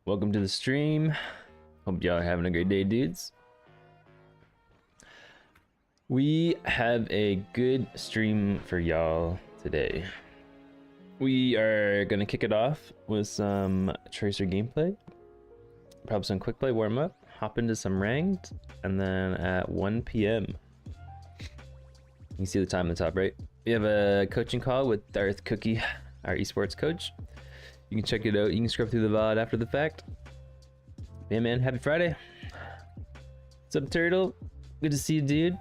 Welcome to the stream. Hope y'all are having a great day, dudes. We have a good stream for y'all today. We are gonna kick it off with some Tracer gameplay, probably some quick play warm up, hop into some ranked, and then at 1 p.m. you can see the time on the top right. We have a coaching call with Darth Cookie, our esports coach. You can check it out. You can scrub through the VOD after the fact. Yeah, man. Happy Friday. What's up, Turtle? Good to see you, dude.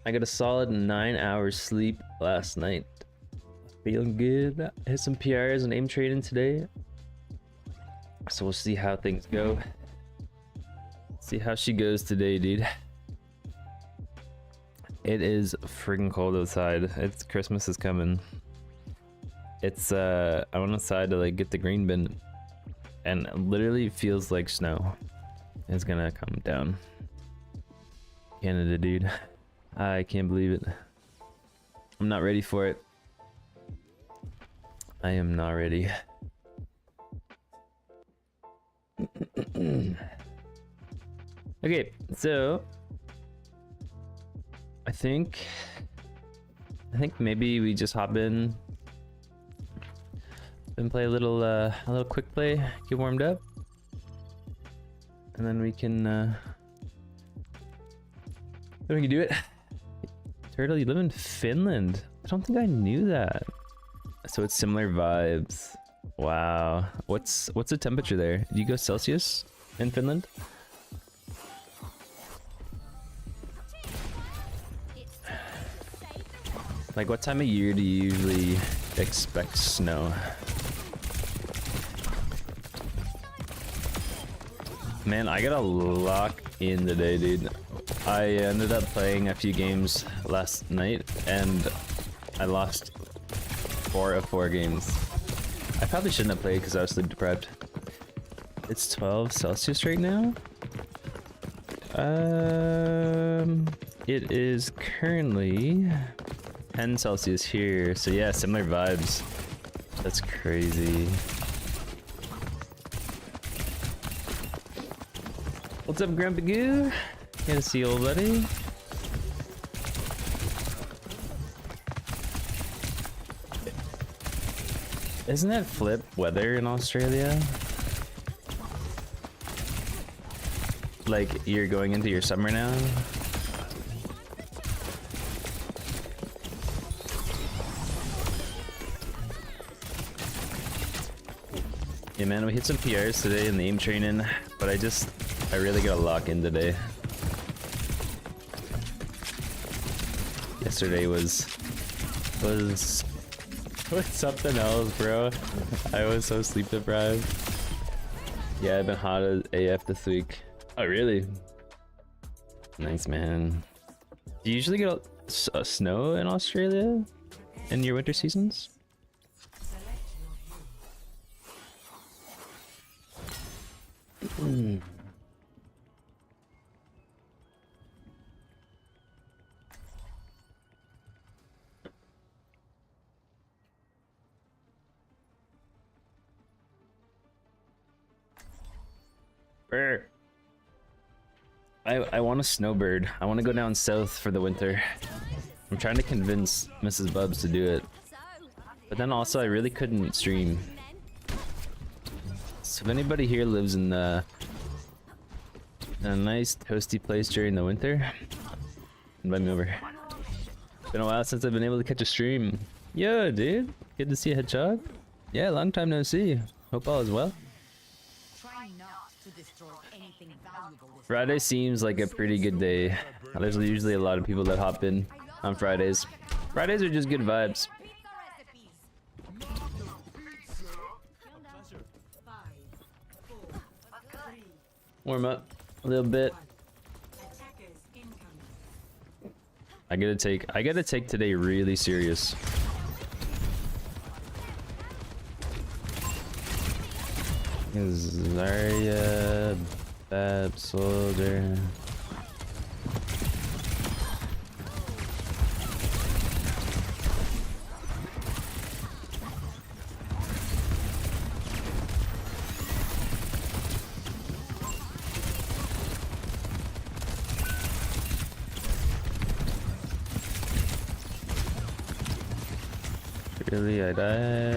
I got a solid 9 hours sleep last night. Feeling good. Hit some PRs and aim training today. So we'll see how things go. See how she goes today, dude. It is freaking cold outside. It's Christmas is coming. It's I went outside to like get the green bin and it literally feels like snow is gonna come down. Canada, dude. I can't believe it. I'm not ready for it. I am not ready. Okay, so I think maybe we just hop in and play a little quick play, get warmed up, and then we can do it. Turtle, you live in Finland? I don't think I knew that. So it's similar vibes. Wow. What's the temperature there? Do you go Celsius in Finland? Like, what time of year do you usually expect snow? Man, I gotta lock in today, dude. I ended up playing a few games last night and I lost 4 of 4 games. I probably shouldn't have played because I was sleep deprived. It's 12 Celsius right now. It is currently 10 Celsius here, so yeah, similar vibes. That's crazy. What's up, Grandpa Goo? Good to see you, old buddy. Isn't that flip weather in Australia? Like, you're going into your summer now? Yeah, man, we hit some PRs today in the aim training, but I really gotta lock in today. Yesterday was something else, bro. I was so sleep deprived. Yeah, I've been hot as AF this week. Oh, really? Nice, man. Do you usually get snow in Australia in your winter seasons? I want a snowbird. I want to go down south for the winter. I'm trying to convince Mrs. Bubs to do it. But then also I really couldn't stream. So if anybody here lives in a nice toasty place during the winter, invite me over. Been a while since I've been able to catch a stream. Yo, dude. Good to see you, Hedgehog. Yeah, long time no see. Hope all is well. Friday seems like a pretty good day. There's usually a lot of people that hop in on Fridays. Fridays are just good vibes. Warm up a little bit. I gotta take today really serious. Zarya, Bab, Soldier. Really, I die.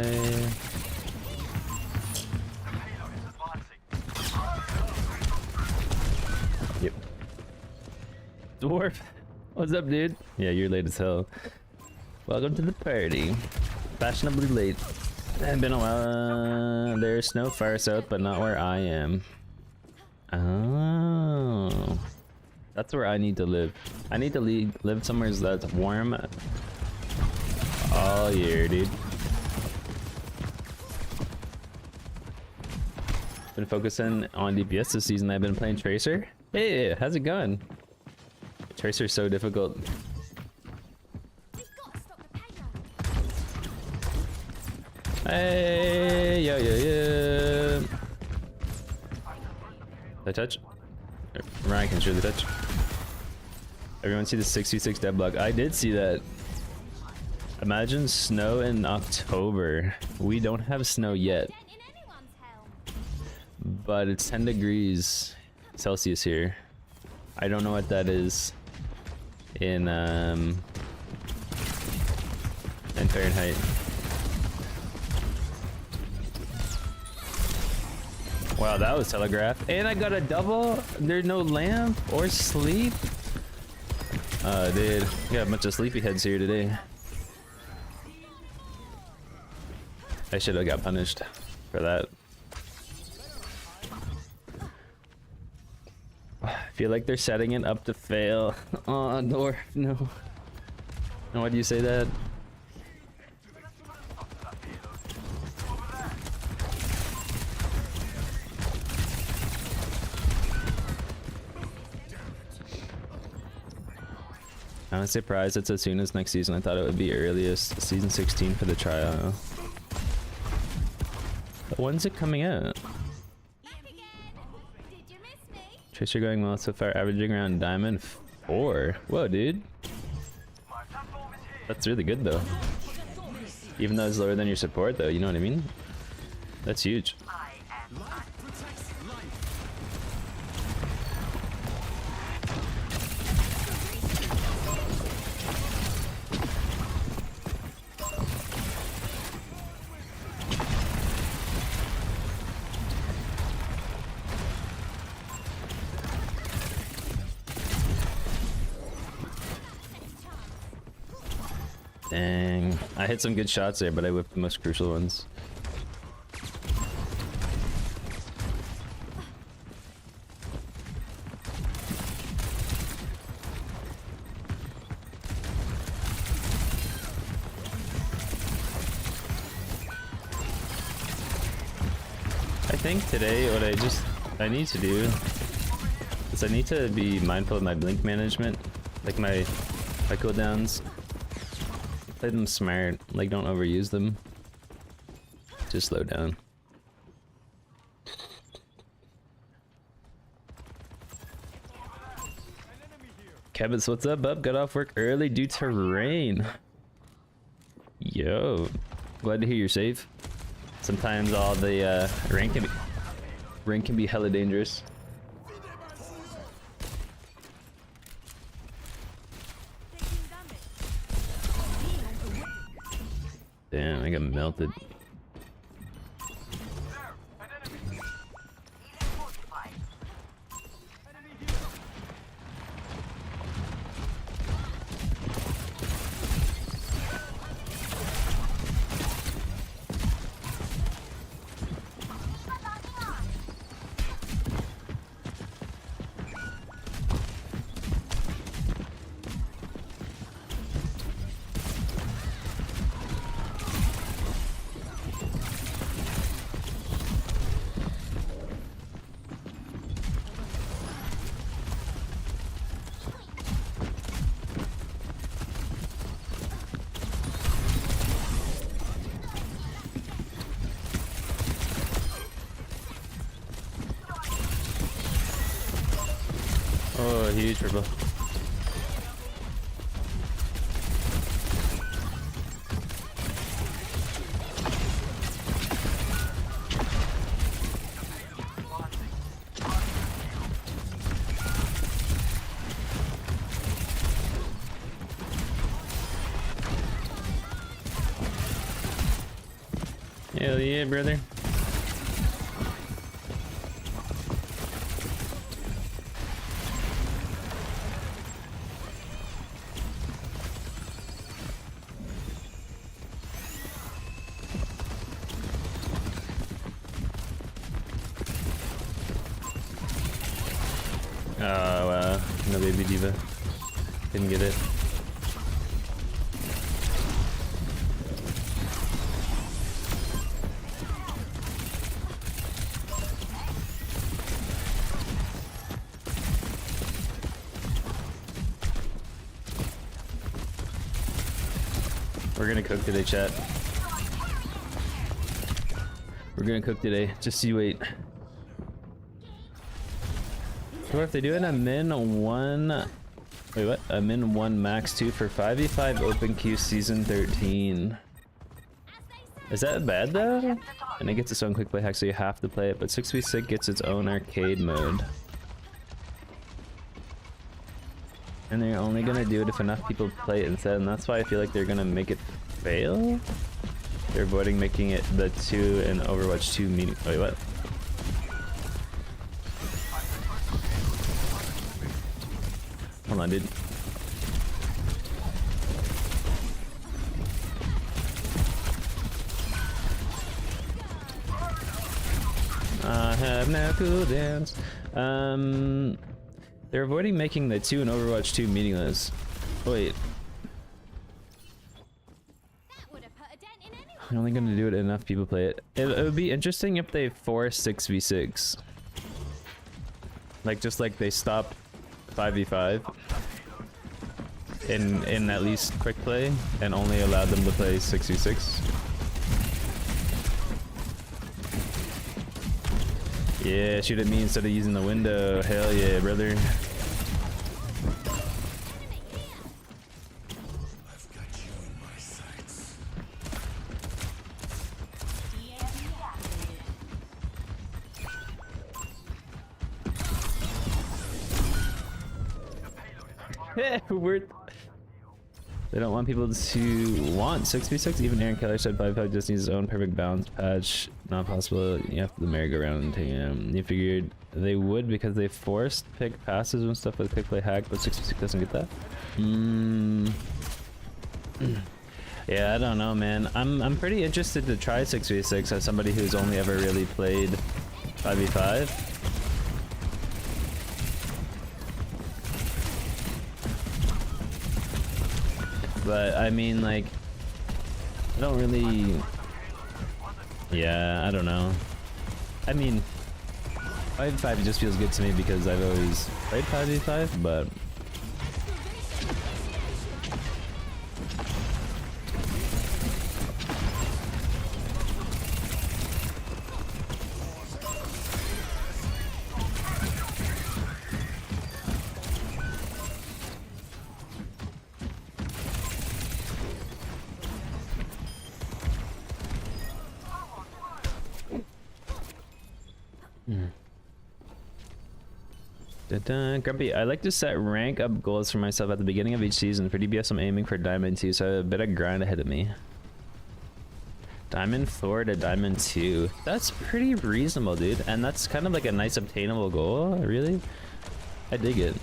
Yep. Dwarf, what's up, dude? Yeah, you're late as hell. Welcome to the party. Fashionably late. It's been a while. There's snow far south, but not where I am. Oh, that's where I need to live. I need to live somewhere that's warm all year, dude. Been focusing on DPS this season. I've been playing Tracer. Hey, how's it going? Tracer's so difficult. Hey, yo, yo, yo. Did I touch? Ryan can surely touch. Everyone see the 6v6 dead block? I did see that. Imagine snow in October. We don't have snow yet, but it's 10 degrees Celsius here. I don't know what that is in Fahrenheit. Wow, that was telegraphed. And I got a double. There's no lamp or sleep. Dude, we got a bunch of sleepyheads here today. I should have got punished for that. I feel like they're setting it up to fail. Oh, Dwarf, no. No, why do you say that? I'm surprised it's as soon as next season. I thought it would be earliest season 16 for the trial. But when's it coming out? Tracer going well so far, averaging around diamond 4. Whoa, dude. That's really good though. Even though it's lower than your support though, you know what I mean? That's huge. Dang, I hit some good shots there, but I whipped the most crucial ones. I think today what I need to do is I need to be mindful of my blink management, like my cooldowns. Play them smart, like don't overuse them. Just slow down. Kevitz, what's up, bub? Got off work early due to rain. Yo, glad to hear you're safe. Sometimes all the rain can be hella dangerous. Damn, I got melted. Oh, huge triple. Hell yeah, brother. Oh, wow. No baby diva. Didn't get it. We're gonna cook today, chat. We're gonna cook today. Just you wait. Or if they do it a min 1... Wait, what? A min 1 max 2 for 5v5 open queue season 13. Is that bad though? And it gets its own quick play hack, so you have to play it, but 6v6 gets its own arcade mode. And they're only gonna do it if enough people play it instead, and that's why I feel like they're gonna make it fail? They're avoiding making it the 2 in Overwatch 2 meaning. Wait, what? Hold on, dude. I have no cooldowns. They're avoiding making the 2 in Overwatch 2 meaningless. Wait. I'm only gonna do it enough people play it. It would be interesting if they force 6v6. Like, just like they stopped 5v5 in at least quick play and only allowed them to play 6v6. Yeah, shoot at me instead of using the window. Hell yeah, brother. They don't want people to want 6v6. Even Aaron Keller said 5v5 just needs his own perfect balance patch. Not possible. You have to merry-go-round. You figured they would because they forced pick passes and stuff with quick play hack, but 6v6 doesn't get that. Yeah, I don't know, man. I'm pretty interested to try 6v6 as somebody who's only ever really played 5v5. But I mean, like, I don't really. Yeah, I don't know. I mean, 5v5 just feels good to me because I've always played 5v5, but. Grumpy, I like to set rank up goals for myself at the beginning of each season. For DBS, I'm aiming for Diamond 2, so I have a bit of grind ahead of me. Diamond 4 to Diamond 2. That's pretty reasonable, dude. And that's kind of like a nice obtainable goal, really. I dig it.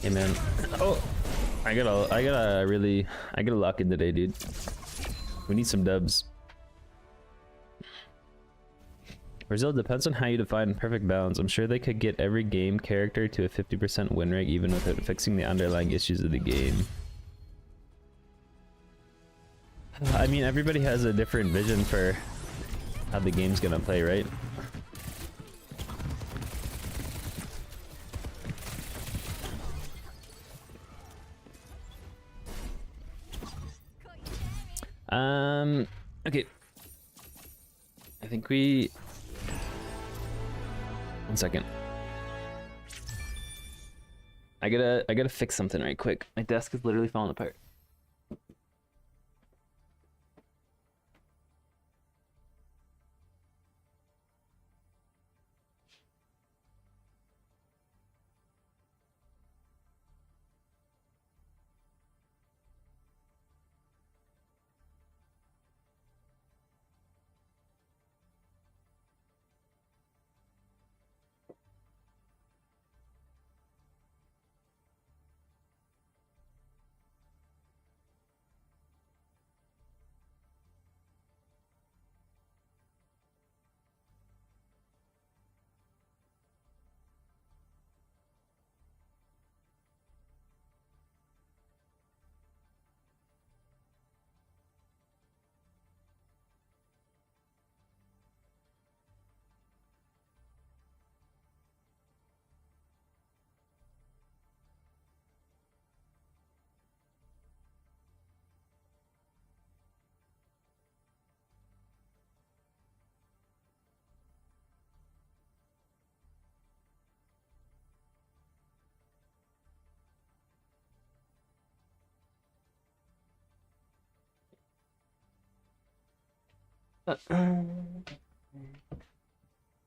Hey man. Oh, I gotta lock in today, dude. We need some dubs. Brazil depends on how you define perfect balance. I'm sure they could get every game character to a 50% win rate even without fixing the underlying issues of the game. I mean, everybody has a different vision for how the game's gonna play, right? Okay. I think we... One second. I gotta fix something right quick. My desk is literally falling apart.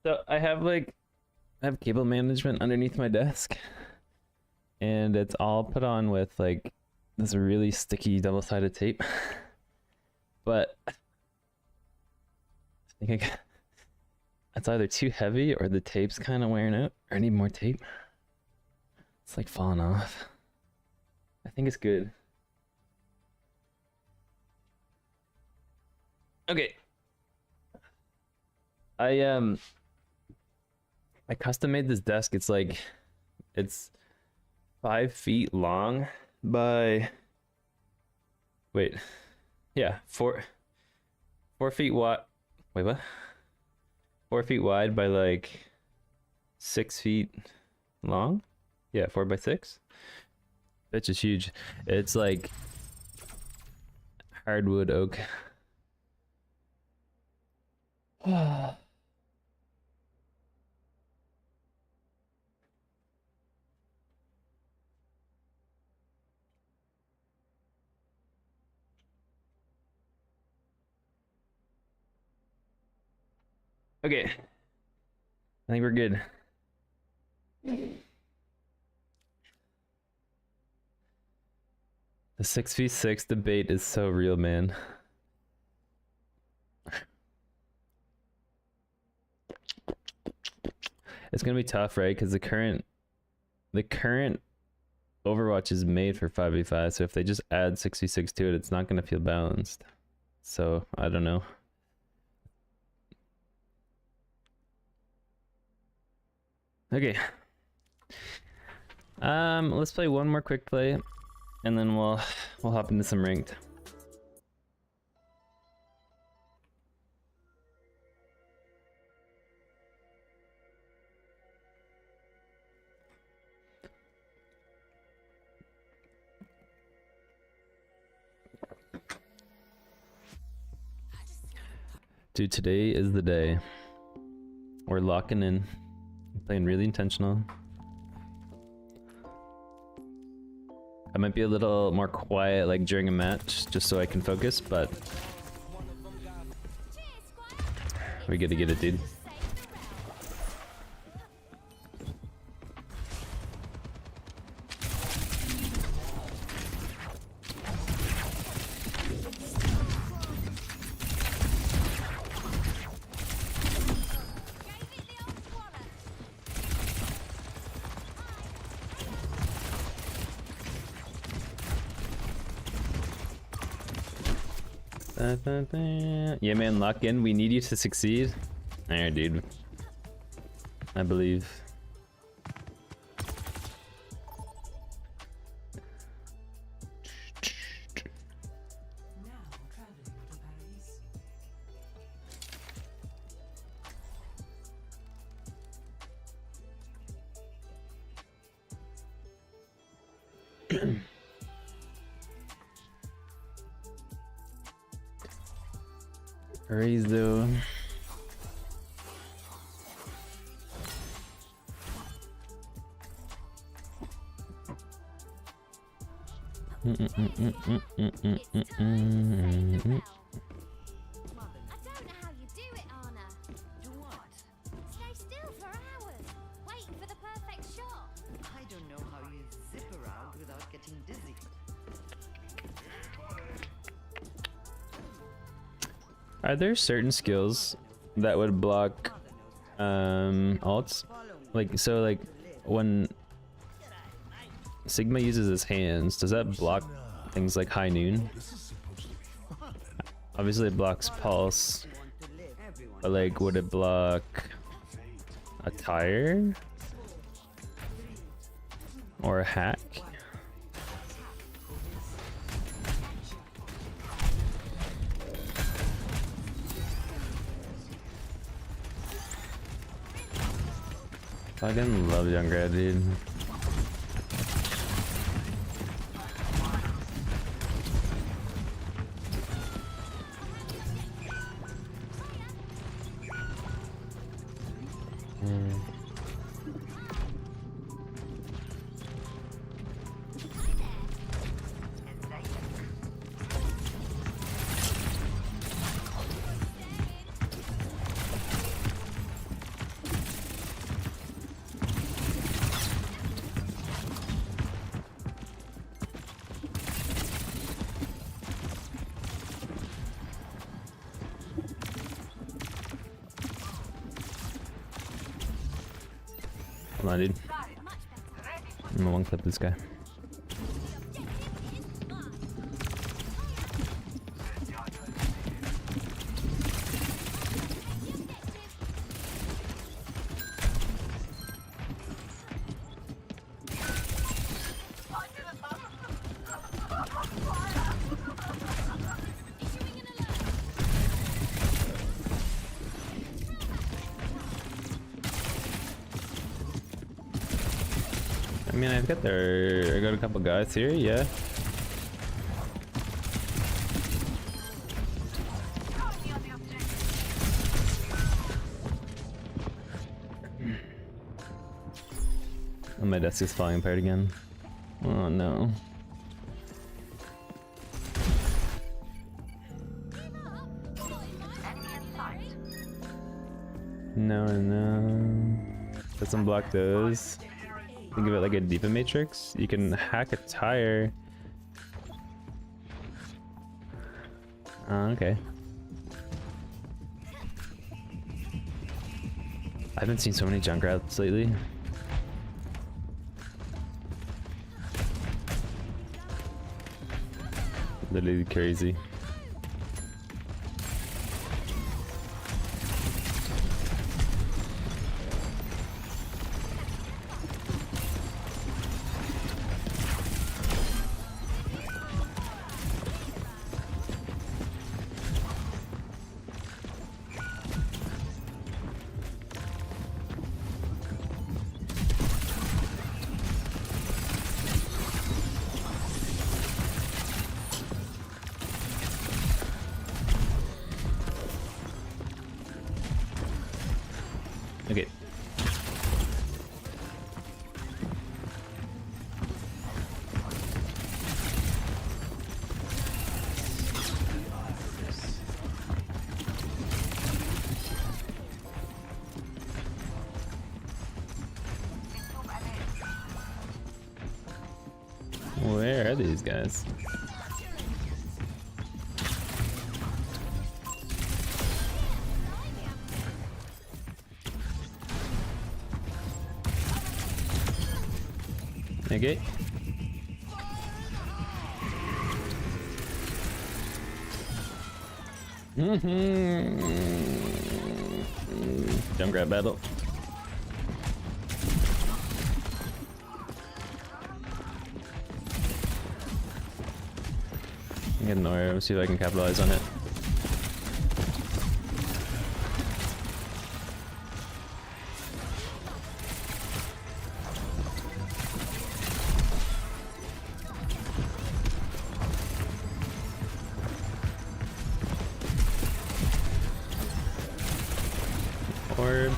So I have cable management underneath my desk, and it's all put on with like this really sticky double-sided tape. But I think it's either too heavy or the tape's kind of wearing out, or I need more tape. It's like falling off. I think it's good. Okay. I custom made this desk. It's 5 feet long by, wait, yeah, 4 feet wide. Wait, what? 4 feet wide by like 6 feet long. Yeah, 4x6. Bitch is huge. It's like hardwood oak. Okay, I think we're good. The 6v6 debate is so real, man. It's gonna be tough, right? Because the current Overwatch is made for 5v5, so if they just add 6v6 to it, it's not gonna feel balanced. So I don't know. Okay. Let's play one more quick play, and then we'll hop into some ranked. Dude, today is the day. We're locking in, playing really intentional. I might be a little more quiet like during a match just so I can focus, but we get to get it, dude. Yeah, man, lock in. We need you to succeed. Alright, dude. I believe. Raise though. I don't know how you do it, Anna. Do what? Stay still for hours, waiting for the perfect shot. I don't know how you zip around without getting dizzy. Are there certain skills that would block alts? Like, so like when Sigma uses his hands, does that block things like high noon? Obviously it blocks pulse, but like would it block a tire or a hack? Fucking love Junkrat, dude. Come on, dude. I'm gonna one clip this guy. I mean, I got a couple guys here, yeah. Oh, my desk is falling apart again. Oh no. No. Let's unblock those. Think of it like a Diva Matrix. You can hack a tire. Okay. I haven't seen so many Junkrats lately. Literally crazy. Okay. Where are these guys? Okay. Jump grab battle. I'm getting nowhere. Let's see if I can capitalize on it. orb.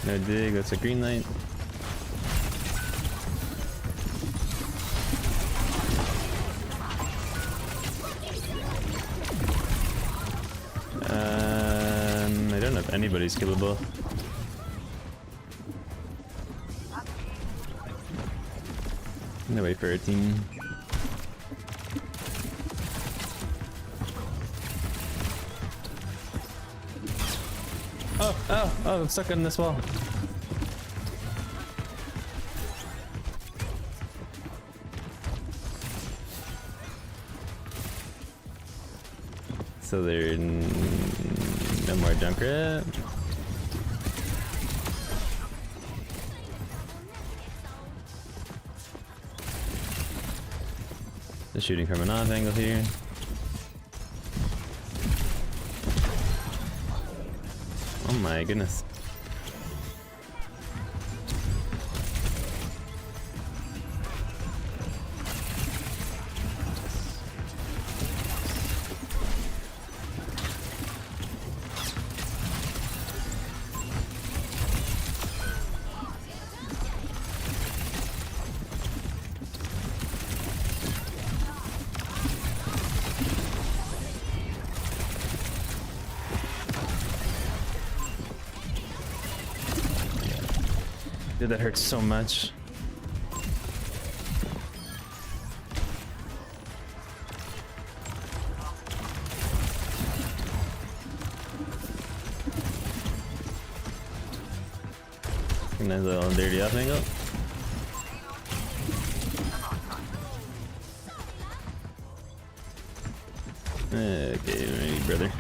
No dig, that's a green light. I don't know if anybody's killable. I'm gonna wait for our team. Oh, I'm stuck on this wall. So there no more Junkrat. Just shooting from an off angle here. Oh my goodness. Dude, that hurts so much. Nice little dirty up angle. Okay, ready, brother.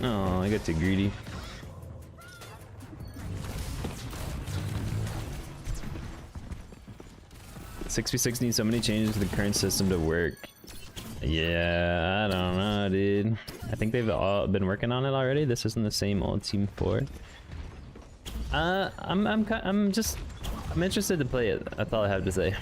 Oh, I got too greedy. "6v6 needs so many changes to the current system to work." Yeah, I don't know, dude. I think they've all been working on it already. This isn't the same old Team 4. I'm interested to play it. That's all I have to say.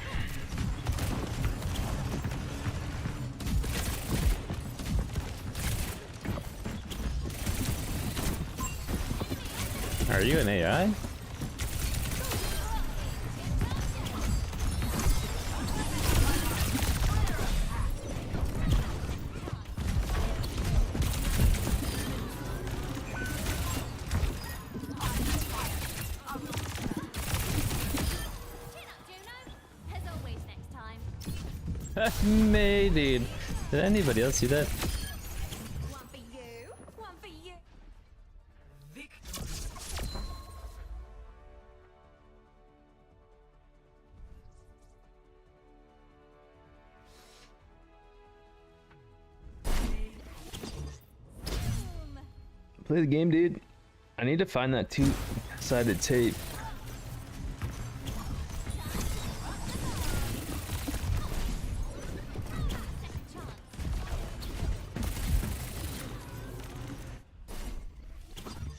Are you an AI? May, dude. Did anybody else see that? One for you, one for you. Play the game, dude. I need to find that two-sided tape.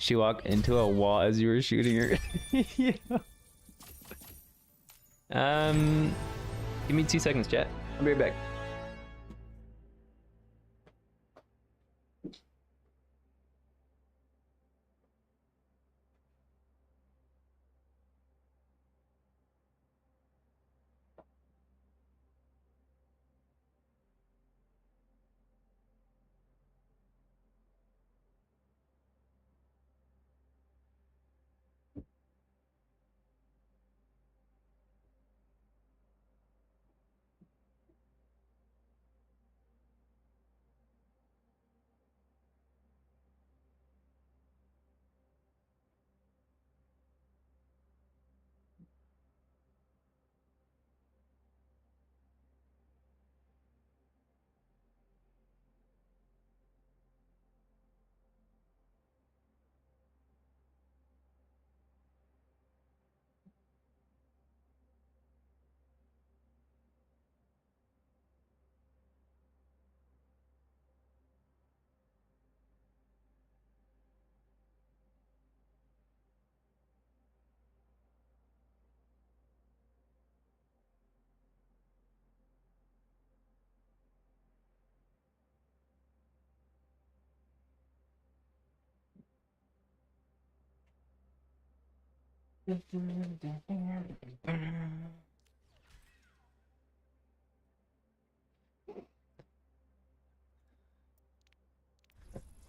She walked into a wall as you were shooting her. Yeah. Give me 2 seconds, chat. I'll be right back.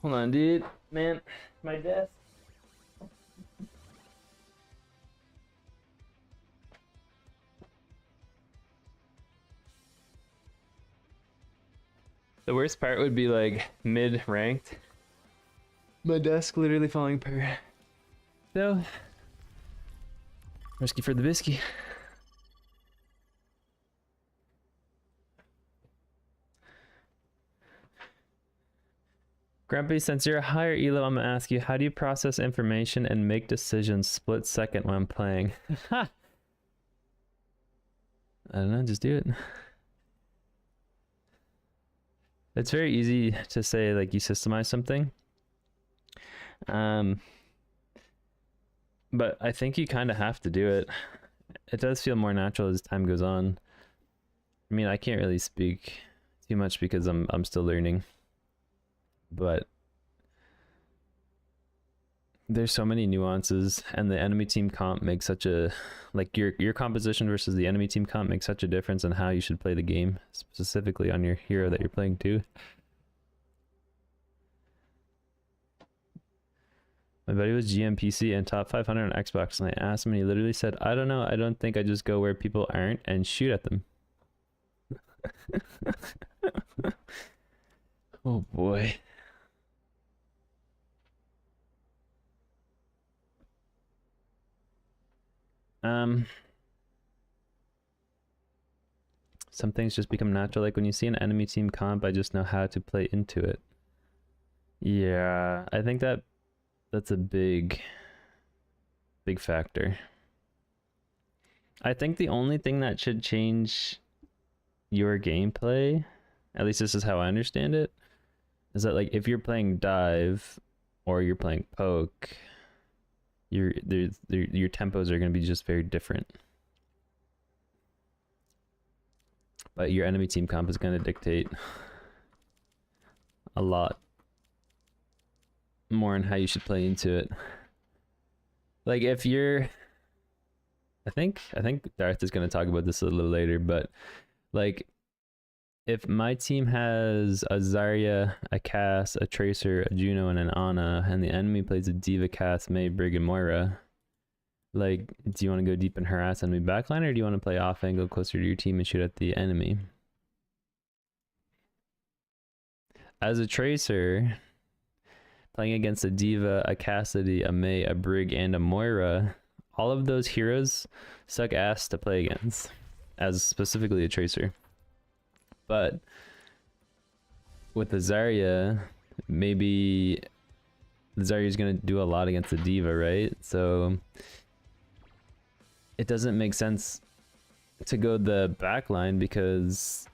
Hold on, dude. Man, my desk. The worst part would be like mid-ranked. My desk literally falling apart. So, risky for the biscuit. Grumpy, since you're a higher elo, I'm gonna ask you, how do you process information and make decisions split second when playing? I don't know, just do it. It's very easy to say like you systemize something. But I think you kind of have to do it. It does feel more natural as time goes on. I mean, I can't really speak too much because I'm still learning. But there's so many nuances, and the enemy team comp makes such a, like your composition versus the enemy team comp makes such a difference in how you should play the game, specifically on your hero that you're playing too. My buddy was GM PC and top 500 on Xbox, and I asked him, and he literally said, I don't know, I don't think, I just go where people aren't and shoot at them. Oh boy. Some things just become natural. Like when you see an enemy team comp, I just know how to play into it. Yeah, I think that's a big factor. I think the only thing that should change your gameplay, at least this is how I understand it, is that like if you're playing dive or you're playing poke, your tempos are going to be just very different. But your enemy team comp is going to dictate a lot more on how you should play into it. Like if you're, I think Darth is going to talk about this a little later, but like if my team has a Zarya, a Cass, a Tracer, a Juno, and an Ana, and the enemy plays a Diva, Cass, Mei, Brig, and Moira, like, do you want to go deep and harass enemy backline, or do you want to play off angle closer to your team and shoot at the enemy? As a Tracer, playing against a Diva, a Cassidy, a Mei, a Brig, and a Moira, all of those heroes suck ass to play against, as specifically a Tracer. But with the Zarya, maybe the Zarya is going to do a lot against the Diva, right? So it doesn't make sense to go the backline because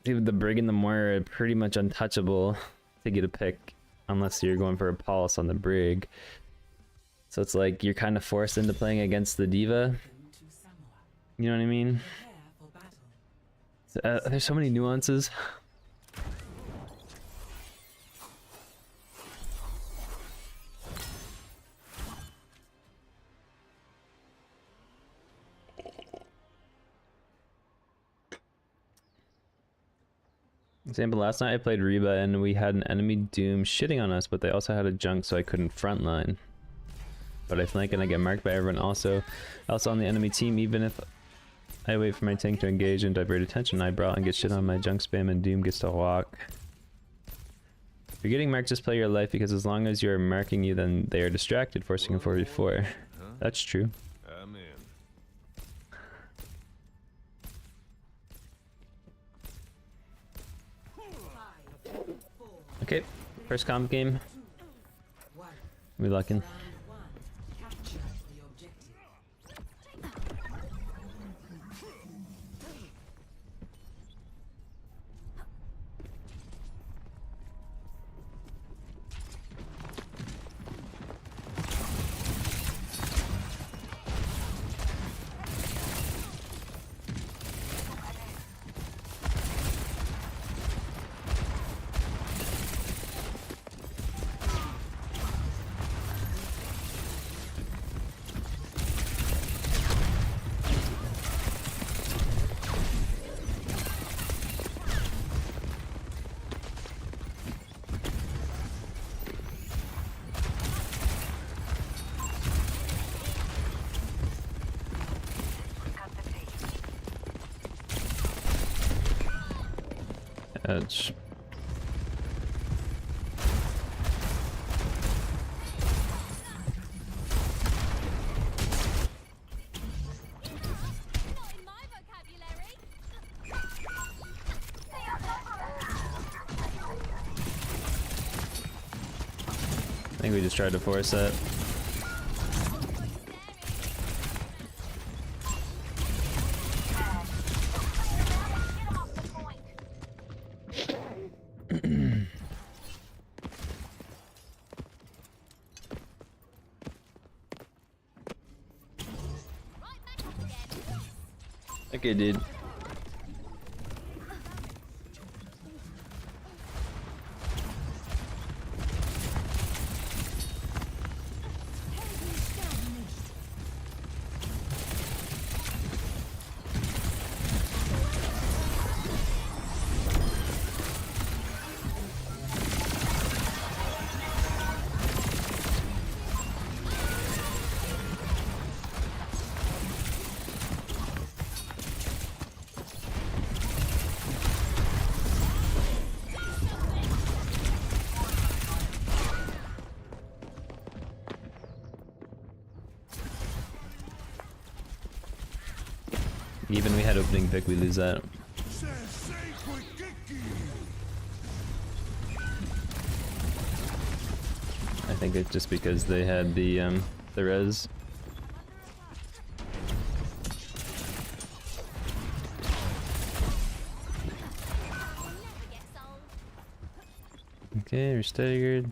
the Brig and the Moira are pretty much untouchable to get a pick unless you're going for a pulse on the Brig. So it's like you're kind of forced into playing against the Diva. You know what I mean? So, there's so many nuances. Example, last night I played Reba and we had an enemy Doom shitting on us, but they also had a junk, so I couldn't frontline. But I flank and I get marked by everyone also on the enemy team. Even if I wait for my tank to engage and divert attention, I brawl and get shit on my junk spam and Doom gets to walk. If you're getting marked, just play your life, because as long as you're marking you, then they are distracted, forcing a 4v4. That's true. I'm in. Okay, first comp game. We lucking. Ouch. Not in my vocabulary. I think we just tried to force it. Okay, dude. Even we had opening pick, we lose that. I think it's just because they had the res. Okay, we're staggered.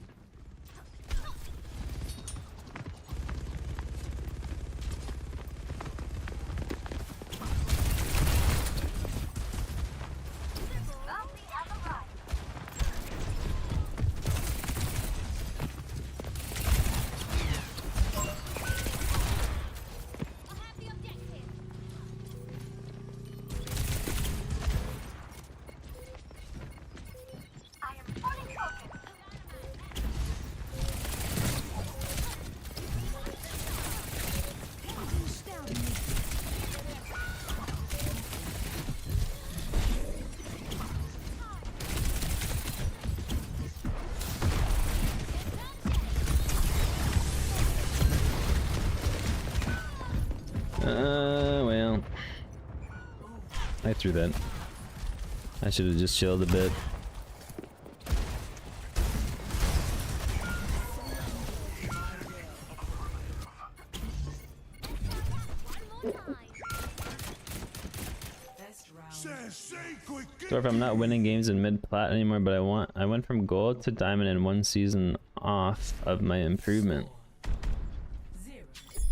Well, I threw that. I should have just chilled a bit. So if I'm not winning games in mid-plat anymore, but I went from gold to diamond in one season off of my improvement.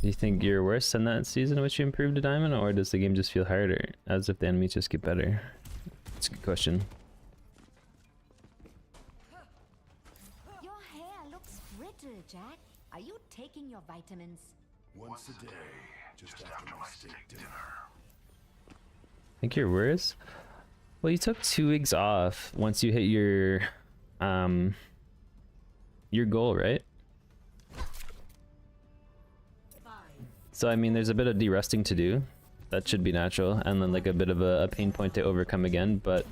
Do you think you're worse than that season in which you improved to diamond, or does the game just feel harder, as if the enemies just get better? That's a good question. Your hair looks brittle, Jack. Are you taking your vitamins? Once a day, just after my steak dinner. Think you're worse? Well, you took 2 weeks off once you hit your goal, right? So I mean, there's a bit of de-resting to do. That should be natural, and then like a bit of a pain point to overcome again. But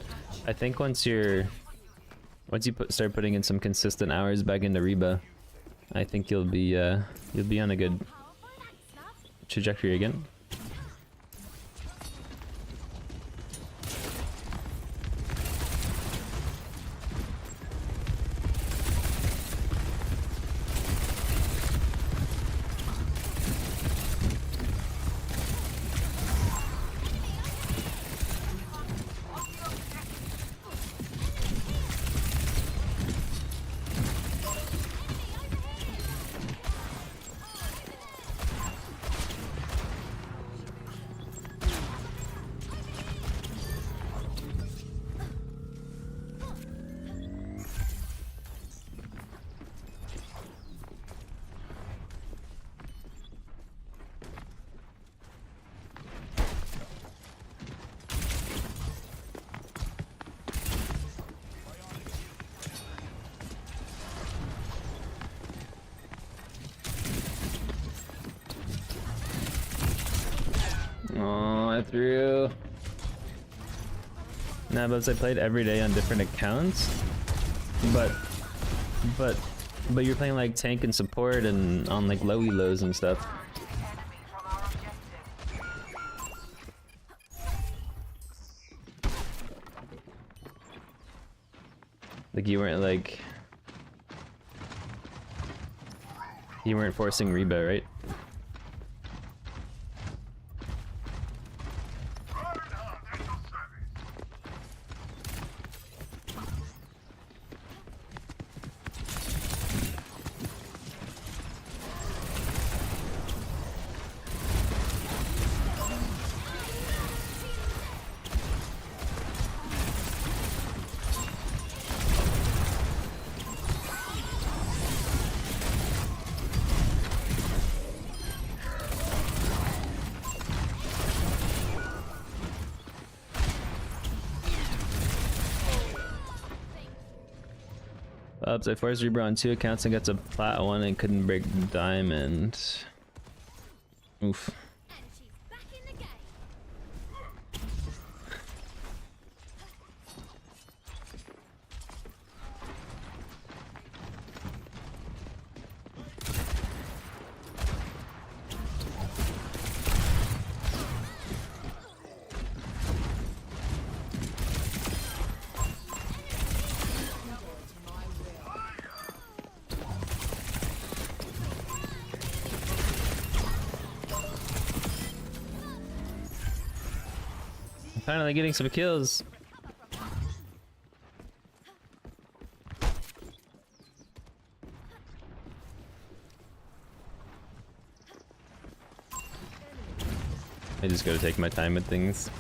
I think once you start putting in some consistent hours back into Reba, I think you'll be on a good trajectory again. Oh, I threw. Nah, but I played every day on different accounts. But you're playing like tank and support and on like low elos and stuff. Like you weren't forcing Reba, right? So I forced Reba on 2 accounts and got to plat 1 and couldn't break diamond. Oof. And she's back in the game. Finally getting some kills. I just gotta take my time with things.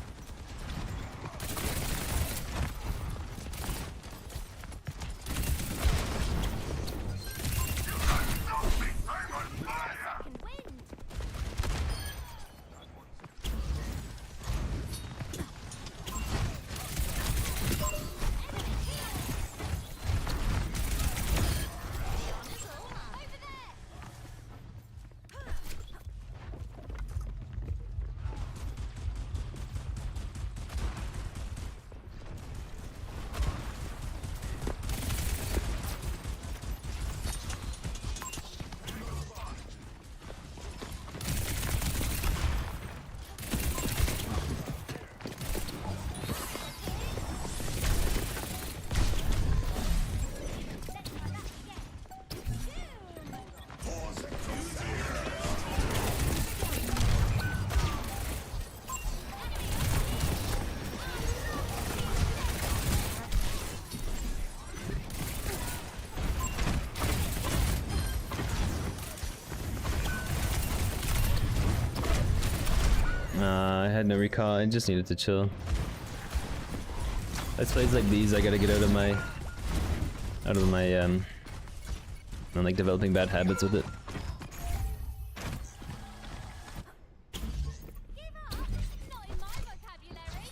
I had no recall, I just needed to chill. Let's plays like these, I gotta get out of my I'm like developing bad habits with it. Give up. Not in my vocabulary.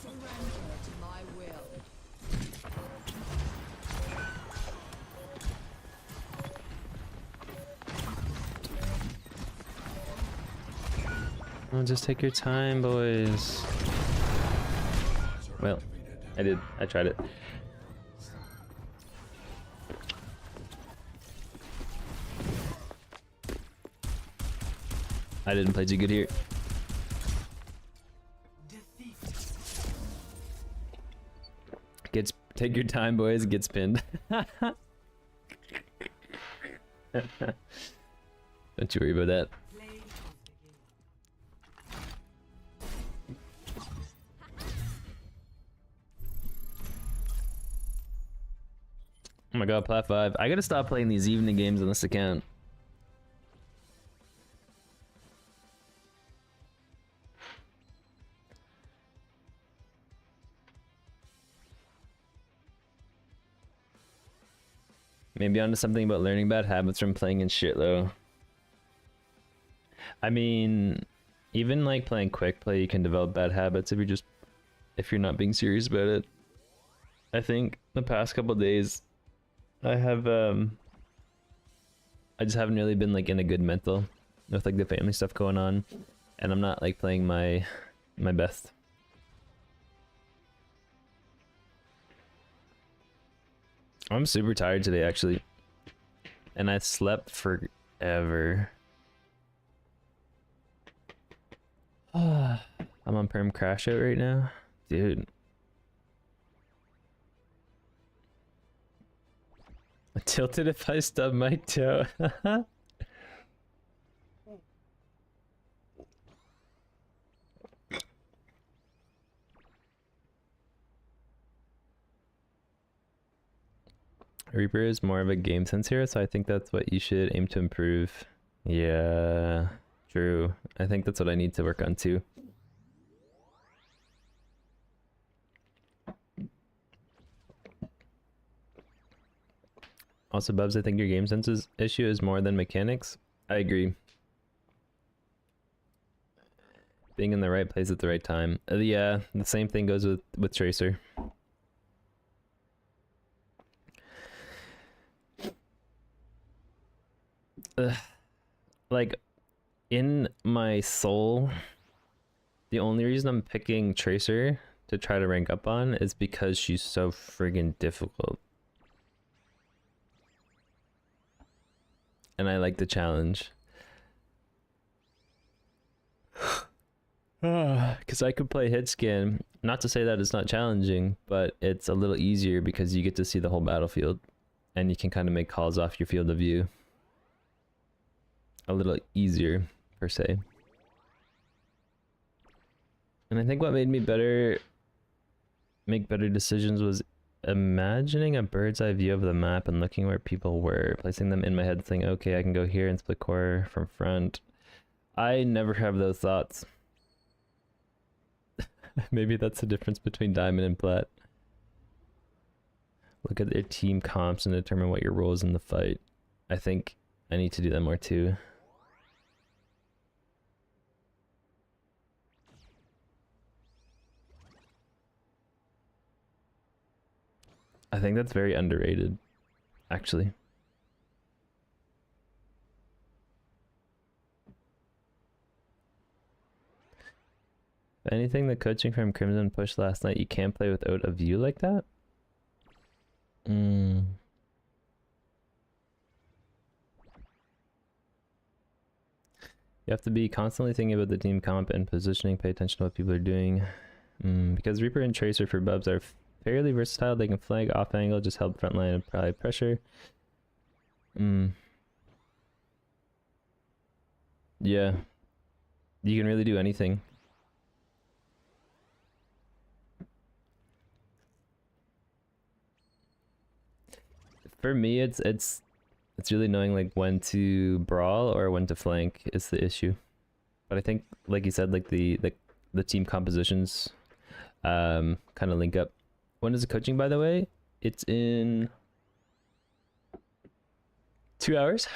Surrender to my will. Oh, just take your time, boys. Well, I did. I tried it. I didn't play too good here. Take your time, boys. Gets pinned. Don't you worry about that. Oh my god, plat 5. I gotta stop playing these evening games on this account. Maybe onto something about learning bad habits from playing in shit though. I mean, even like playing quick play, you can develop bad habits if you're not being serious about it. I think the past couple days I have I just haven't really been like in a good mental with like the family stuff going on, and I'm not like playing my best. I'm super tired today actually, and I slept forever. I'm on perm crash out right now, dude. Tilted if I stub my toe. Reaper is more of a game sense hero, so I think that's what you should aim to improve. Yeah, true. I think that's what I need to work on too. Also, Bubs, I think your game senses issue is more than mechanics. I agree. Being in the right place at the right time. Yeah, the same thing goes with Tracer. Like, in my soul, the only reason I'm picking Tracer to try to rank up on is because she's so friggin' difficult. And I like the challenge. Because I could play hit scan. Not to say that it's not challenging, but it's a little easier because you get to see the whole battlefield. And you can kind of make calls off your field of view. A little easier, per se. And I think what made me make better decisions was imagining a bird's eye view of the map and looking where people were, placing them in my head, saying, okay, I can go here and split core from front. I never have those thoughts. Maybe that's the difference between diamond and plat. Look at their team comps and determine what your role is in the fight. I think I need to do that more too. I think that's very underrated, actually. If anything, the coaching from Crimson pushed last night, you can't play without a view like that? You have to be constantly thinking about the team comp and positioning, pay attention to what people are doing. Because Reaper and Tracer for Bubs are fairly versatile, they can flank, off angle, just help frontline and probably pressure. Yeah. You can really do anything. For me, it's really knowing like when to brawl or when to flank is the issue. But I think, like you said, like the team compositions kind of link up. When is the coaching, by the way? It's in 2 hours.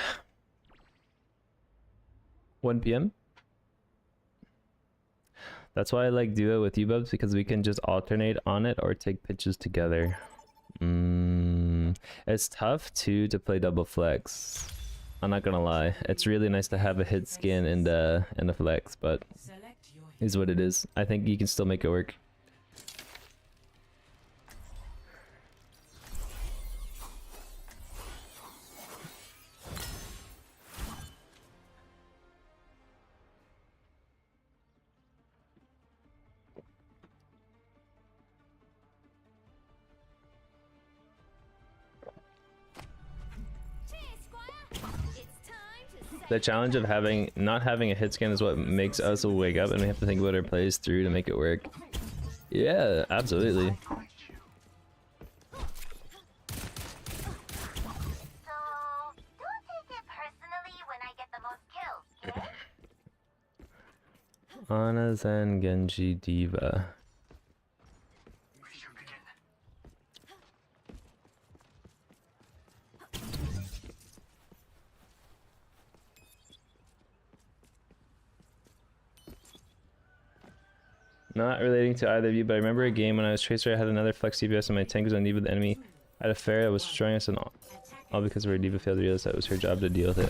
1 p.m. That's why I like duo with you, Bubs, because we can just alternate on it or take pitches together. It's tough too to play double flex. I'm not gonna lie. It's really nice to have a hit skin and a flex, but is what it is. I think you can still make it work. The challenge of not having a hit scan is what makes us wake up, and we have to think about our plays through to make it work. Yeah, absolutely. So, don't take it personally when I get the most kills, yeah? Ana Zen Genji Diva. Not relating to either of you, but I remember a game when I was Tracer, I had another flex DPS and my tank was on D.Va. The enemy had a Pharah that was destroying us, and all because of her D.Va failed to realize that it was her job to deal with it.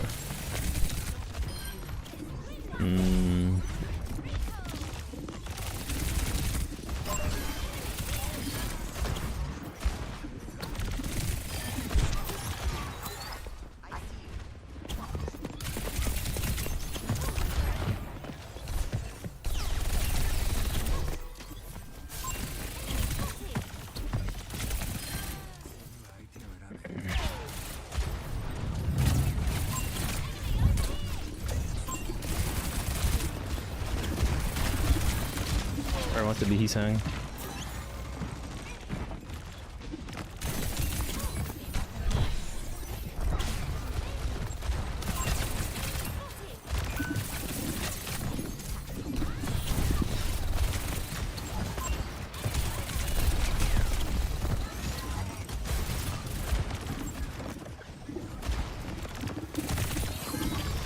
Or wants to be Hisang.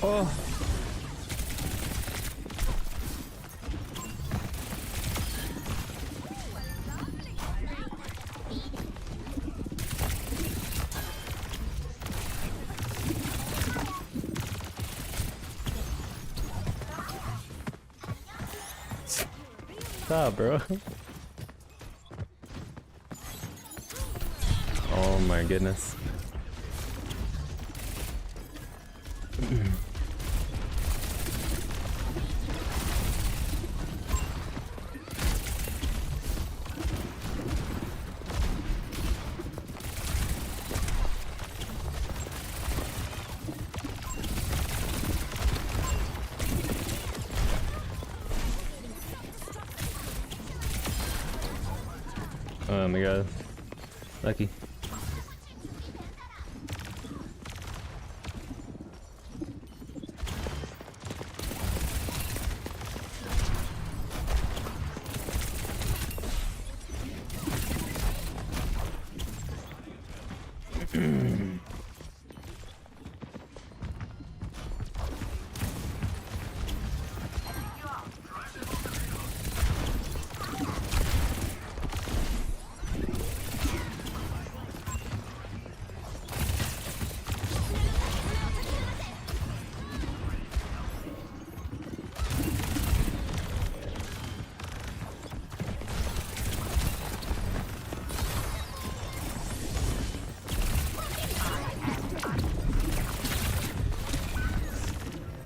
Oh. Stop, bro. Oh my goodness. Oh my god. Lucky.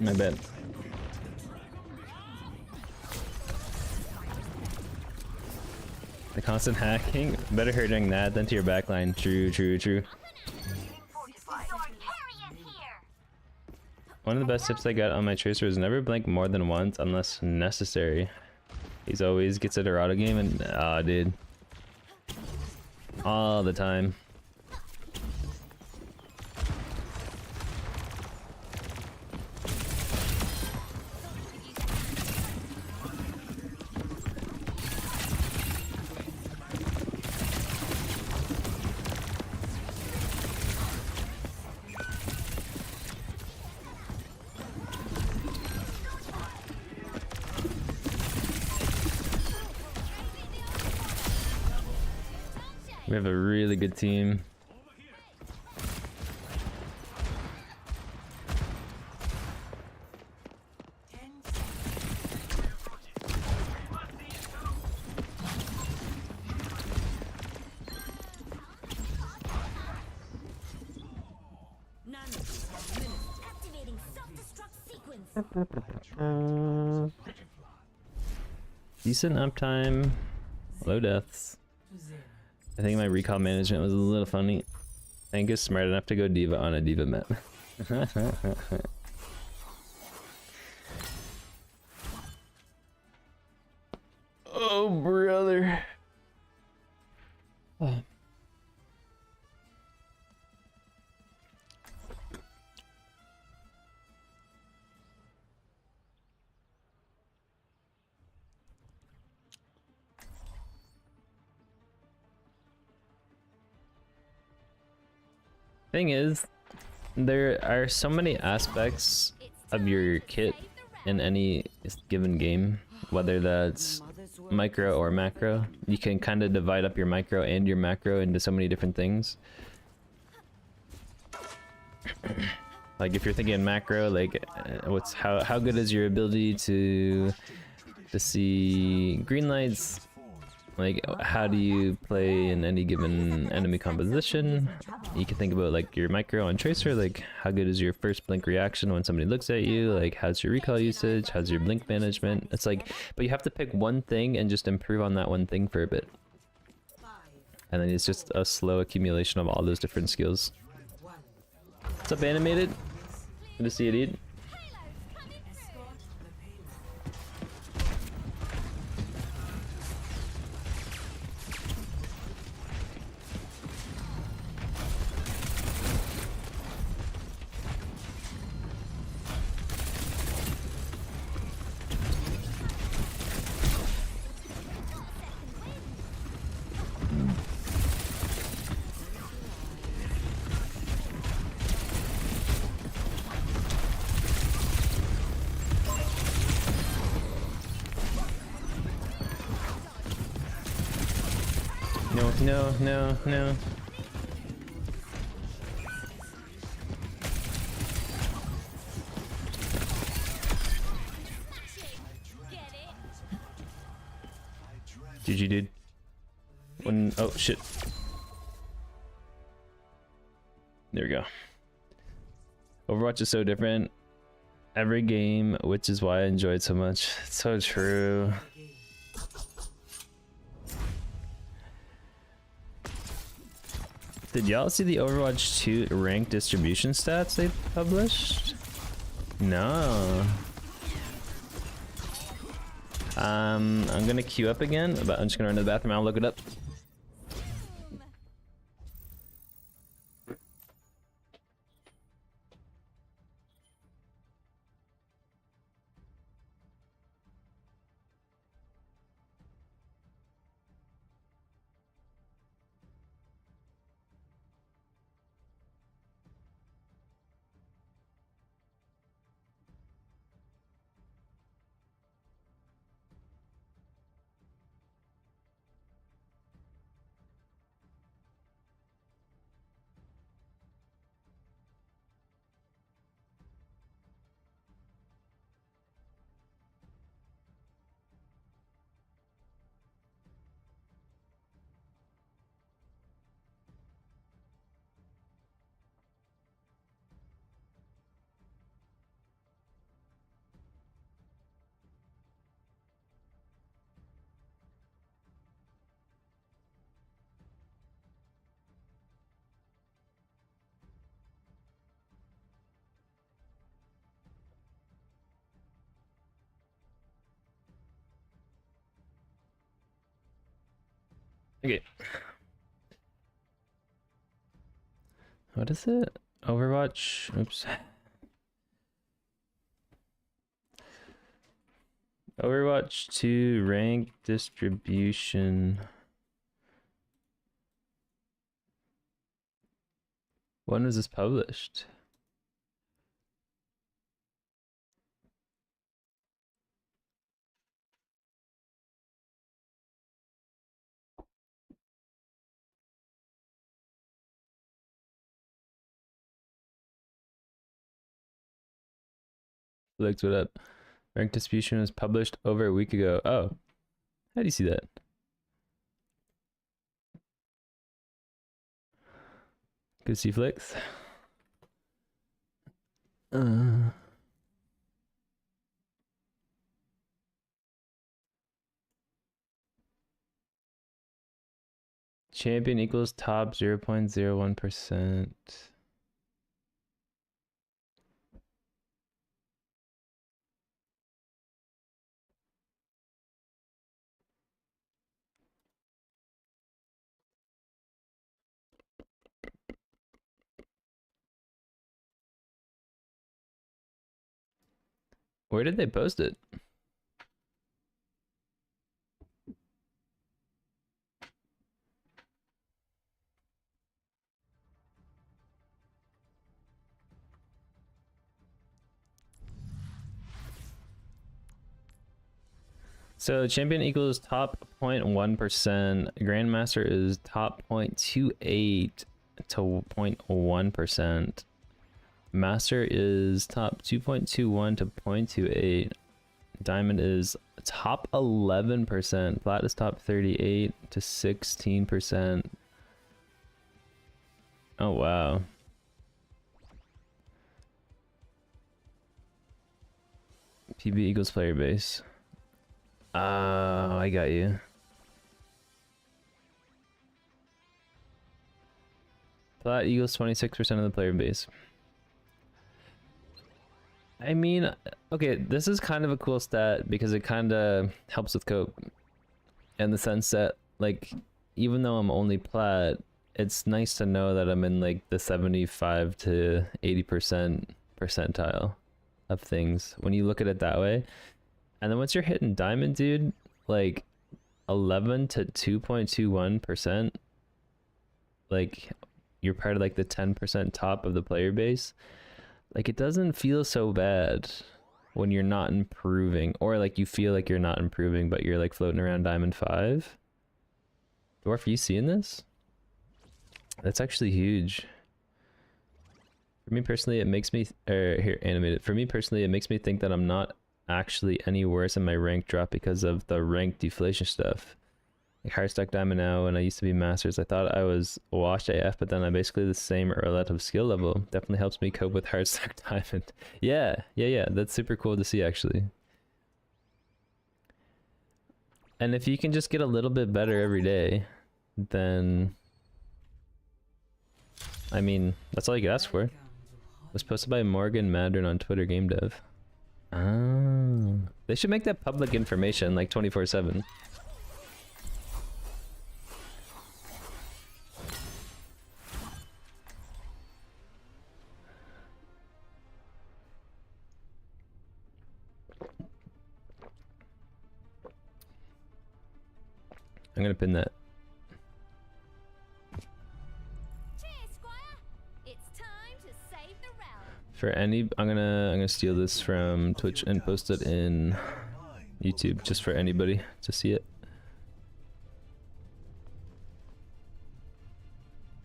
My bad. The constant hacking? Better her doing that than to your backline. True, true, true. One of the best tips I got on my Tracer is never blink more than once unless necessary. He's always gets a Dorado game and dude. All the time. We have a really good team. Decent uptime, low deaths. I think my recall management was a little funny. I think it's smart enough to go D.Va on a D.Va map. Oh, brother. Oh. Thing is, there are so many aspects of your kit in any given game, whether that's micro or macro. You can kind of divide up your micro and your macro into so many different things. Like if you're thinking macro, like how good is your ability to see green lights? Like how do you play in any given enemy composition? You can think about like your micro on Tracer, like how good is your first blink reaction when somebody looks at you? Like how's your recall usage? How's your blink management? It's like, but you have to pick one thing and just improve on that one thing for a bit. And then it's just a slow accumulation of all those different skills. What's up, Animated? Good to see you, dude. No. GG, dude. Oh shit. There we go. Overwatch is so different every game, which is why I enjoy it so much. It's so true. Did y'all see the Overwatch 2 rank distribution stats they published? No. I'm gonna queue up again, but I'm just gonna run to the bathroom. I'll look it up. Okay. What is it? Overwatch? Oops. Overwatch 2 rank distribution. When was this published? Looked it up. Rank distribution was published over a week ago. Oh, how do you see that? Good see flicks. Champion equals top 0.01%. Where did they post it? So champion equals top 0.1%. Grandmaster is top 0.28 to 0.1%. Master is top 2.21 to 0.28. Diamond is top 11%. Plat is top 38 to 16%. Oh wow. PB equals player base. Oh, I got you. Plat equals 26% of the player base. I mean, okay, this is kind of a cool stat because it kind of helps with cope in the sense that, like, even though I'm only plat, it's nice to know that I'm in like the 75 to 80% percentile of things when you look at it that way. And then once you're hitting diamond, dude, like 11 to 2.21%, like you're part of like the 10% top of the player base. Like, it doesn't feel so bad when you're not improving, or like you feel like you're not improving, but you're like floating around diamond 5. Dwarf, are you seeing this? That's actually huge. For me personally, it makes me, here, animated. For me personally, it makes me think that I'm not actually any worse in my rank drop because of the rank deflation stuff. Like hard stack diamond now, and I used to be masters. I thought I was washed AF, but then I'm basically the same or relative skill level. Definitely helps me cope with hard stack diamond. Yeah. That's super cool to see, actually. And if you can just get a little bit better every day, then I mean, that's all you could ask for. It was posted by Morgan Madden on Twitter Game Dev. Oh, they should make that public information, like 24/7. I'm gonna pin that. Cheers, Squire. It's time to save the realm. For any, I'm gonna steal this from Twitch and post it in YouTube just for anybody to see it.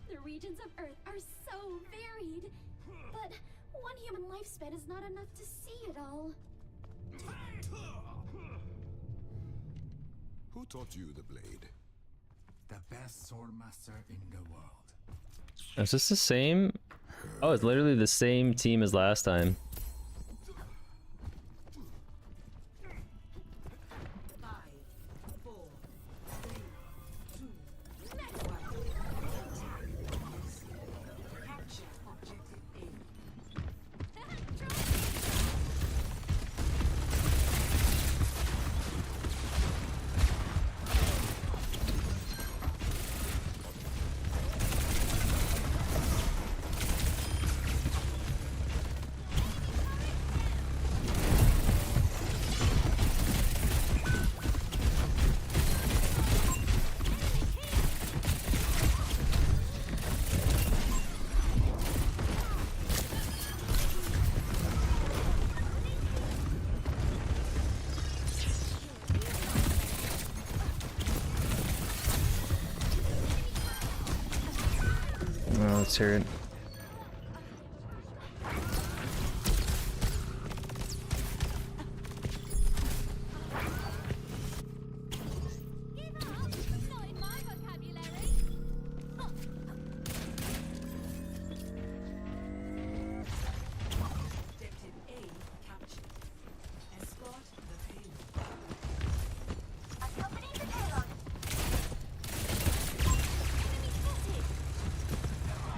The regions of Earth are so varied, but one human lifespan is not enough to see it all. Who taught you the blade? The best sword master in the world. Is this the same? Oh, it's literally the same team as last time. Oh, let's hear it. Not in my vocabulary. Objective A captured. Escort the payload. Accompanying the payload.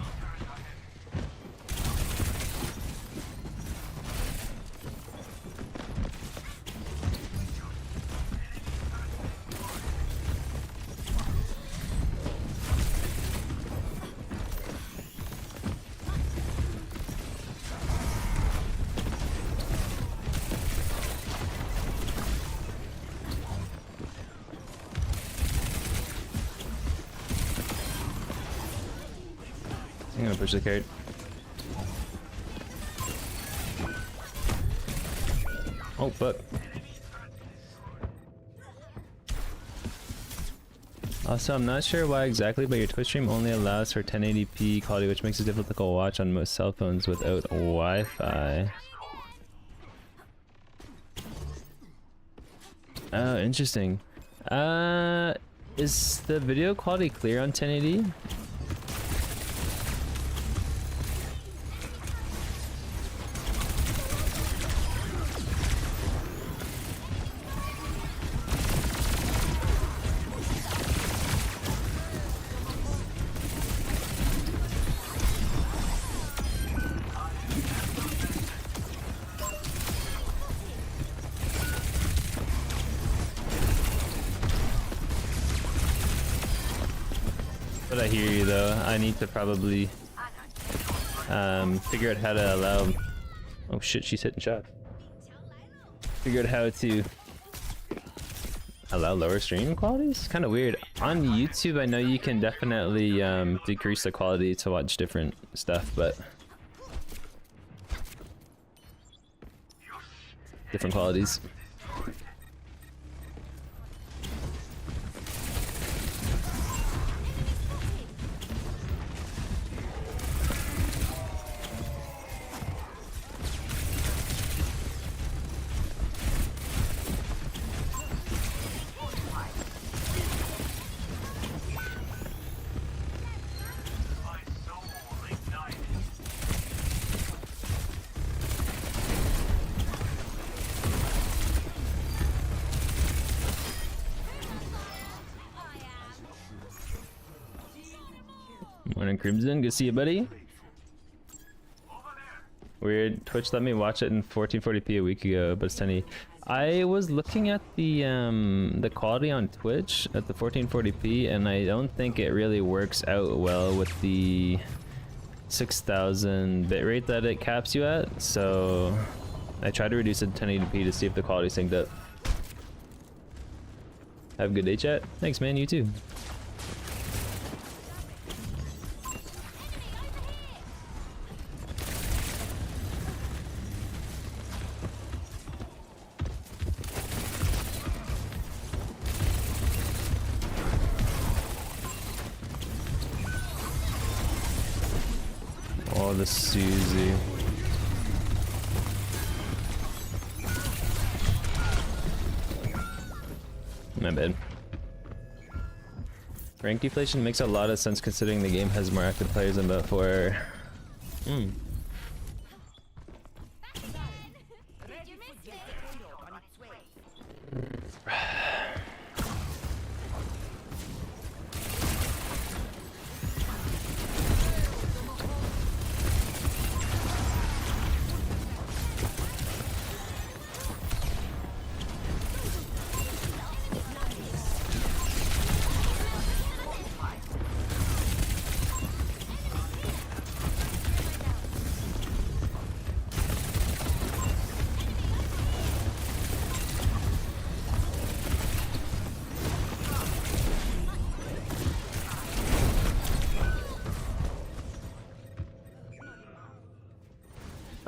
Enemy spotted. I'm gonna push the cart. Oh fuck. Also, I'm not sure why exactly, but your Twitch stream only allows for 1080p quality, which makes it difficult to watch on most cell phones without Wi-Fi. Oh, interesting. Is the video quality clear on 1080? But I hear you though. I need to probably figure out how to allow. Oh shit, she's hitting shots. Figure out how to allow lower stream qualities. Kind of weird. On YouTube, I know you can definitely decrease the quality to watch different stuff, but different qualities. Morning, Crimson. Good to see you, buddy. Weird. Twitch let me watch it in 1440p a week ago, but it's 1080. I was looking at the quality on Twitch at the 1440p, and I don't think it really works out well with the 6000 bitrate that it caps you at. So I tried to reduce it to 1080p to see if the quality synced up. Have a good day, chat. Thanks, man. You too. Oh, the Susie. My bad. Rank deflation makes a lot of sense considering the game has more active players than before.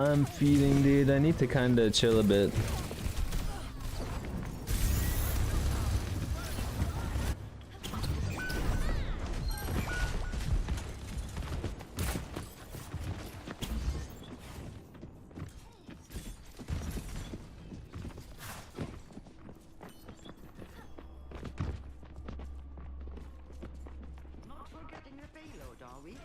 I'm feeding, dude. I need to kinda chill a bit. Not forgetting the payload, are we?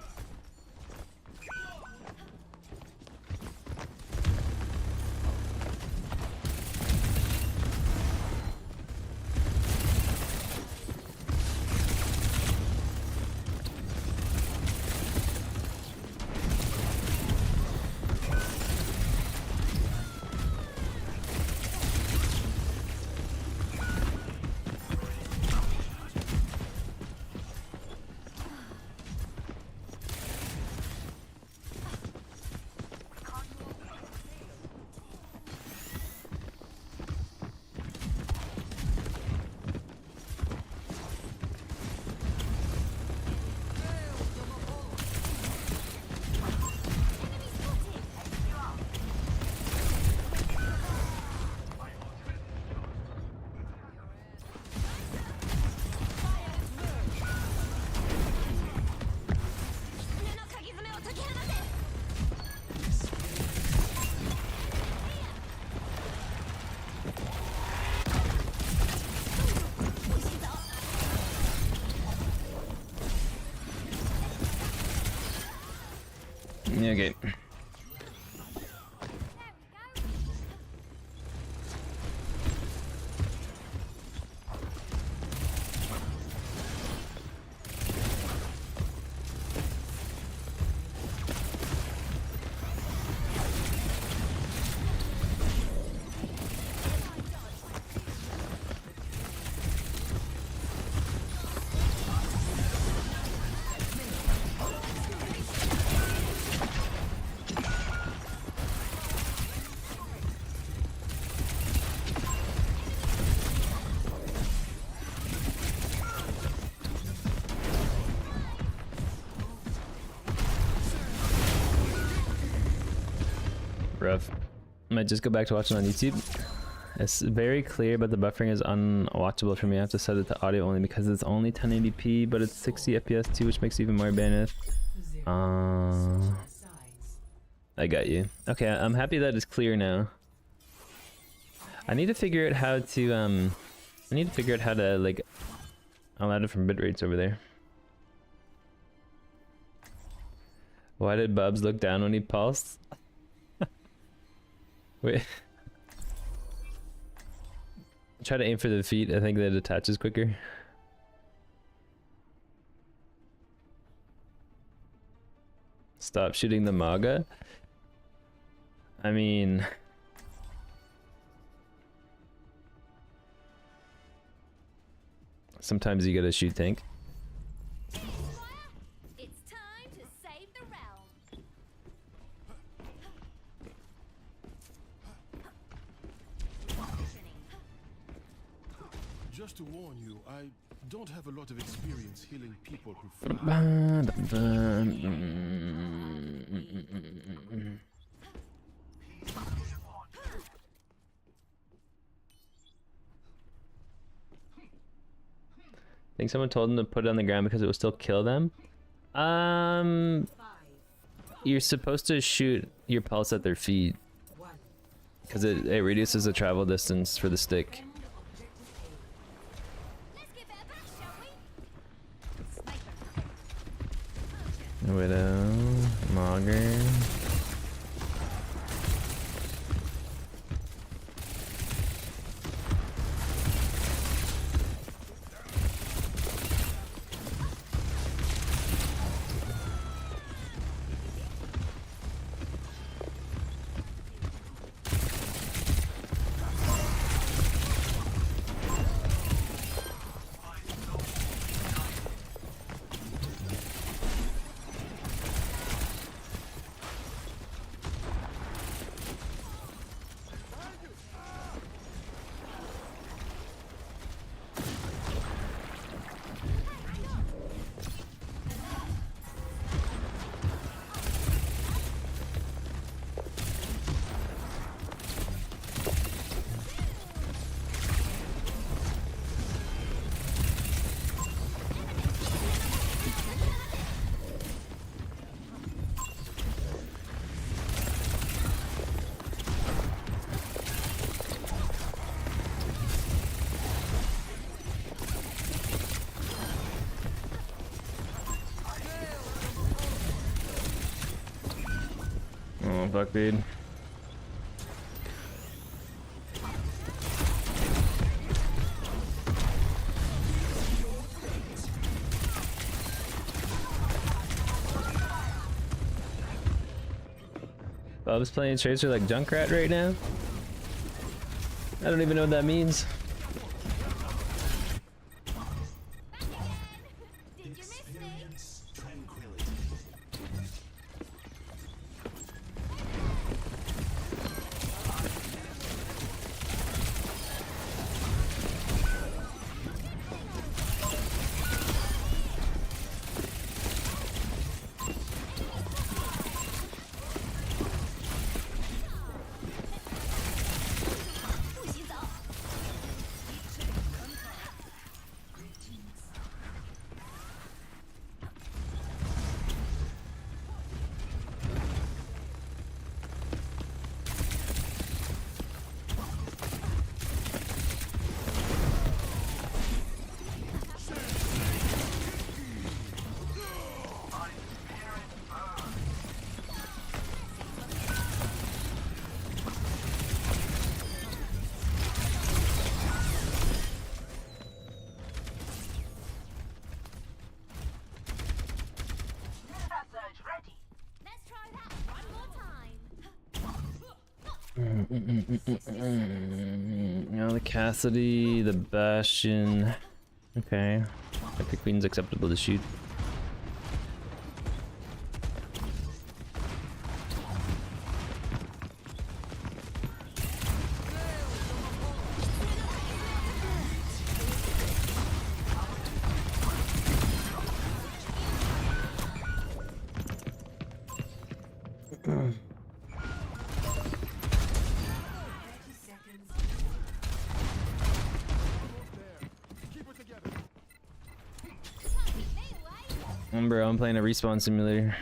Okay. Rough. Might just go back to watching on YouTube. It's very clear, but the buffering is unwatchable for me. I have to set it to audio only because it's only 1080p, but it's 60 FPS too, which makes even more bandwidth. I got you. Okay, I'm happy that it's clear now. I need to figure out how to like allow different bit rates over there. Why did Bubs look down when he pulsed? Wait. Try to aim for the feet. I think that attaches quicker. Stop shooting the MAGA. I mean, sometimes you gotta shoot tank. It's time to save the realm. Just to warn you, I don't have a lot of experience healing people who fly. I think someone told them to put it on the ground because it will still kill them. You're supposed to shoot your pulse at their feet because it reduces the travel distance for the stick. Let's give it a bash, shall we? Widow, Mauger. Oh, fuck, dude. Bob's playing Tracer like Junkrat right now? I don't even know what that means. Did you miss me? Tranquility. Now the Cassidy, the Bastion. Okay. Epic Queen's acceptable to shoot. Bro, I'm playing a respawn simulator.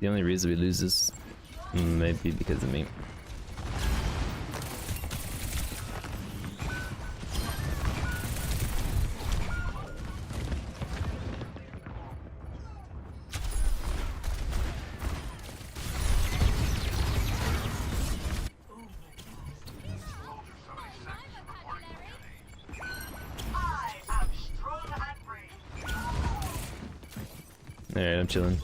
The only reason we lose this might be because of me. Alright, I'm chilling.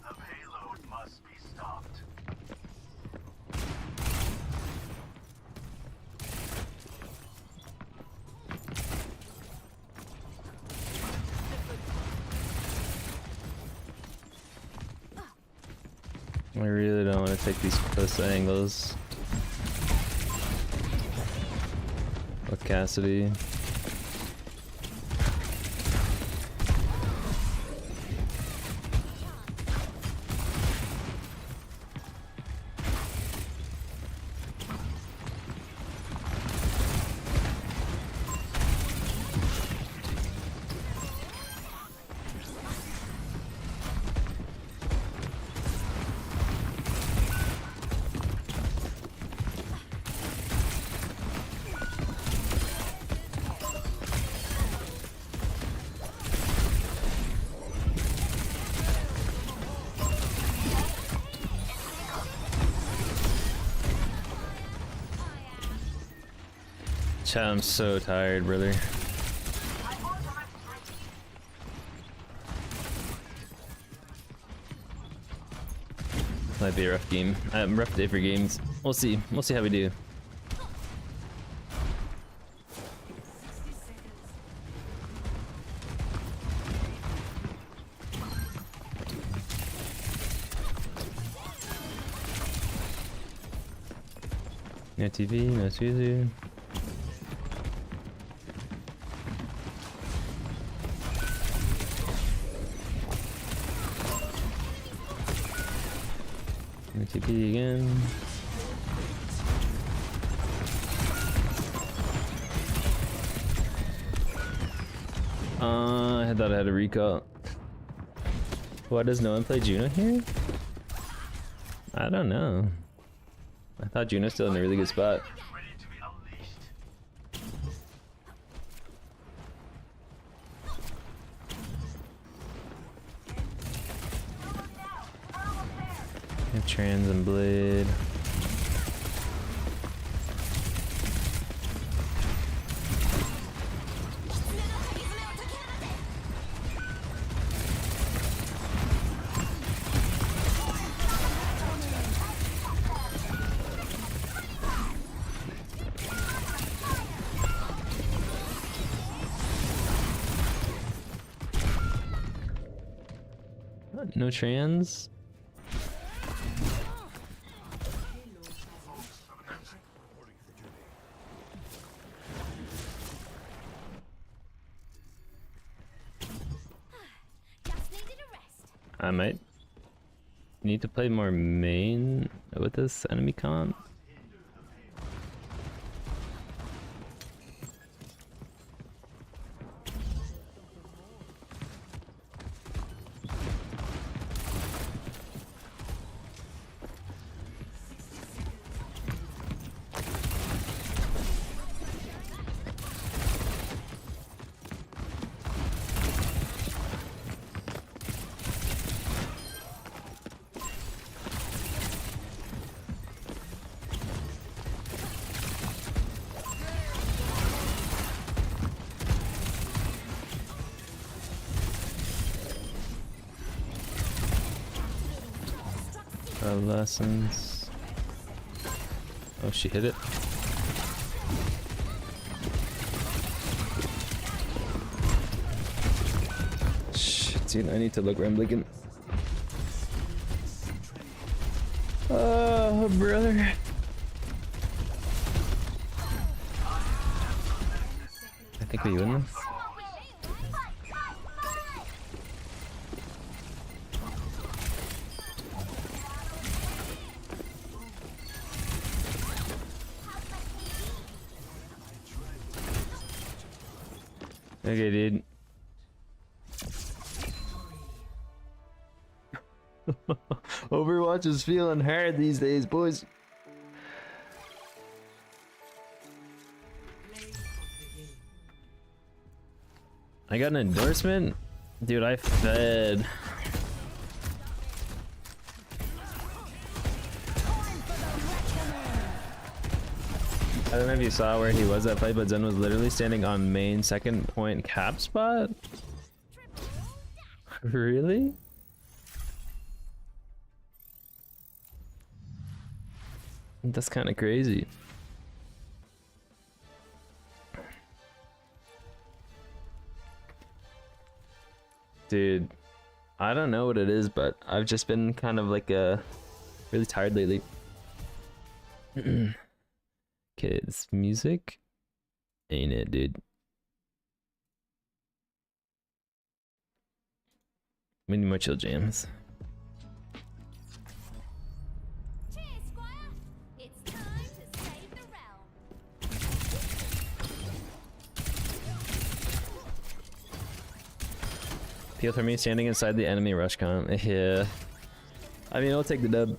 The payload must be stopped. I really don't want to take these close angles with Cassidy. Chat, I'm so tired, brother. Might be a rough game. Rough day for games. We'll see. We'll see how we do. No TV, no Suzu. No TV again. I thought I had a recall. Why does no one play Juno here? I don't know. I thought Juno's still in a really good spot. Ready to be unleashed. I have Trans and Blade. No trans? I might need to play more main with this enemy comp. Lessons. Oh, she hit it. Shit, dude, I need to look where I'm looking. Oh, brother. I think we win this. Okay, dude. Overwatch is feeling hard these days, boys. I got an endorsement? Dude, I fed. I don't know if you saw where he was that fight, but Zen was literally standing on main second point cap spot. Really? That's kind of crazy. Dude, I don't know what it is, but I've just been kind of like really tired lately. Kids, music ain't it, dude. We need more chill jams. Cheers, Squire! It's time to save the realm. Peel for me standing inside the enemy rush comp. Yeah. I mean, I'll take the dub.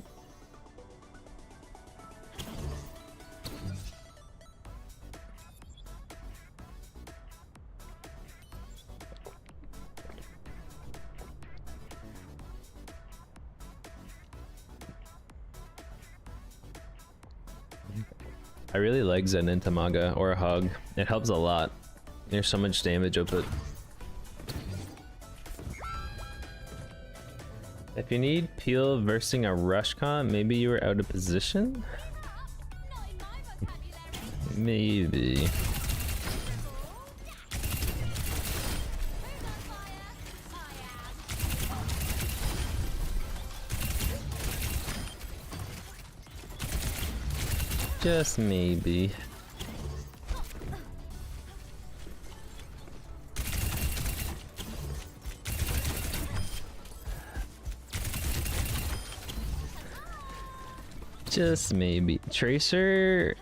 I really like Zen and Tamaga or a Hog. It helps a lot. There's so much damage output. If you need Peel versing a rush comp, maybe you were out of position? Not in my vocabulary. Maybe. Who's on fire? I am. Just maybe. Just maybe. Tracer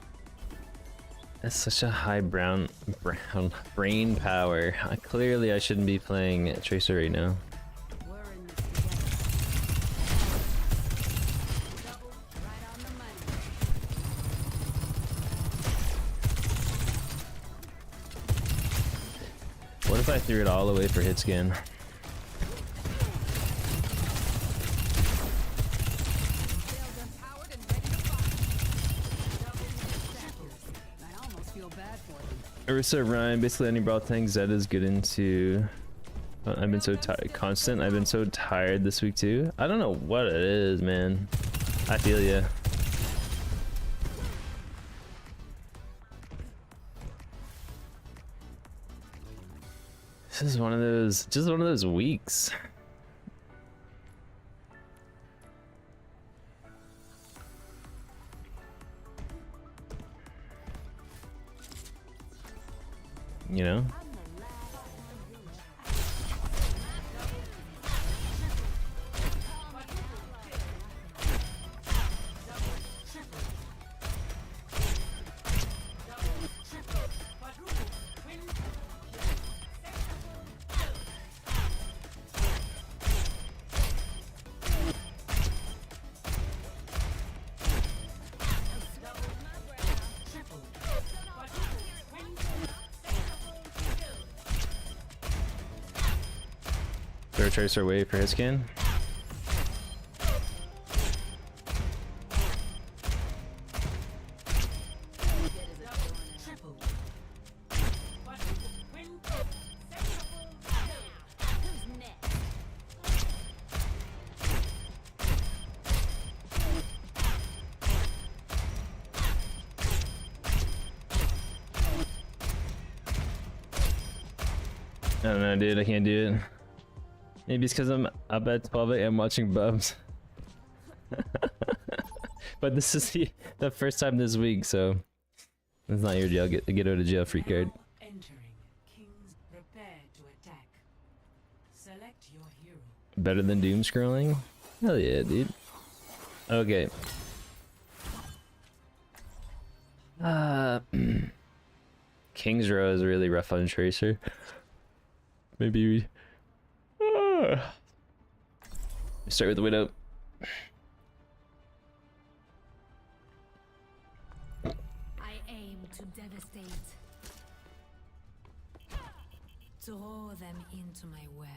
has such a high brown brain power. Clearly I shouldn't be playing Tracer right now. We're in this together. Double, right on the money. What if I threw it all away for hit scan? Sails empowered and ready to fight. Double interceptors. I almost feel bad for them. Ursa Ryan, basically any brawl tank. Zed is good into. I've been so tired. Constant. I've been so tired this week too. I don't know what it is, man. I feel ya. This is one of those, just one of those weeks. You know? Throw Tracer away for his skin. don't know, dude. I can't do it. Maybe it's because I'm up at 12 a.m. watching Bubs. But this is the first time this week, so it's not your deal. Get out of jail free card. Entering. Kings prepare to attack. Select your hero. Better than doom scrolling? Hell yeah, dude. Okay. King's Row is really rough on Tracer. Maybe we start with the Widow. I aim to devastate. Draw them into my web.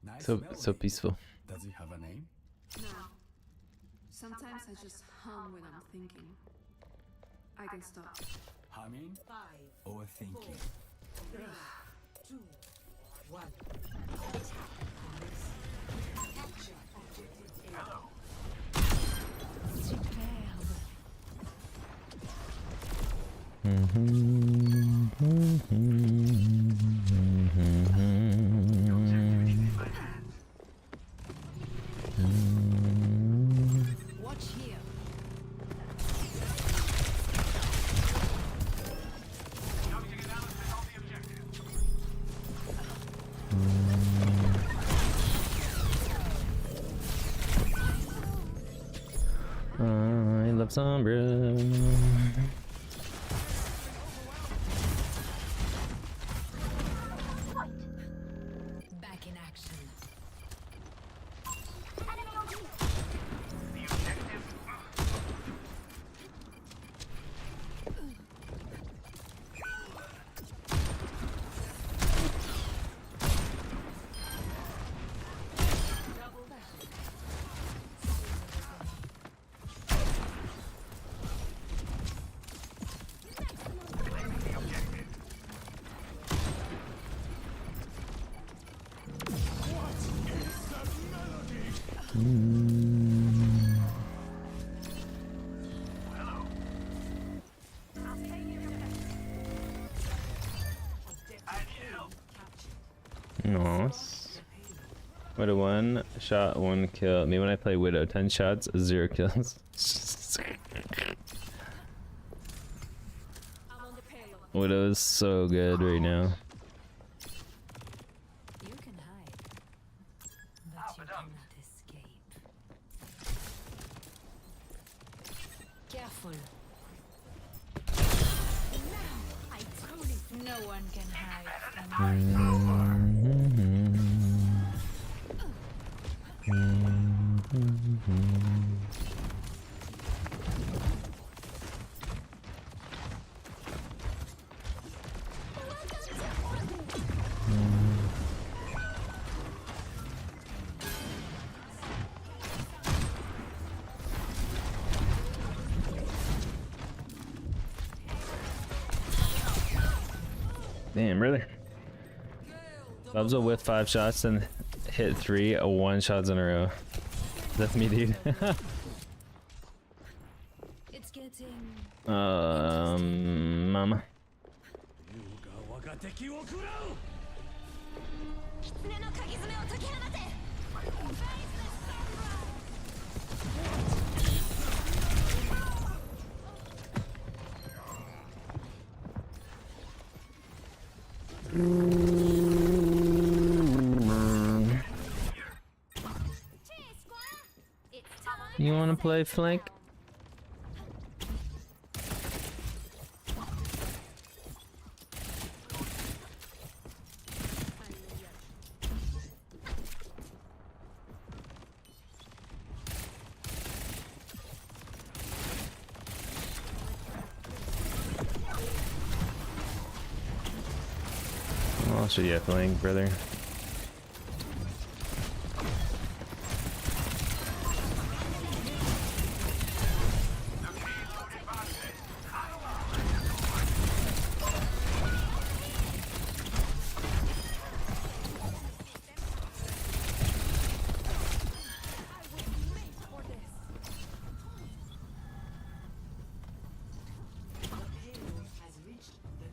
Nice So melody. peaceful. Does it have a name? No. Sometimes I just hum when I'm thinking. I can stop. Humming 5, or thinking? 3, 2, 1. Capture objective A. Watch here. I love Sombra. Back in action. Nice. Widow 1 shot, 1 kill. Me when I play Widow, 10 shots, 0 kills. Widow is so good right now. You can hide, but you cannot escape. Careful. Now, I truly. No one can hide from me. Damn, brother. Bubs will whip 5 shots and hit 3 1-shots in a row. That's me, dude. It's getting. Mama. You wanna play flank? Oh, so yeah, flank, brother.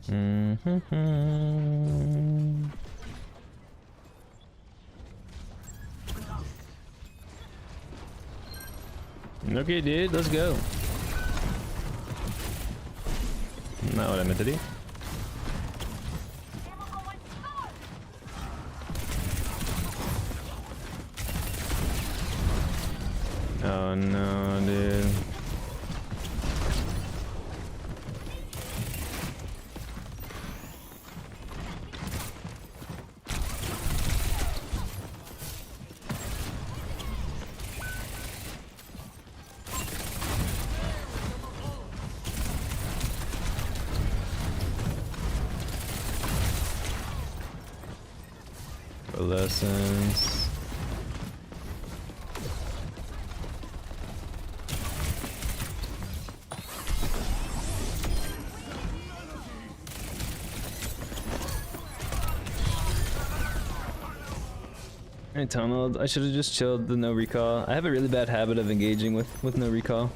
Okay, dude, let's go. Not what I meant to do. Oh no, dude. Lessons. Hey Donald, I should have just chilled the no recall. I have a really bad habit of engaging with no recall.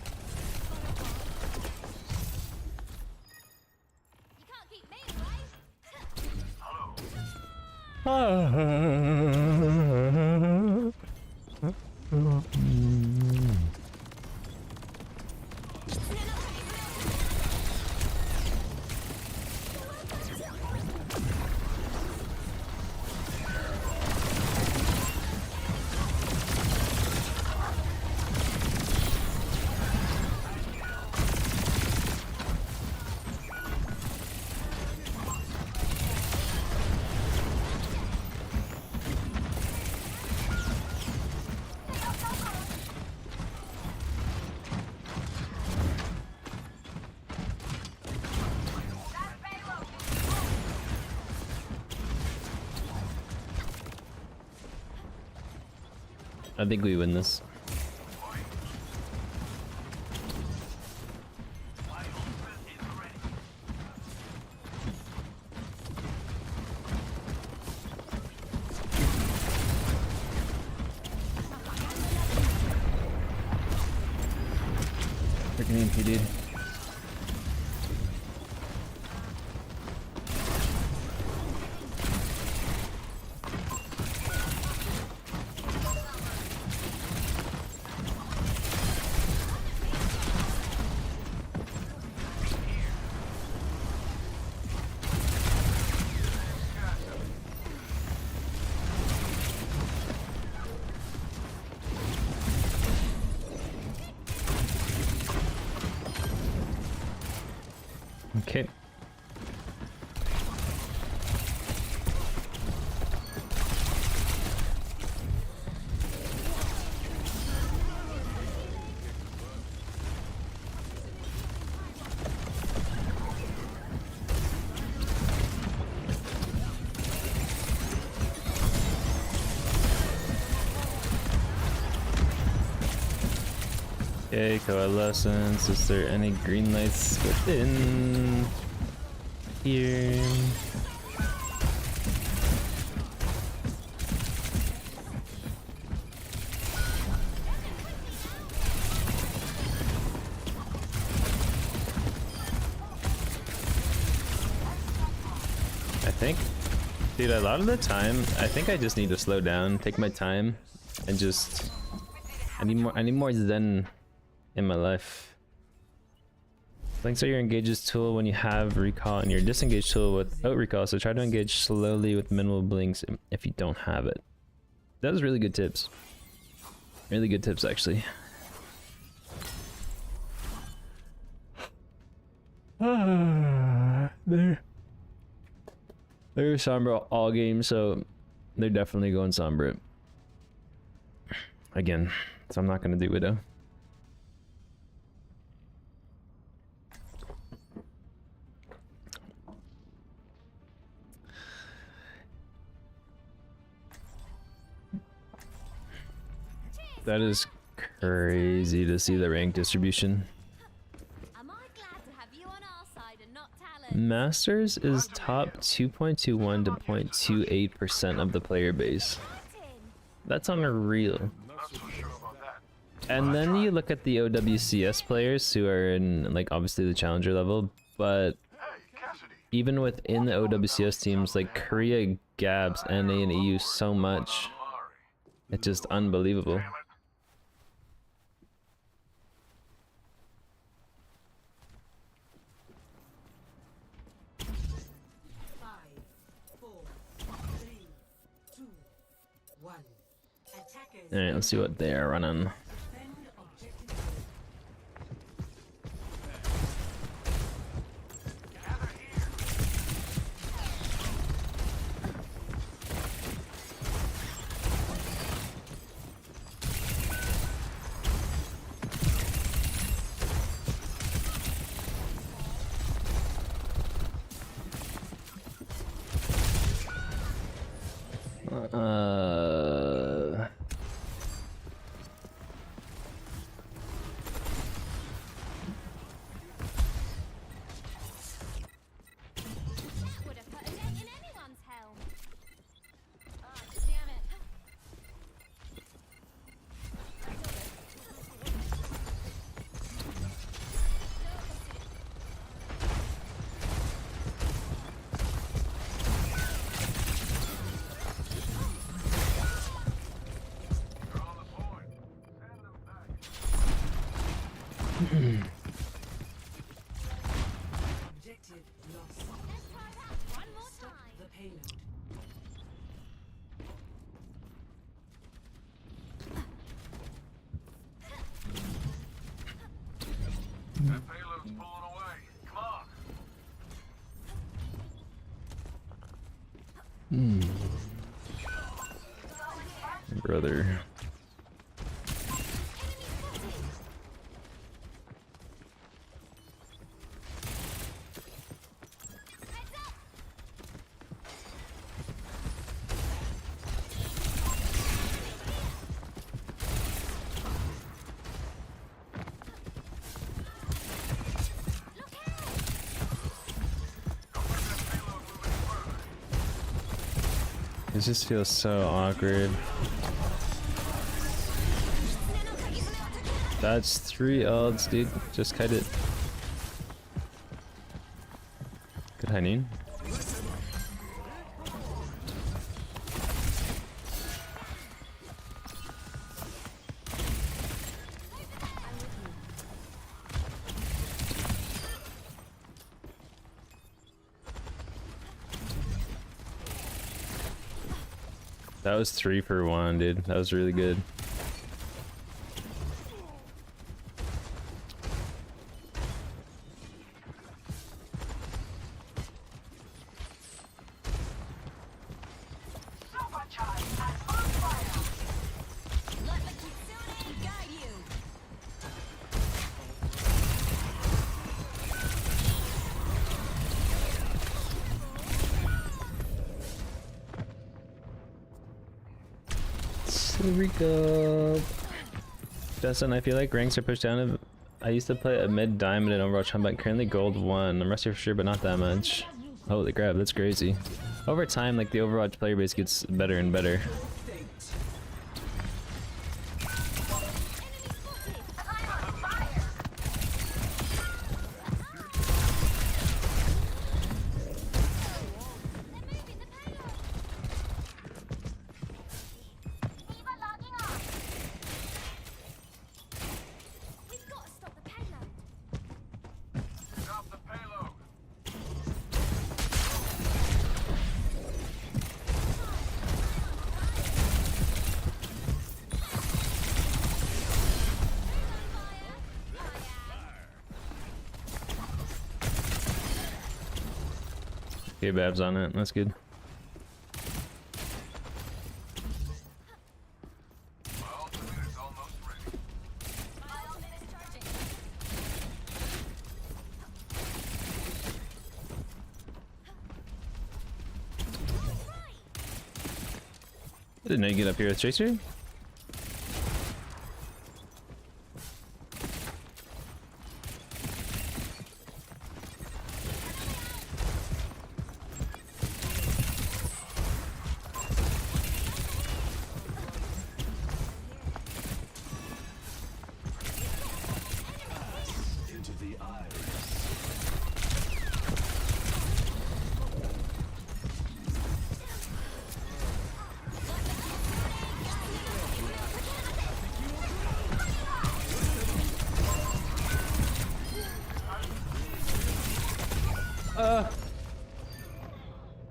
I think we win this. Freaking MP, dude. Okay. Okay, coalescence. Is there any green lights within here? I think, dude, a lot of the time, I think I just need to slow down, take my time, and just, I need more zen in my life. Blinks are your engages tool when you have recall, and your disengage tool without recall, so try to engage slowly with minimal blinks if you don't have it. That was really good tips. Really good tips, actually. They're Sombra all game, so they're definitely going Sombra again, so I'm not gonna do Widow. That is crazy to see the rank distribution. Am I glad to have you on our side and not talent? Masters is top 2.21 to 0.28% of the player base. That's unreal. Not so sure about that. And then you look at the OWCS players who are in, like, obviously the challenger level, but Hey, Cassidy. even within the OWCS teams, like Korea gabs NA and EU so much. It's just unbelievable. Alright, let's see what they are running. Would have put a dent in anyone's helm. Oh, damn it. Objective lost. Let's try that one more Stop time. the payload. That payload's pulling away. Come on. Brother. It just feels so awkward. That's 3 ults, dude. Just kite it. Good hiding. That was 3 for 1, dude. That was really good. Let the Kitsune guide you. Here we go. Justin, I feel like ranks are pushed down. I used to play a mid diamond in Overwatch. I'm currently gold 1. I'm rusty for sure, but not that much. Holy crap, that's crazy. Over time, like the Overwatch player base gets better and better. We've got to stop the payload. Stop the payload. Okay, Babs on it. That's good. My ultimate is almost ready. My ultimate is charging. I didn't know you get up here with Tracer.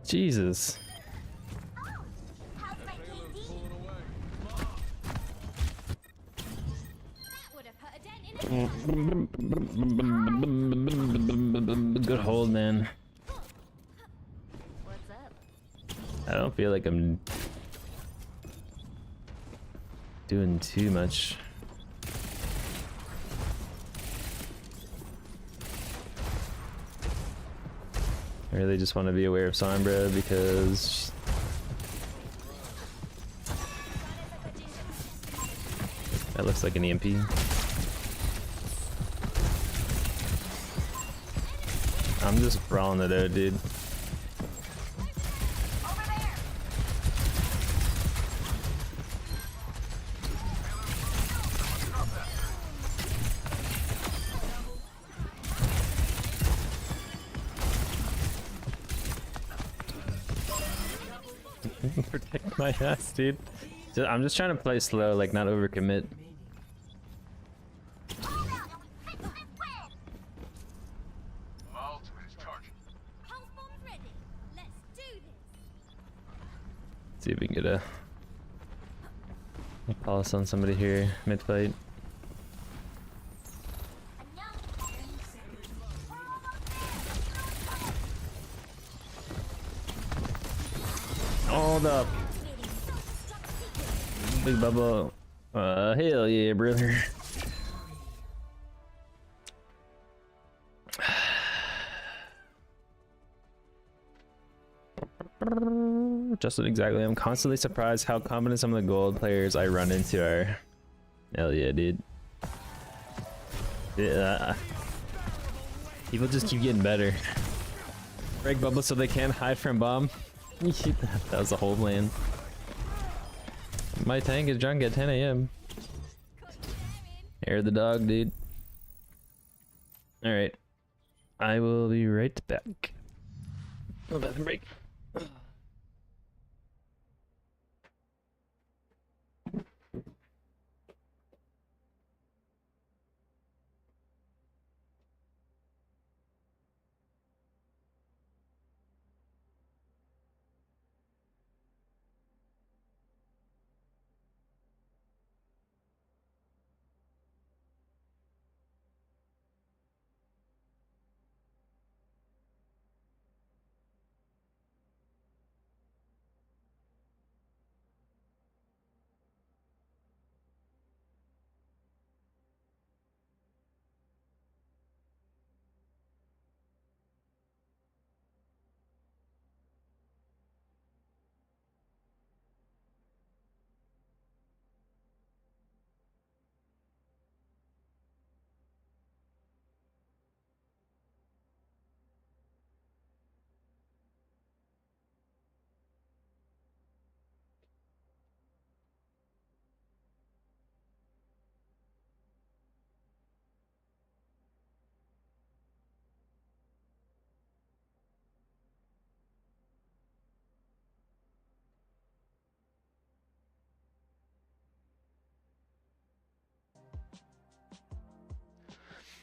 Jesus. How's my KD? That would have put a dent in it. Good hold, man. What's up? I don't feel like I'm doing too much. I really just want to be aware of Sombra because that looks like an EMP. I'm just brawling it out, dude. Protect my ass, dude. I'm just trying to play slow, like not overcommit. My ultimate is charging. Pulse bomb's ready. Let's do this. See if we can get a pulse on somebody here mid fight. Hold up. Big bubble. Hell yeah, brother. Justin, exactly. I'm constantly surprised how confident some of the gold players I run into are. Hell yeah, dude. Yeah. People just keep getting better. Break bubble so they can't hide from bomb. That was the whole plan. My tank is drunk at 10 a.m. Air the dog, dude. Alright. I will be right back. Oh, bathroom break.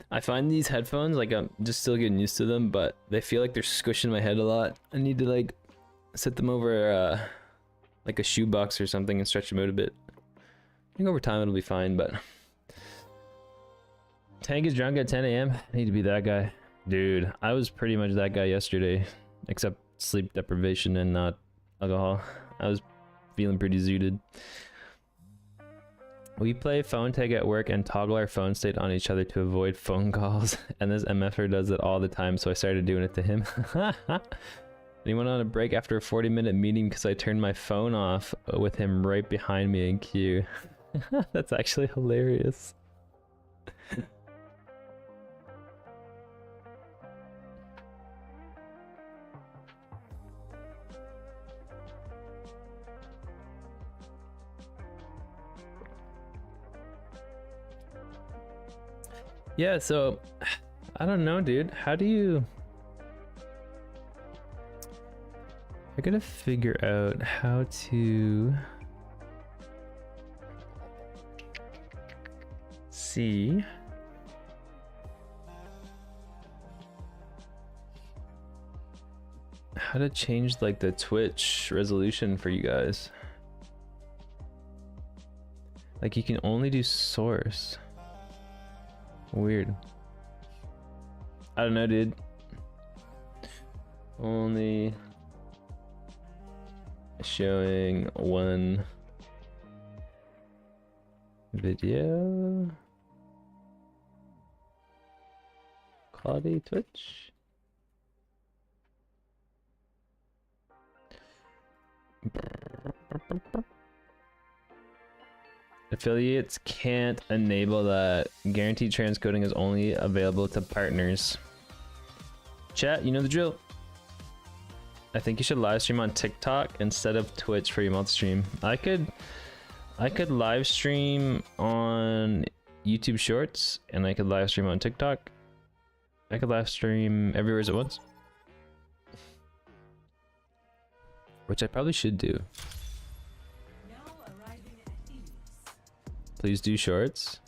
I find these headphones, like I'm just still getting used to them, but they feel like they're squishing my head a lot. I need to like set them over like a shoebox or something and stretch them out a bit. I think over time it'll be fine, but tank is drunk at 10 a.m. I need to be that guy. Dude, I was pretty much that guy yesterday, except sleep deprivation and not alcohol. I was feeling pretty zooted. We play phone tag at work and toggle our phone state on each other to avoid phone calls, and this MFer does it all the time, so I started doing it to him. And he went on a break after a 40-minute meeting because I turned my phone off with him right behind me in queue. That's actually hilarious. Yeah, so I don't know, dude. How do you... I gotta figure out how to see how to change like the Twitch resolution for you guys. Like you can only do source. Weird. I don't know, dude. Only showing one video. Quality Twitch. Affiliates can't enable that. Guaranteed transcoding is only available to partners. Chat, you know the drill. I think you should live stream on TikTok instead of Twitch for your multi-stream. I could live stream on YouTube Shorts, and I could live stream on TikTok. I could live stream everywhere at once. Which I probably should do. Now arriving at Ease. Please do shorts.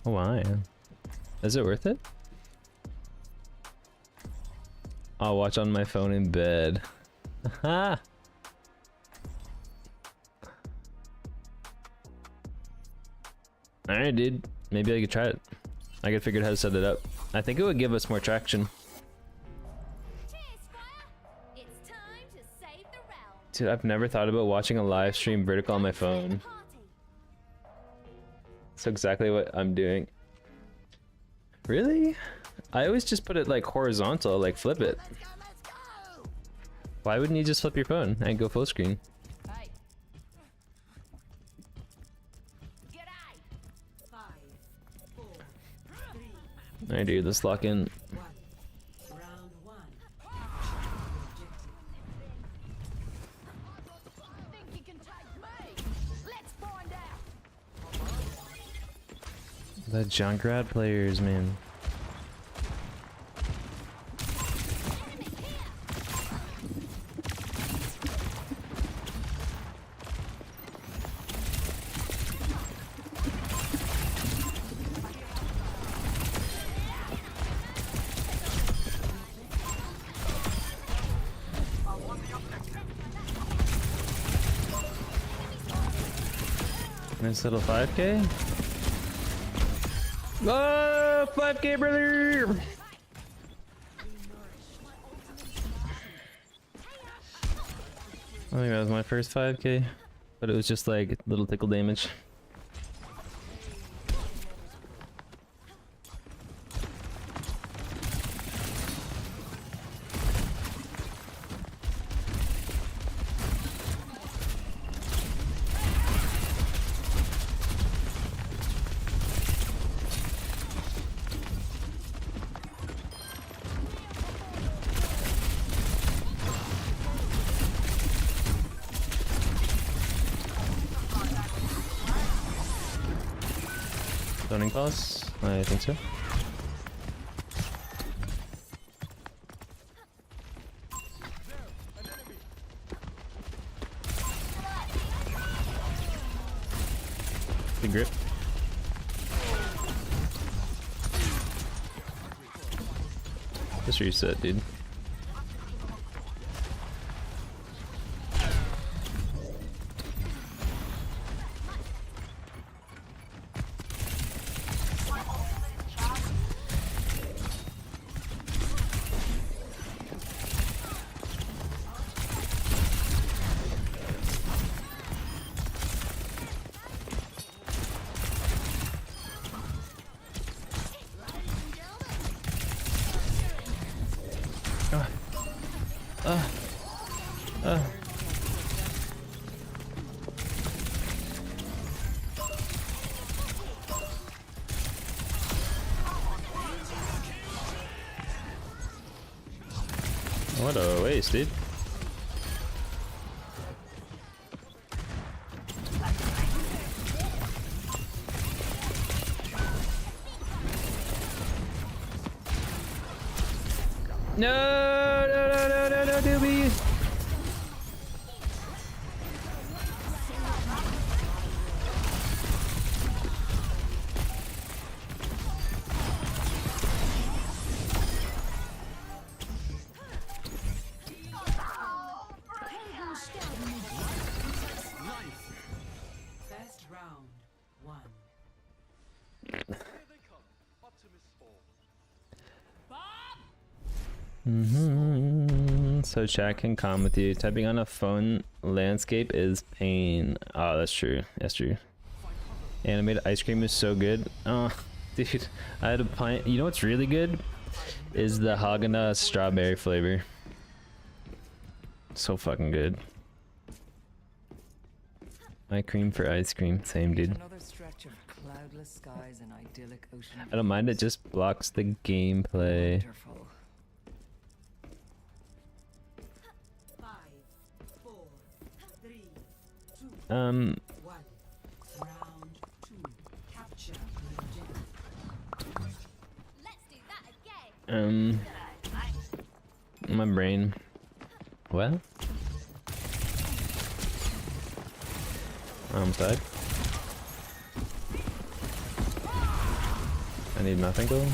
Oh, why? Is it worth it? I'll watch on my phone in bed. Haha. Alright, dude. Maybe I could try it. I could figure out how to set it up. I think it would give us more traction. It's time to save the realm. Dude, I've never thought about watching a live stream vertical on my phone. That's exactly what I'm doing. Really? I always just put it like horizontal, like flip it. Why wouldn't you just flip your phone and go full screen? Hey. Alright, dude, let's lock in. Round one. Think you can take me? Let's find out. The Junkrat players, man. Nice little 5K. Oh, 5K, brother! I think that was my first 5K, but it was just like little tickle damage. Zoning pause? I think so. Good grip. Just reset, dude. What a waste, dude. No, doobie. Round 1. So chat can calm with you. Typing on a phone landscape is pain. Oh, that's true. That's true. Animated ice cream is so good. Oh, dude, I had a pint. You know what's really good? Is the Haagen-Dazs strawberry flavor. So fucking good. My cream for ice cream. Same, dude. Another stretch of cloudless skies and idyllic ocean. I don't mind, it just blocks the gameplay. Wonderful. 5, 4, 3, 2, 1. Round 2. Capture the objective. Let's do that again. My brain. What? I'm dead. I need nothing gold.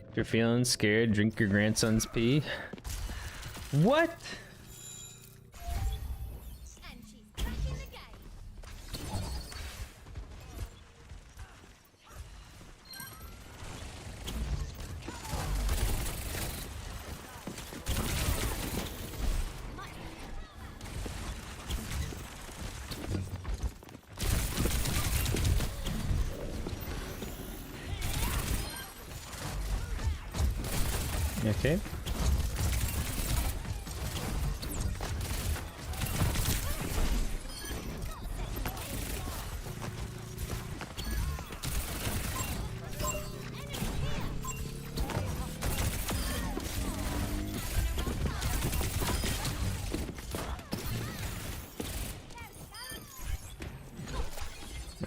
If you're feeling scared, drink your grandson's pee. What? And she's back in the game. Okay.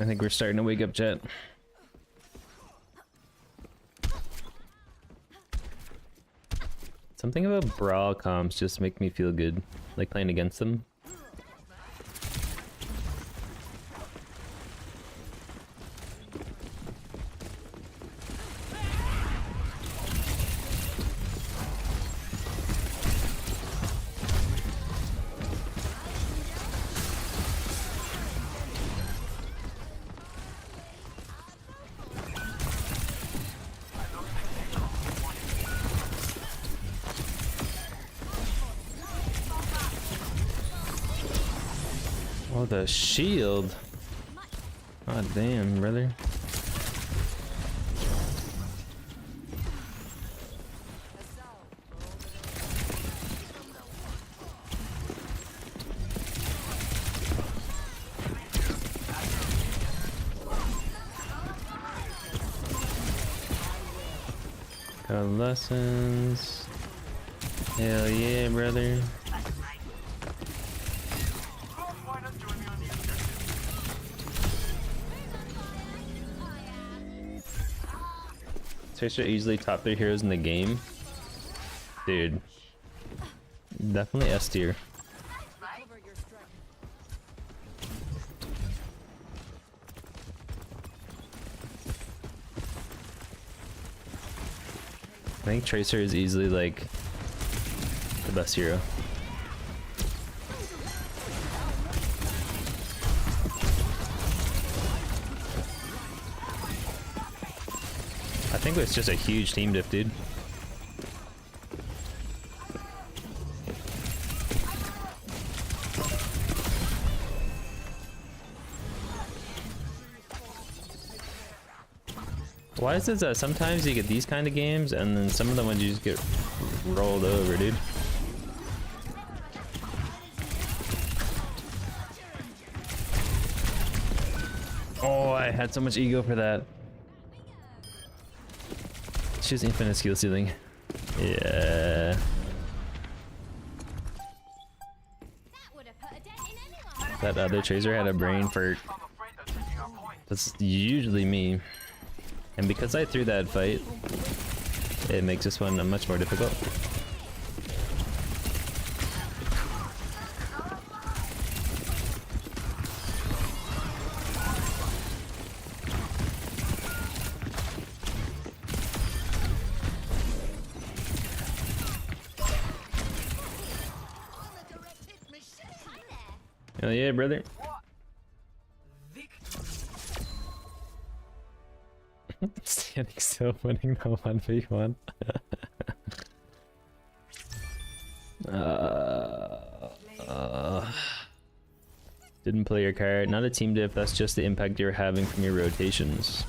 I think we're starting to wake up, chat. Something about brawl comps just make me feel good, like playing against them. Oh, the shield. God damn, brother. Got lessons. Hell yeah, brother. TRACER easily top 3 heroes in the game. Dude. Definitely S tier. I think TRACER is easily like the best hero. I think it's just a huge team diff, dude. Why is it that sometimes you get these kind of games and then some of the ones you just get rolled over, dude? Oh, I had so much ego for that. Choose infinite skill ceiling. Yeah. That other TRACER had a brain fart. That's usually me. And because I threw that fight, it makes this one much more difficult. Hell yeah, brother. Standing still, winning the 1v1. Didn't play your card. Not a team diff, that's just the impact you're having from your rotations.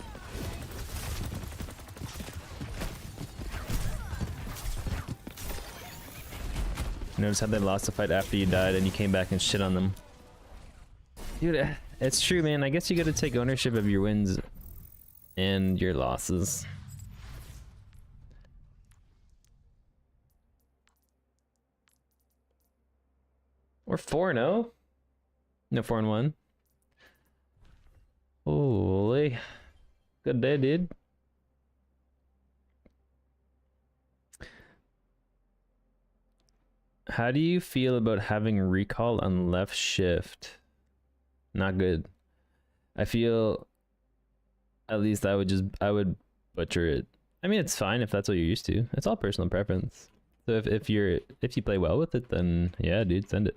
Notice how they lost the fight after you died and you came back and shit on them. Dude, it's true, man. I guess you gotta take ownership of your wins and your losses. We're 4-0? No, 4-1. Holy. Good day, dude. How do you feel about having recall on left shift? Not good. I feel at least I would butcher it. I mean, it's fine if that's what you're used to. It's all personal preference. So if you play well with it, then yeah, dude, send it.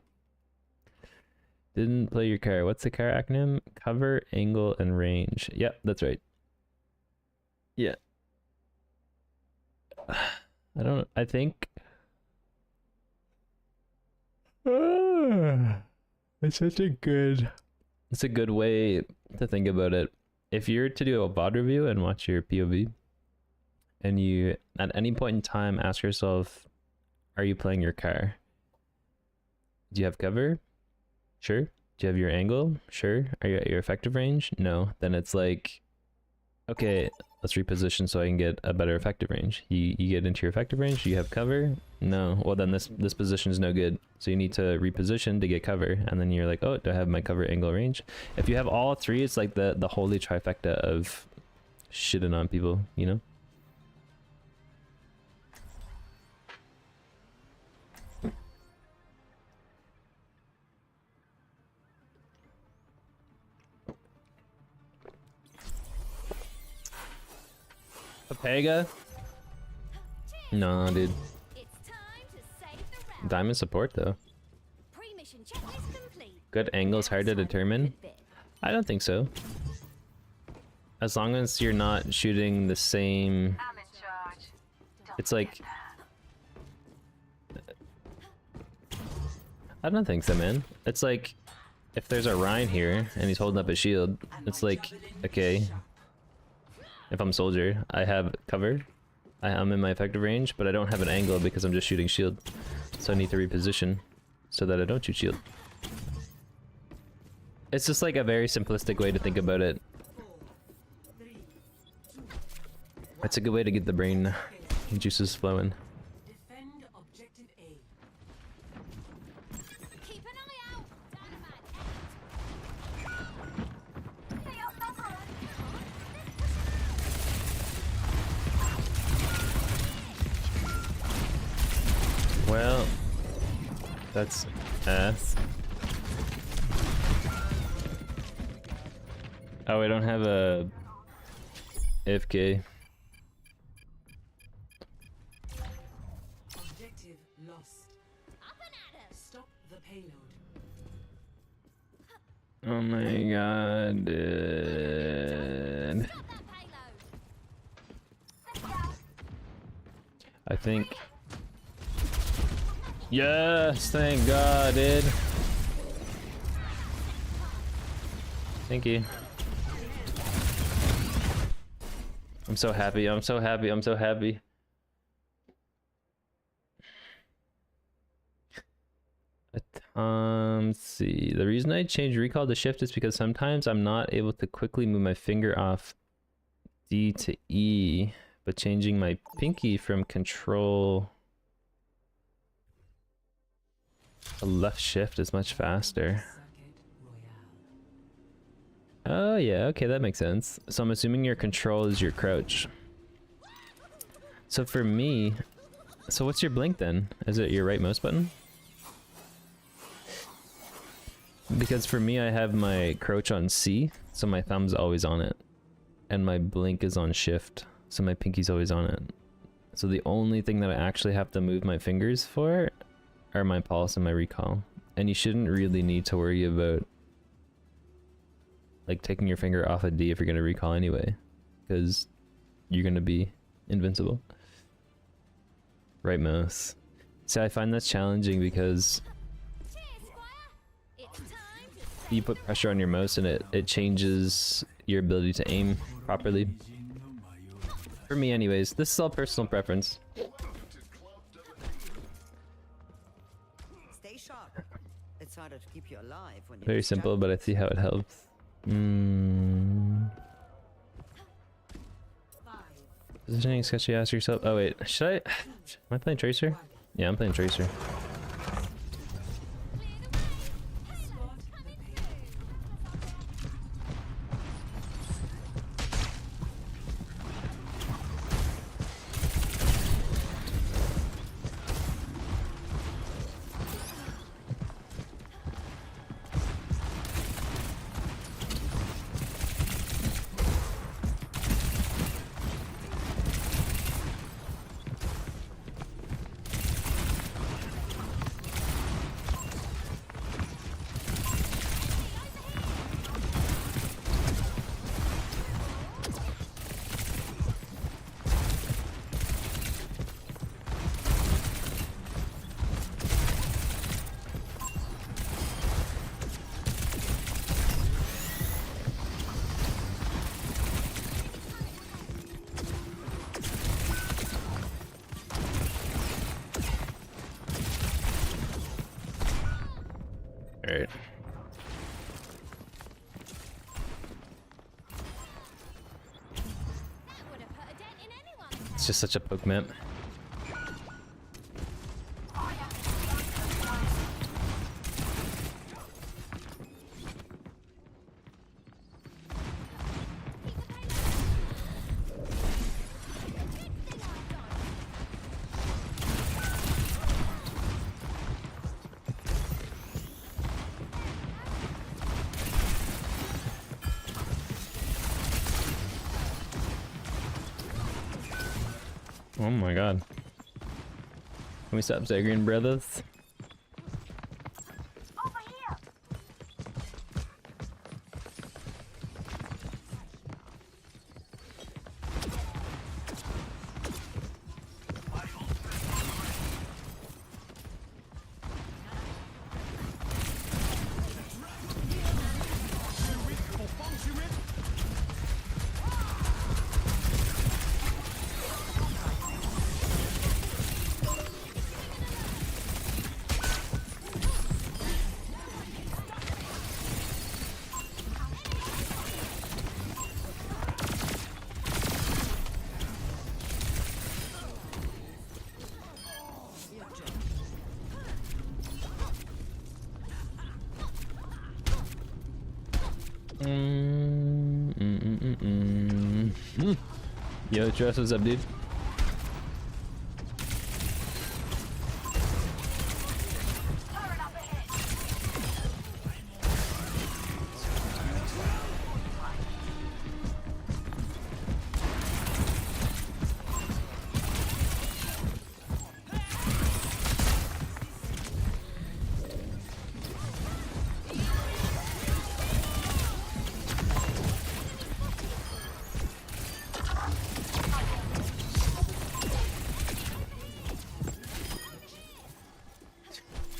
Didn't play your car. What's the car acronym? Cover, angle, and range. Yep, that's right. Yeah. I don't. I think. It's such a good. It's a good way to think about it. If you're to do a VOD review and watch your POV, and you at any point in time ask yourself, are you playing your car? Do you have cover? Sure. Do you have your angle? Sure. Are you at your effective range? No. Then it's like, okay, let's reposition so I can get a better effective range. You get into your effective range, you have cover? No. Well, then this position is no good. So you need to reposition to get cover. And then you're like, oh, do I have my cover, angle, range? If you have all three, it's like the holy trifecta of shitting on people, you know? Pega? No, dude. Diamond support though. Good angles hard to determine? I don't think so. As long as you're not shooting the same... It's like... I don't think so, man. It's like... If there's a Ryan here and he's holding up a shield, it's like, okay... If I'm soldier, I have cover. I'm in my effective range, but I don't have an angle because I'm just shooting shield. So I need to reposition so that I don't shoot shield. It's just like a very simplistic way to think about it. It's a good way to get the brain juices flowing. Defend objective A. Keep an eye out. Well, that's ass. Oh, I don't have a FK. Objective lost. Stop the payload. Oh my god, dude. I think... Yes, thank god, dude. Thank you. I'm so happy, I'm so happy, I'm so happy. Let's see. The reason I changed recall to shift is because sometimes I'm not able to quickly move my finger off D to E, but changing my pinky from control to left shift is much faster. Oh yeah, okay, that makes sense. So I'm assuming your control is your crouch. So for me, so what's your blink then? Is it your right mouse button? Because for me, I have my crouch on C, so my thumb's always on it. And my blink is on shift, so my pinky's always on it. So the only thing that I actually have to move my fingers for are my pulse and my recall. and you shouldn't really need to worry about like taking your finger off a D if you're gonna recall anyway, because you're gonna be invincible. Right mouse. See, I find that's challenging because you put pressure on your mouse and it changes your ability to aim properly. For me anyways, this is all personal preference. Stay sharp. It's harder to keep you alive when you're Very simple, but I see how it helps. Positioning sketchy, ask yourself. Oh wait, should I? Am I playing Tracer? Yeah, I'm playing Tracer. Alright. It's just such a poke map. Oh my god. Can we stop staggering, brothers? Over here. Yo, Tress, what's up, dude?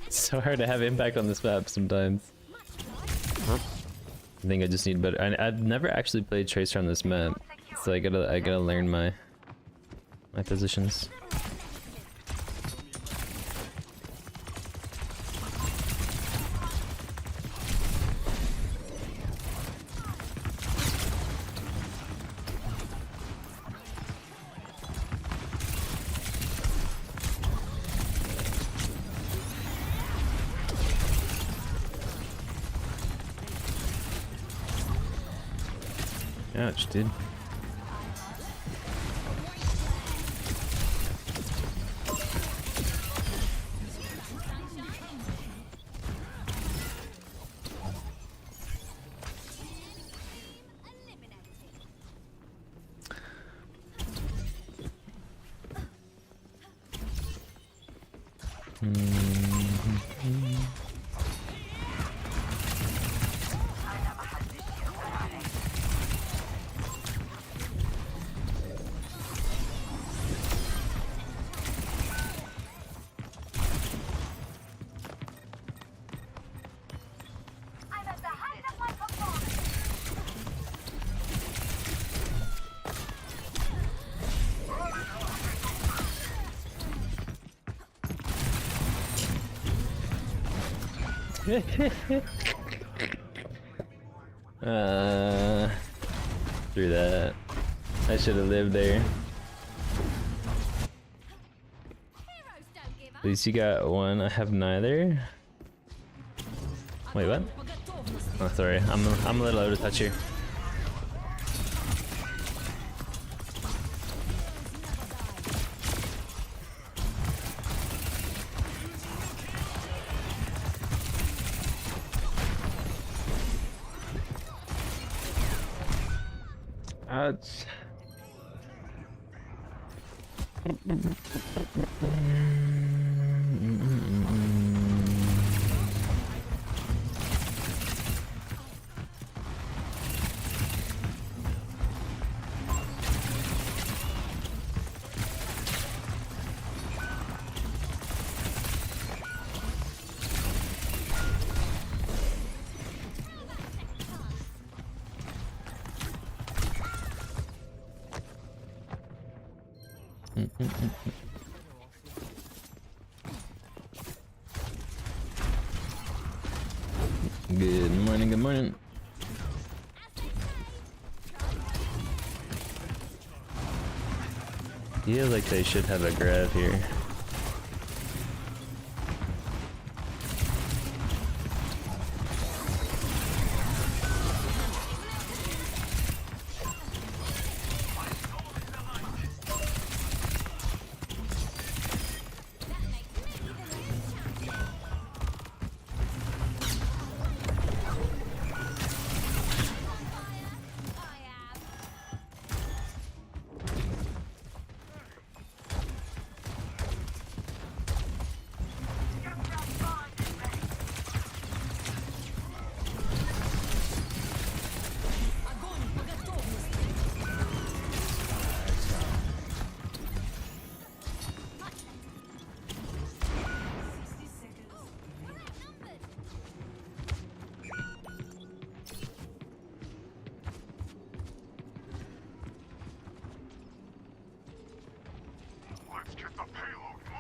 So hard to have impact on this map sometimes. I think I just need better. I've never actually played Tracer on this map, so I gotta learn my positions. Ouch, dude. Through that. I should have lived there. At least you got one. I have neither. Wait, what? Oh, sorry. I'm a little out of touch here. Ouch. Good morning, good morning. Feels like they should have a grab here.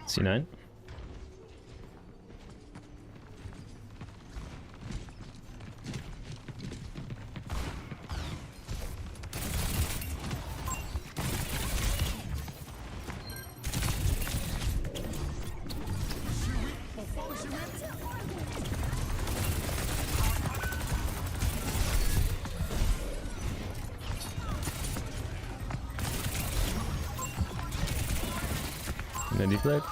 C9. No deflect.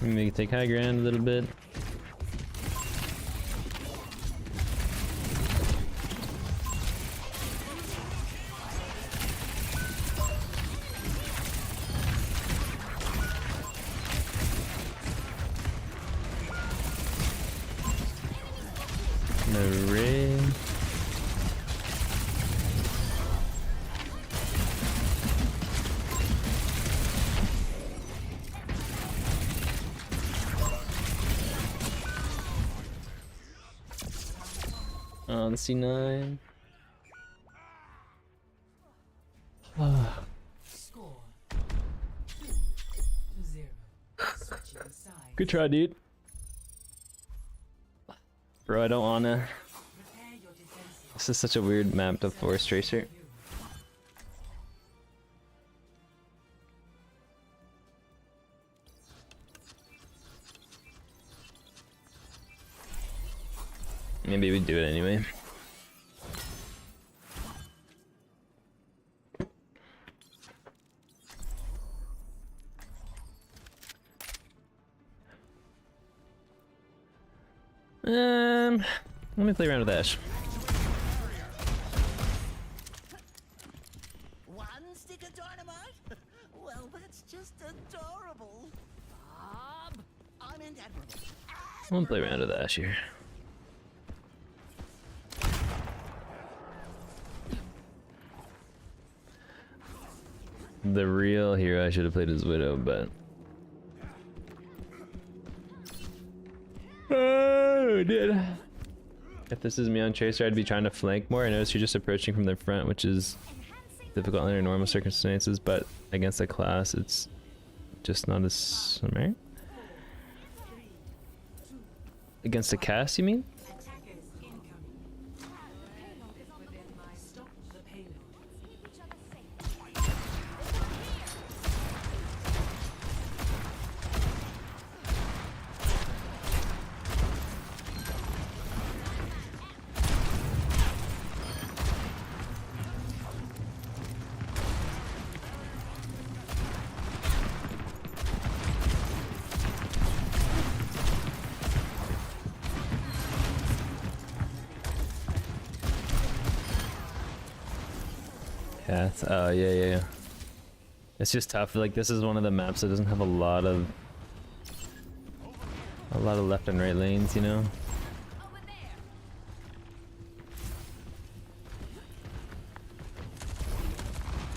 Maybe take high ground a little bit. No ray. On C9. Score 2-0. Switching sides. Good try, dude. Bro, I don't wanna. Prepare your defenses. This is such a weird map to force Tracer. Maybe we do it anyway. Let me play around with Ash. One stick of dynamite? Well, that's just adorable. Bob, I'm in admirable. I'm gonna play around with Ash here. The real hero I should have played as Widow, but Oh, dude. If this is me on Tracer, I'd be trying to flank more. I notice you're just approaching from the front, which is difficult under normal circumstances, but against a class, it's just not as smart. Against a cast, you mean? Attackers incoming. Stop the payload. Yeah, oh yeah. It's just tough. Like this is one of the maps that doesn't have a lot of left and right lanes, you know.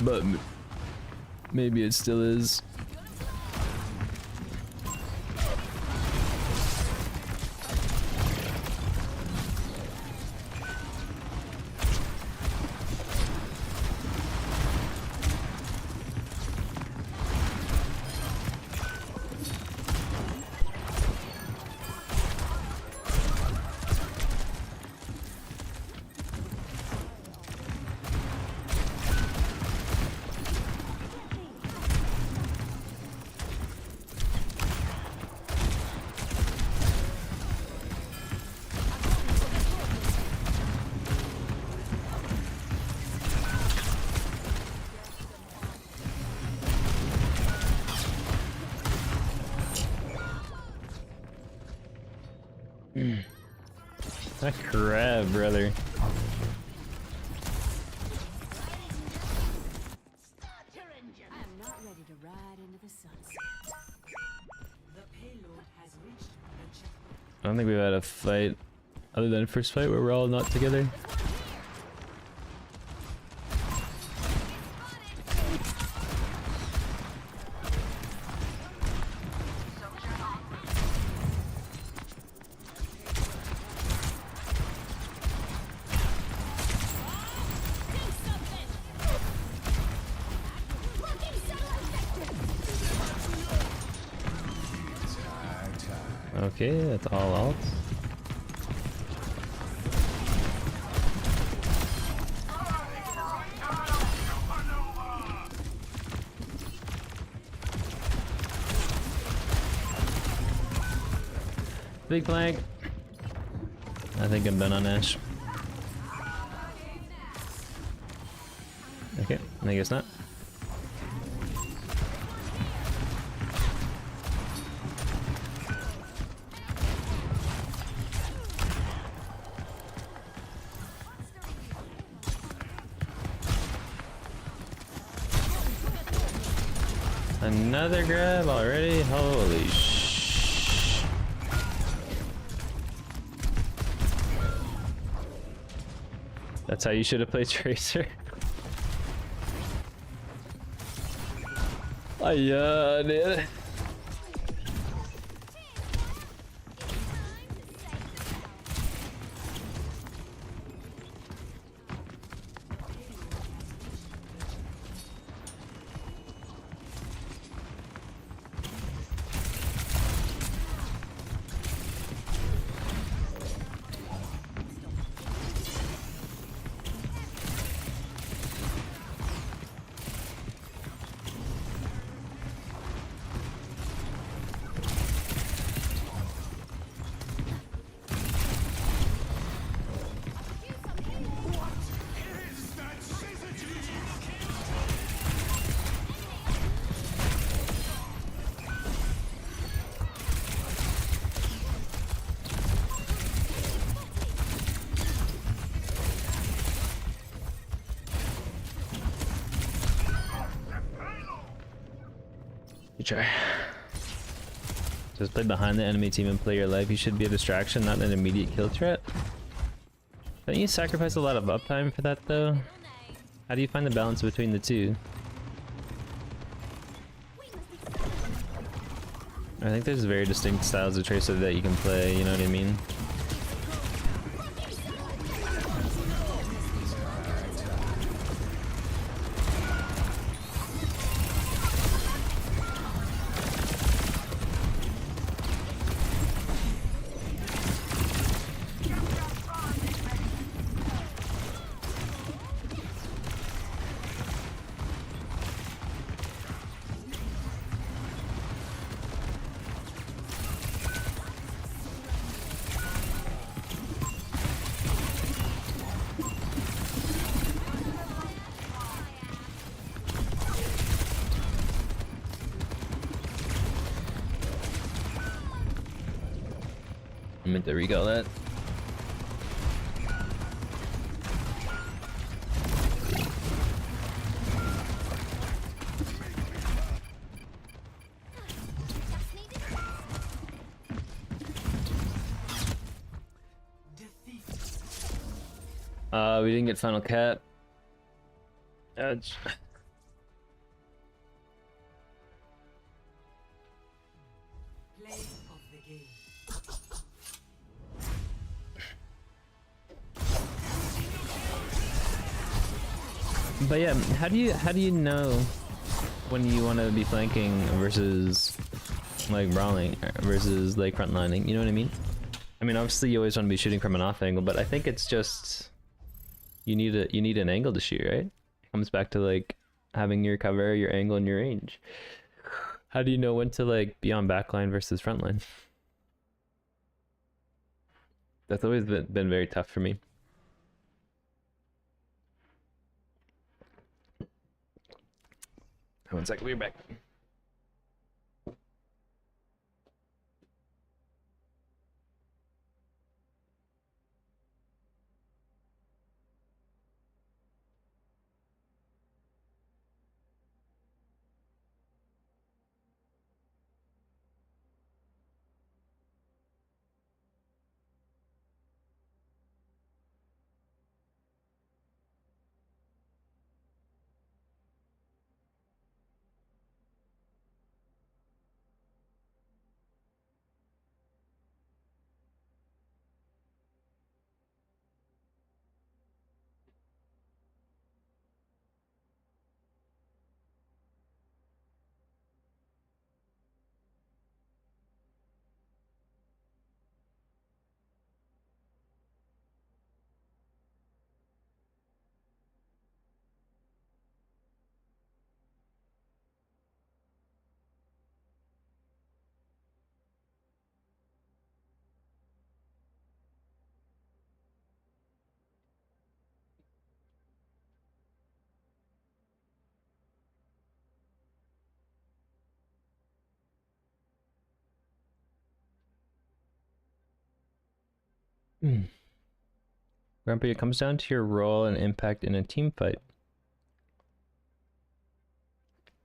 But maybe it still is. That crab, brother. I'm not ready to ride into the sunset. The payload has reached the checkpoint. I don't think we've had a fight other than first fight where we're all not together. Okay, that's all alt. Big flank. I think I'm done on Ash. Okay, I guess not. Another grab already? Holy sh! That's how you should have played Tracer. Dude. Good try. Just play behind the enemy team and play your life. You should be a distraction, not an immediate kill threat. Don't you sacrifice a lot of uptime for that though? How do you find the balance between the two? I think there's very distinct styles of Tracer that you can play, you know what I mean? I meant to recall that. We didn't get final cap. Ouch. Play of the game. But yeah, how do you know when you want to be flanking versus like brawling versus like frontlining? You know what I mean? I mean, obviously you always want to be shooting from an off angle, but I think it's just you need an angle to shoot, right? It comes back to like having your cover, your angle, and your range. How do you know when to like be on backline versus frontline? That's always been very tough for me. One second, we're back. Grumpy, it comes down to your role and impact in a team fight.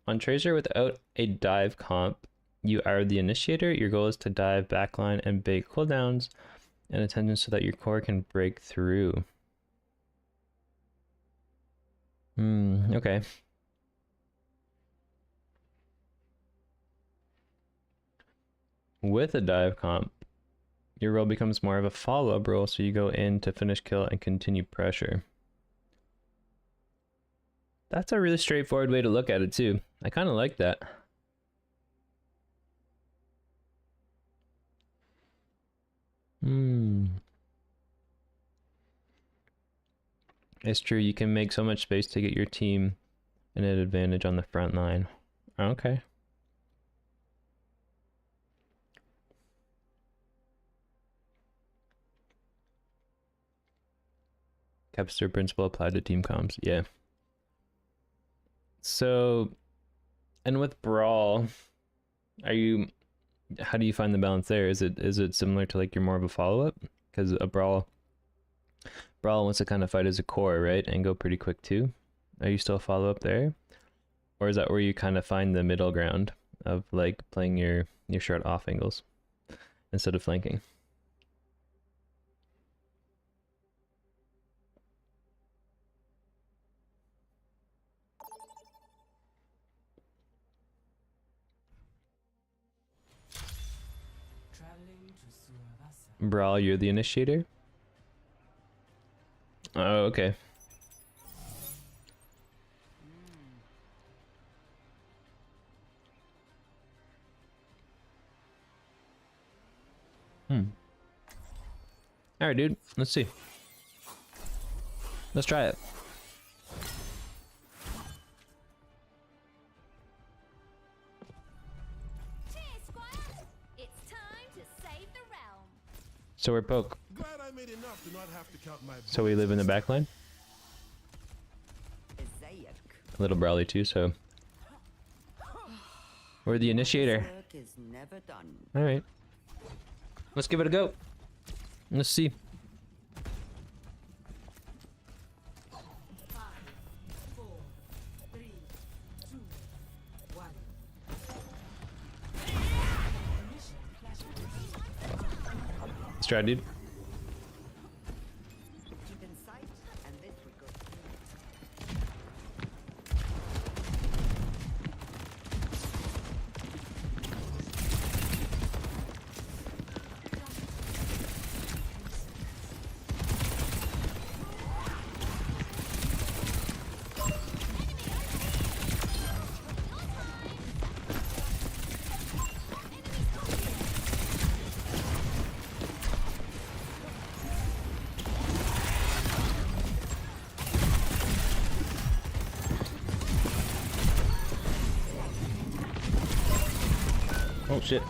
On Tracer without a dive comp, you are the initiator. Your goal is to dive, backline, and bait cooldowns and attention so that your core can break through. Okay. With a dive comp, your role becomes more of a follow-up role, so you go in to finish kill and continue pressure. That's a really straightforward way to look at it too. I kind of like that. It's true, you can make so much space to get your team an advantage on the front line. Okay. Capster principle applied to team comms. Yeah. So, and with Brawl, how do you find the balance there? Is it similar to like you're more of a follow-up? Because a Brawl wants to kind of fight as a core, right? And go pretty quick too. Are you still a follow-up there? Or is that where you kind of find the middle ground of like playing your short off angles instead of flanking? Traveling to Suravasa. Brawl, you're the initiator? Oh, okay. Alright, dude. Let's see. Let's try it. Cheers, Squire! It's time to save the realm. So we're poke. Glad I made enough to not have to count my So we live in the back line? A little brawly too, so... We're the initiator. Work is never done. Alright. Let's give it a go. Let's see. 5, 4, 3, 2, 1. Initial flashbang. Let's try, dude. Keep in sight, and this would go. Oh shit. My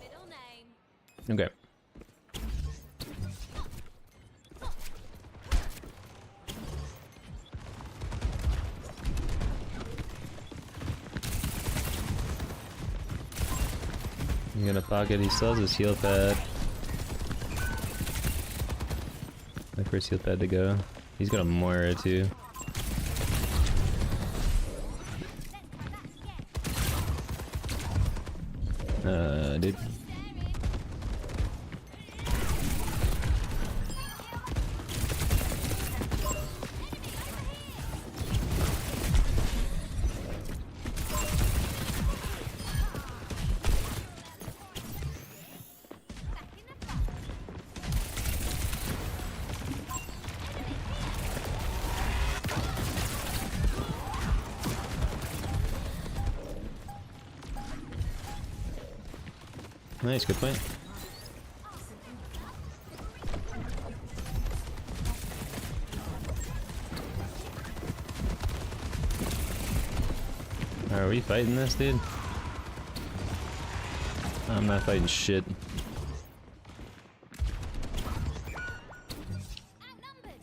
middle name. Okay. I'm gonna pocket, he still has his heal pad. My first heal pad to go. He's got a Moira too. Dude. Nice, good point. Are we fighting this, dude? I'm not fighting shit. Outnumbered.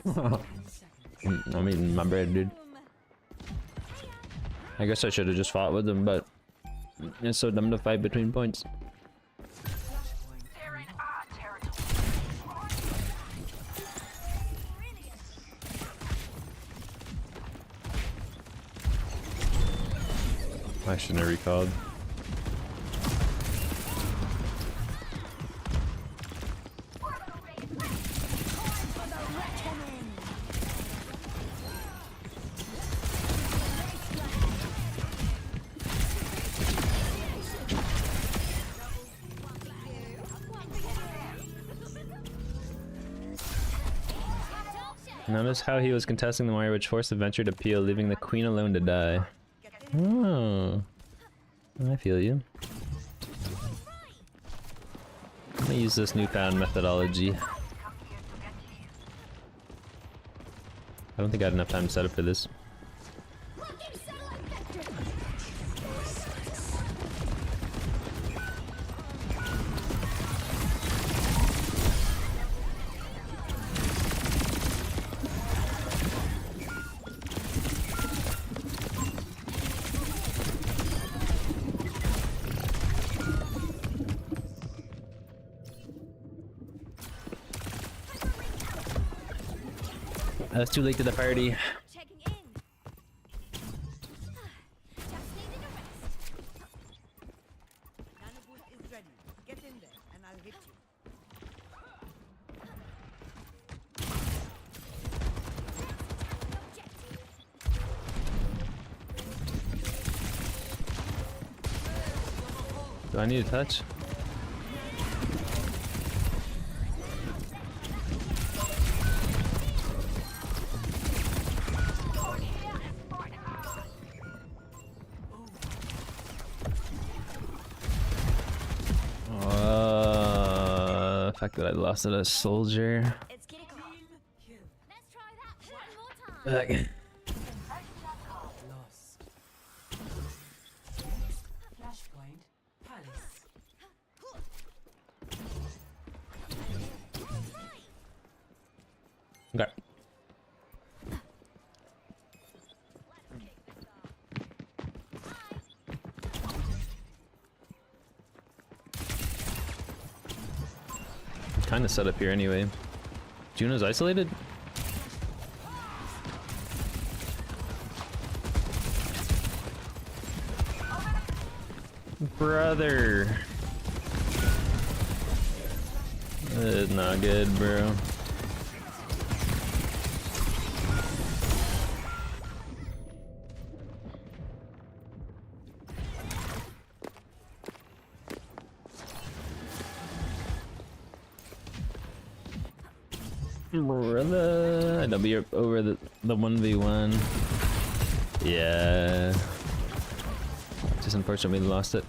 Careful. I'm eating my bread, dude. I guess I should have just fought with them, but it's so dumb to fight between points. They're in our territory. I shouldn't have recalled. Notice how he was contesting the warrior, which forced the venture to peel, leaving the queen alone to die. Oh, I feel you. I'm gonna use this newfound methodology. I don't think I had enough time to set up for this. That's too late to the party. Checking in. Just need Do I need a touch? The fact that I lost a soldier. It's getting Kill. Let's try that one more time. Okay. Lost. Flashpoint. Palace. Okay. Kind of set up here anyway. Juno's isolated? Brother. That is not good, bro. Brother, I'll be over the 1v1. Yeah. Just unfortunately lost it.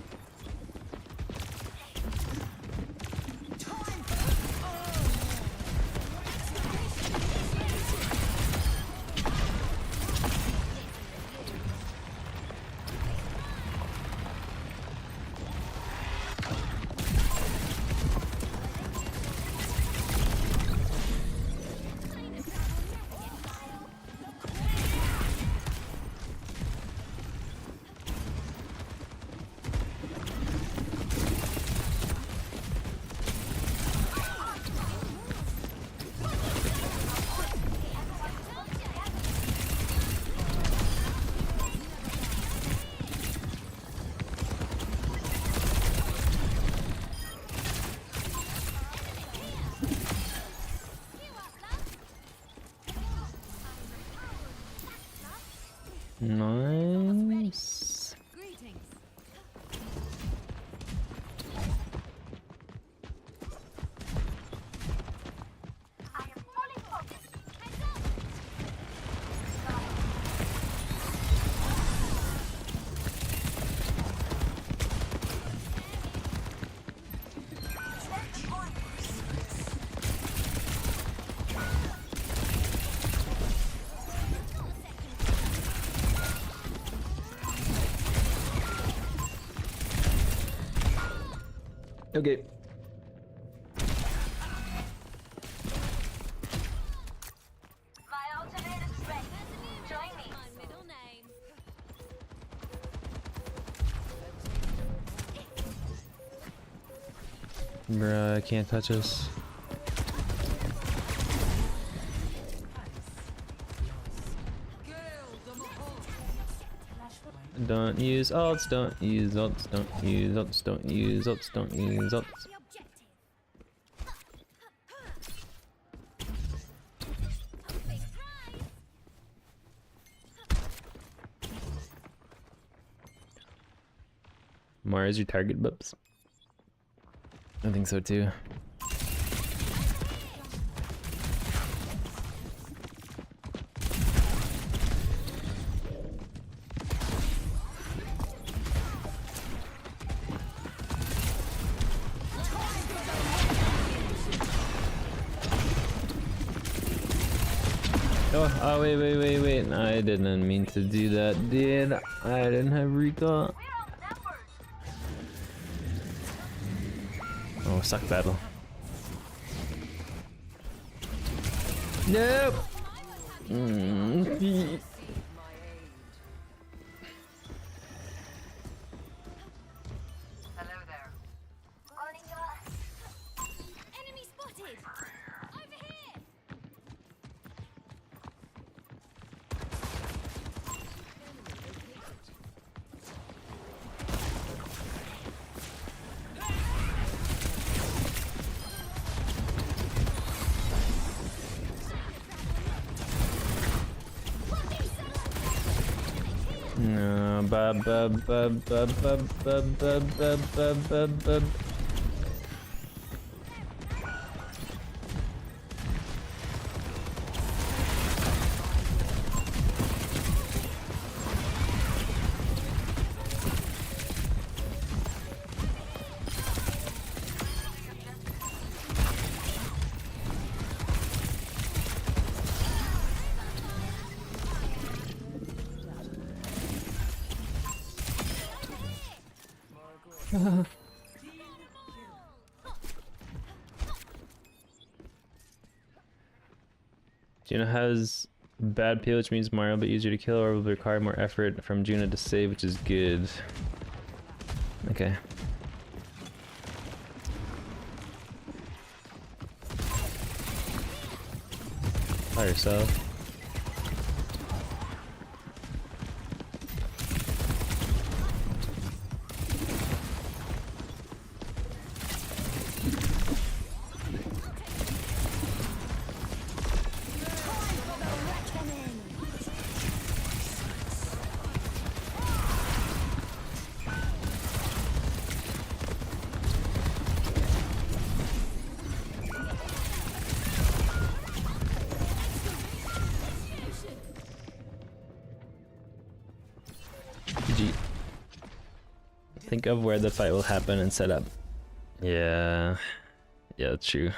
Nice. Greetings. I am fully focused. Okay. My ultimate is ready. Join me. My middle name. Bruh, I can't touch us. Don't use ults, don't use ults, don't use ults, don't use ults, don't use ults. The objective. Big prize. Mara's your target, Bubs? I think so too. Oh, wait. I didn't mean to do that, dude. I didn't have recall. Oh, suck battle. Nope! Hello there. Morning, Enemy spotted. Over here. Bub bub bub bub bub bub bub bub bub bub bub. Juno has bad peel, which means Mario will be easier to kill or will require more effort from Juno to save, which is good. Okay. By yourself. GG. Think of where the fight will happen and set up. Yeah. Yeah, true.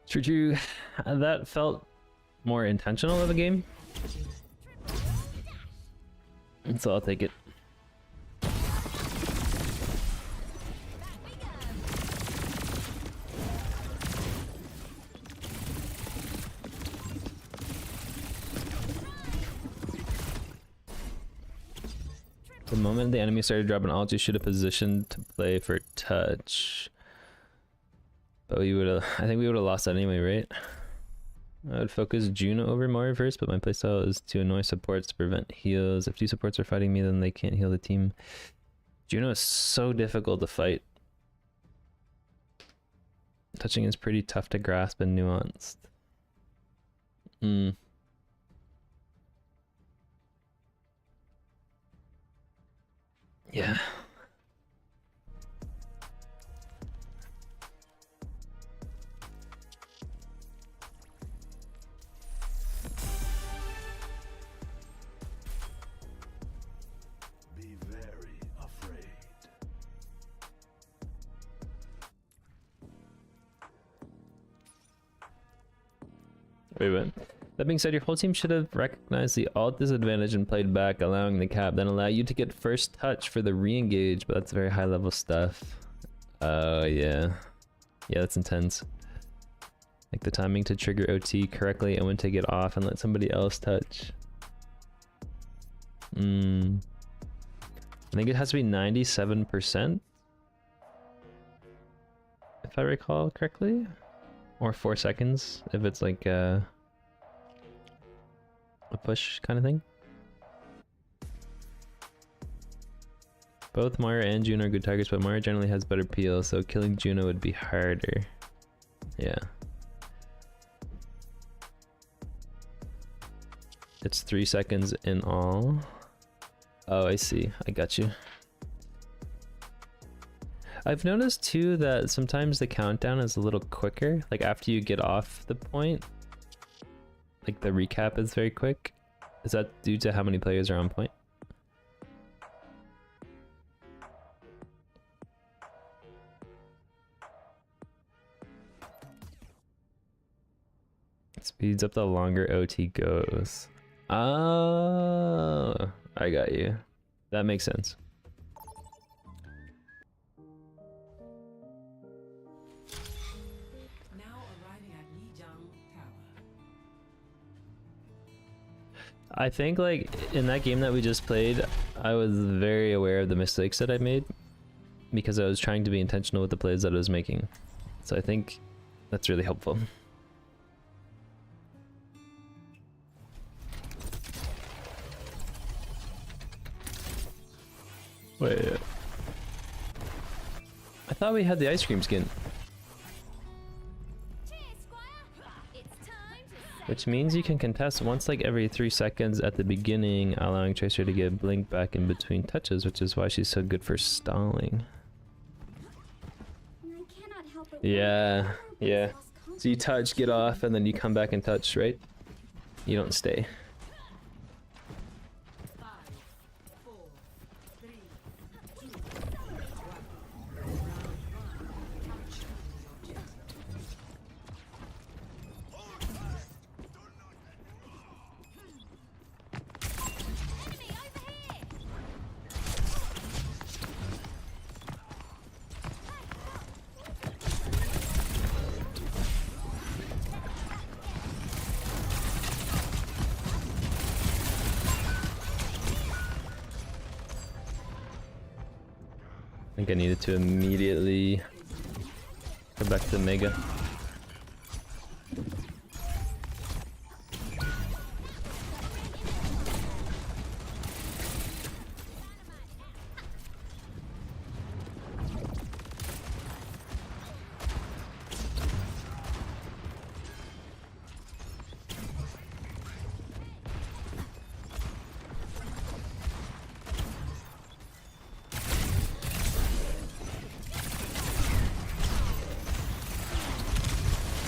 True. That felt more intentional of a game. So I'll take it. The moment the enemy started dropping ult, you should have positioned to play for touch. But we would have, I think we would have lost that anyway, right? I would focus Juno over Mario first, but my playstyle is to annoy supports to prevent heals. If two supports are fighting me, then they can't heal the team. Juno is so difficult to fight. Touching is pretty tough to grasp and nuanced. Yeah. Be very afraid. Wait, what? That being said, your whole team should have recognized the ult disadvantage and played back, allowing the cap, then allow you to get first touch for the re-engage, but that's very high level stuff. Oh, yeah. Yeah, that's intense. Like the timing to trigger OT correctly and when to get off and let somebody else touch. I think it has to be 97%. If I recall correctly. Or 4 seconds, if it's like a push kind of thing. Both Mara and Juno are good targets, but Mara generally has better peel, so killing Juno would be harder. Yeah. It's 3 seconds in all. Oh, I see. I got you. I've noticed too that sometimes the countdown is a little quicker, like after you get off the point. Like the recap is very quick. Is that due to how many players are on point? It speeds up the longer OT goes. Oh, I got you. That makes sense. I think like in that game that we just played, I was very aware of the mistakes that I made because I was trying to be intentional with the plays that I was making. So I think that's really helpful. Wait. I thought we had the ice cream skin. Which means you can contest once like every 3 seconds at the beginning, allowing Tracer to get blink back in between touches, which is why she's so good for stalling. I cannot help but Yeah, yeah. So you touch, get off, and then you come back and touch, right? You don't stay. 5, 4, 3, 2, 1. I think I needed to immediately go back to the Mega.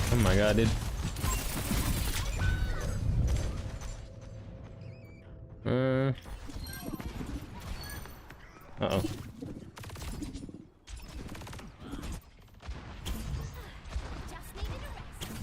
Oh my god, dude. Uh-oh. just needed a rest.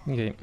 Okay.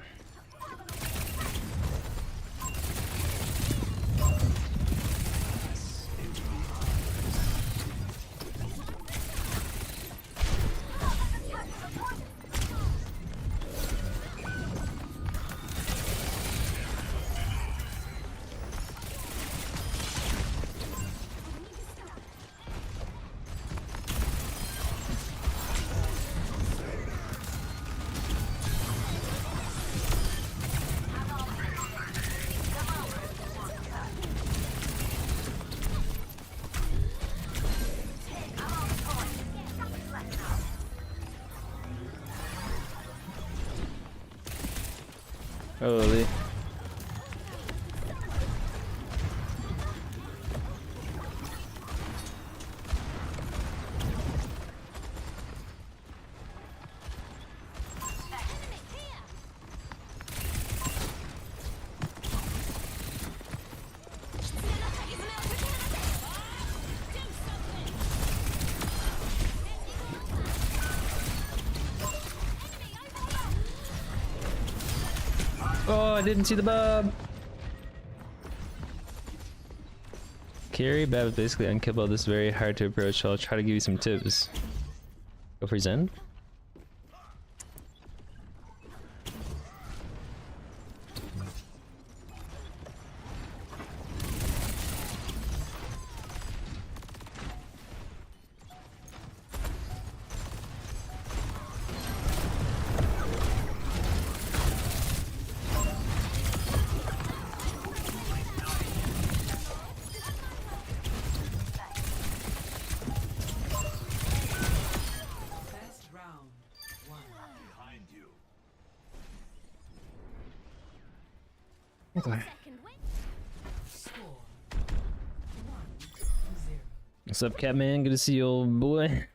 Holy. Oh, I didn't see the bob. Carry Bab is basically unkillable. This is very hard to approach, so I'll try to give you some tips. Go for Zen. Best round 1. Behind you. Okay. Second win. Score 1-0. What's up, Catman? Good to see you, old boy.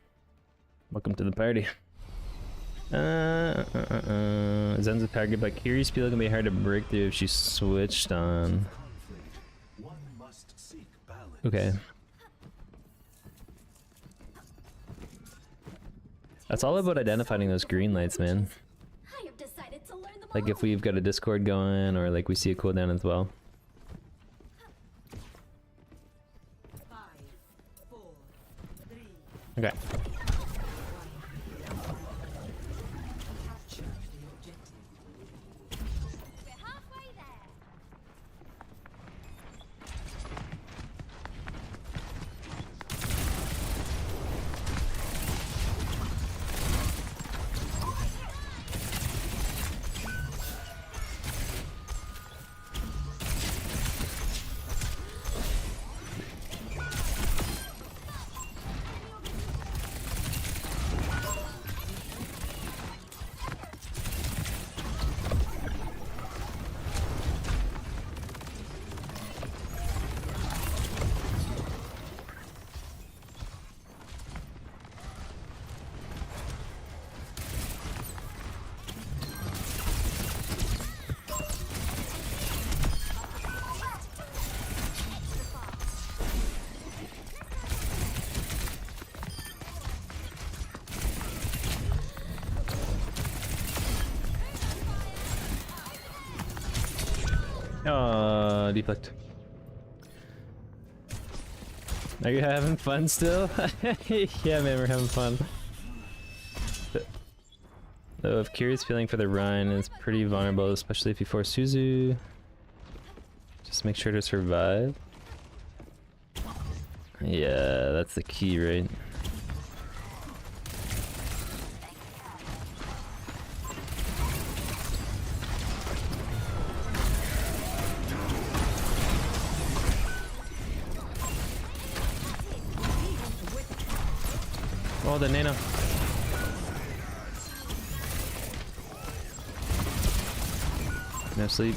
Welcome to the party. Zen's a target, but Kiri's feel gonna be hard to break through if she switched on. One must seek balance. Okay. That's all about identifying those green lights, man. I have decided to learn them Like all. if we've got a Discord going, or like we see a cooldown as well. 5, 4, 3, Okay. Deflect. Are you having fun still? Yeah, man, we're having fun. Though if Kiri's feeling for the Rhine, it's pretty vulnerable, especially if you force Suzu. Just make sure to survive. Yeah, that's the key, right? Oh, the nano. No sleep.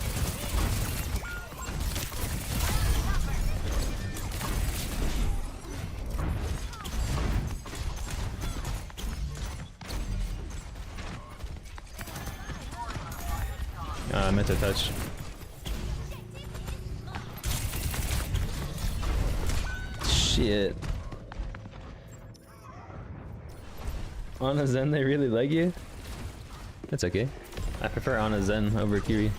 I meant to touch. Shit. Ana Zen, they really like you? That's okay. I prefer Ana Zen over Kiri.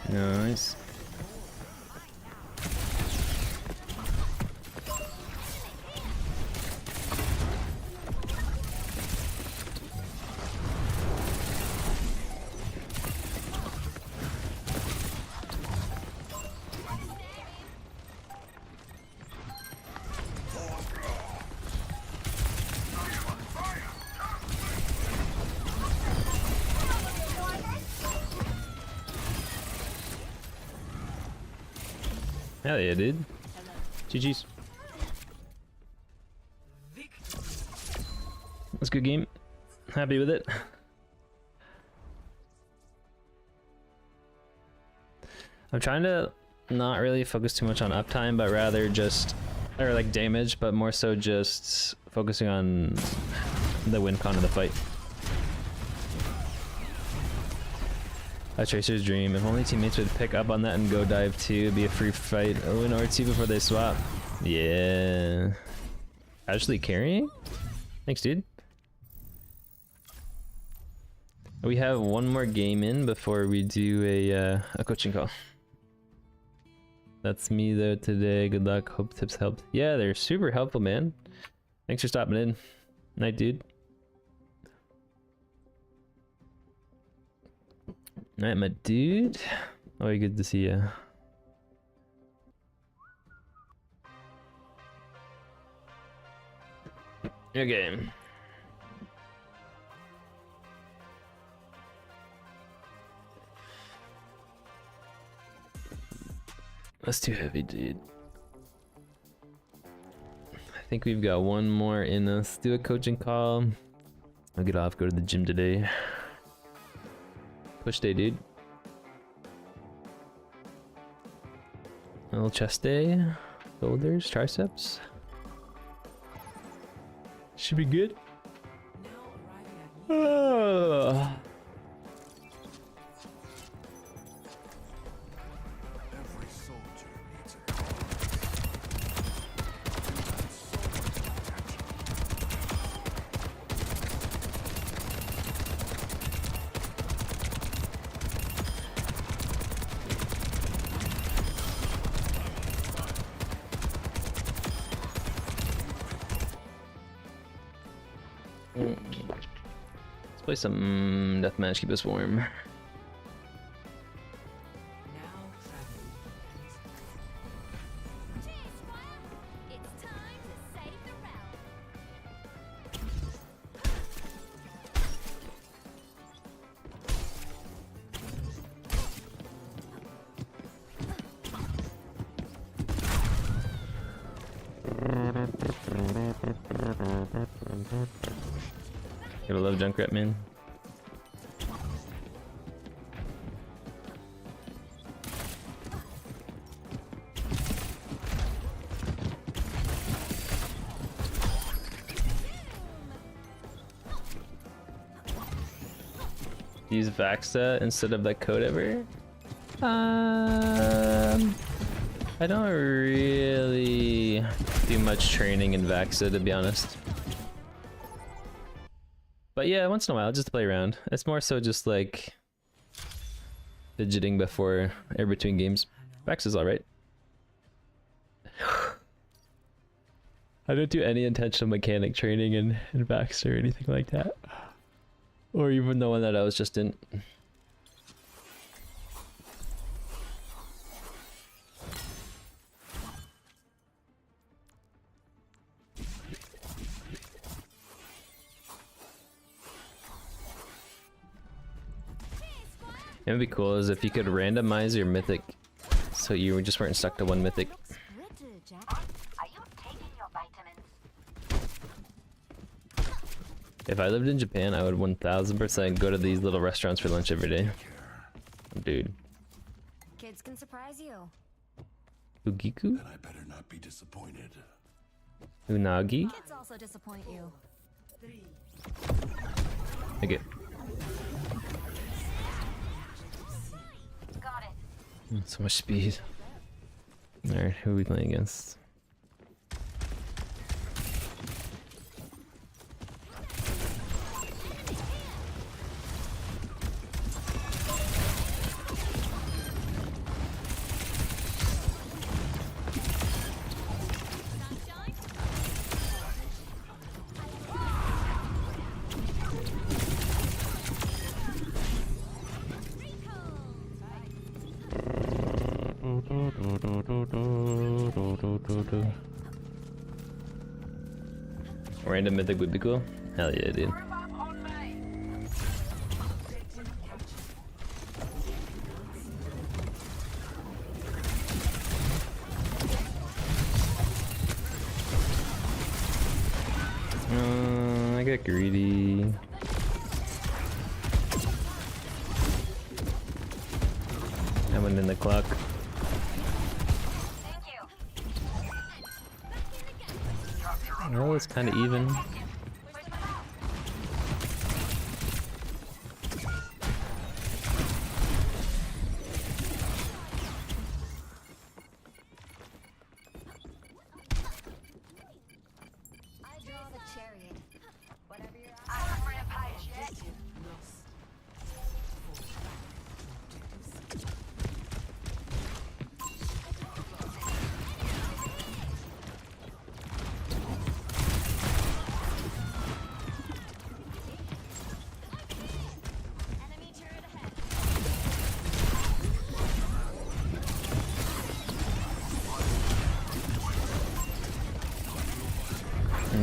Nice. Hell yeah, dude. GG's. That's a good game. Happy with it. I'm trying to not really focus too much on uptime, but rather just, or like damage, but more so just focusing on the win con of the fight. A Tracer's dream. If only teammates would pick up on that and go dive too, it'd be a free fight. Oh, an R2 before they swap. Yeah. Actually carrying? Thanks, dude. We have one more game in before we do a coaching call. That's me though today. Good luck. Hope tips helped. Yeah, they're super helpful, man. Thanks for stopping in. Night, dude. Alright, my dude. Oh, good to see you. Okay. That's too heavy, dude. I think we've got one more in us. Do a coaching call. I'll get off, go to the gym today. Push day, dude. A little chest day, shoulders, triceps. Should be good. Oh. Every soldier needs a Play some deathmatch, keep us warm. Now travel. Cheers, Squire! It's time to save the realm. Gotta love Junkrat, man. Use Vaxa instead of that code ever? I don't really do much training in Vaxa, to be honest. But yeah, once in a while, just to play around. It's more so just like fidgeting before or between games. Vaxa's alright. I don't do any intentional mechanic training in Vaxa or anything like that. Or even the one that I was just in. It would be cool is if you could randomize your mythic so you just weren't stuck to one mythic. Looks brittle, Jack. Are you taking your vitamins? If I lived in Japan, I would 1000% go to these little restaurants for lunch every day. Dude. Kids can surprise you. Ugiku? Then I better not be disappointed. Unagi? Kids also disappoint you. Okay. Got it. So much speed. Alright, who are we playing against? Random mythic would be cool. Hell yeah, dude. I got greedy. I went in the clock. Oh, it's kind of even. I draw the chariot. Whatever you're I have rampage yet. Lost. Enemy turret ahead.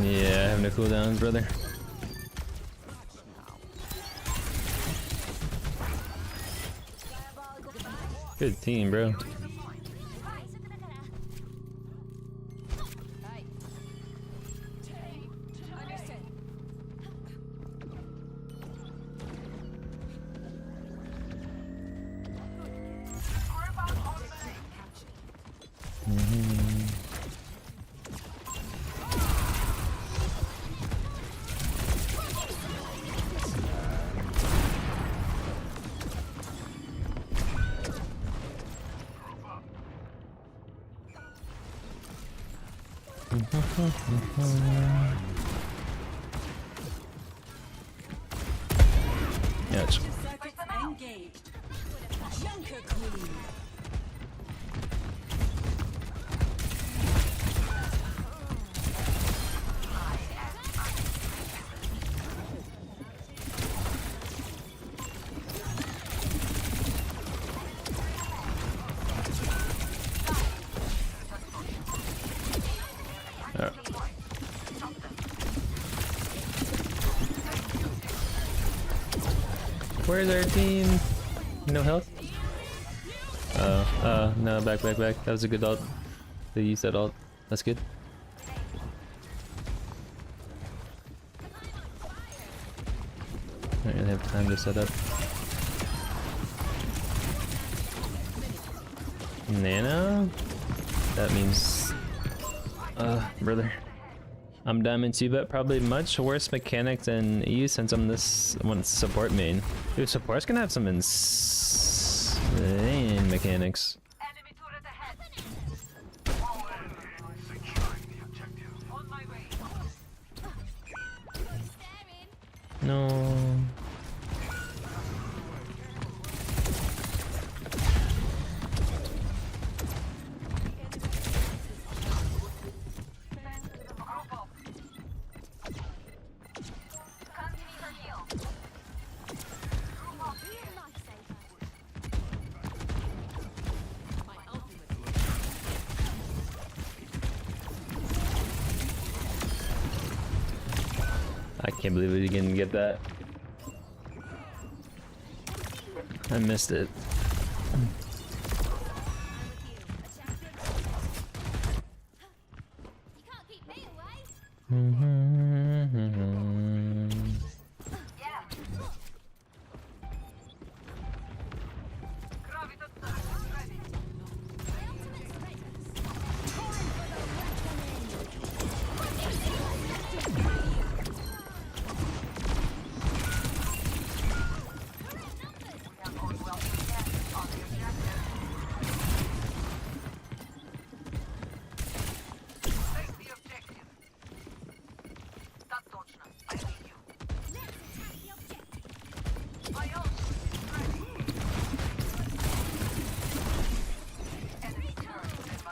Yeah, I have no cooldowns, brother. Good team, bro. Understood. Ouch. Circuits engaged. Junker Queen. Where's our team? No health? No, back. That was a good ult. They used that ult. That's good. I don't really have time to set up. Nano? That means... brother. I'm diamond 2, but probably much worse mechanic than you since I'm this one support main. Dude, support's gonna have some insane mechanics. Enemy turret ahead. On my way. No. I can't believe we didn't get that. I missed it.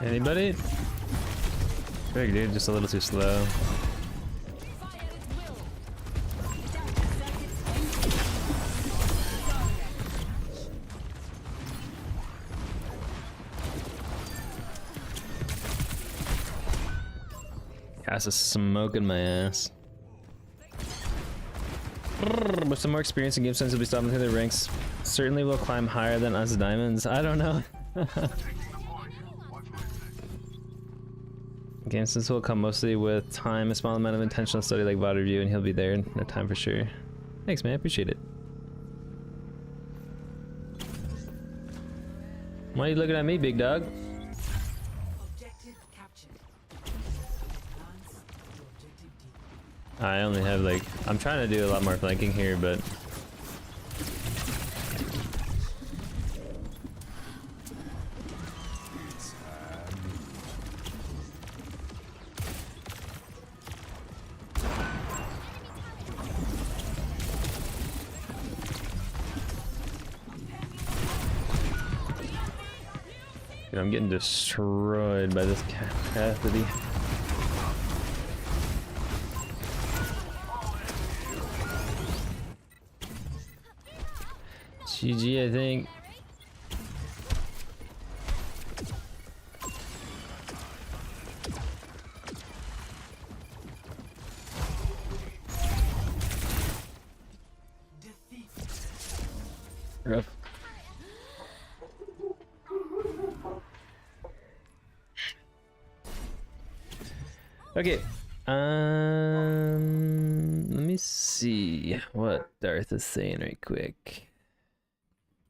Anybody? Big dude, just a little too slow. Cass is smoking my ass. With some more experience in game sense, we'll be stopping through the ranks. Certainly will climb higher than us diamonds. I don't know. Game sense will come mostly with time, a small amount of intentional study like VOD review, and he'll be there in no time for sure. Thanks, man. I appreciate it. Why are you looking at me, big dog? Objective captured. Advance to objective D. I only have like... I'm trying to do a lot more flanking here, but... Dude, I'm getting destroyed by this Cassidy. GG, I think. Rough. Okay. Let me see what Darth is saying right quick.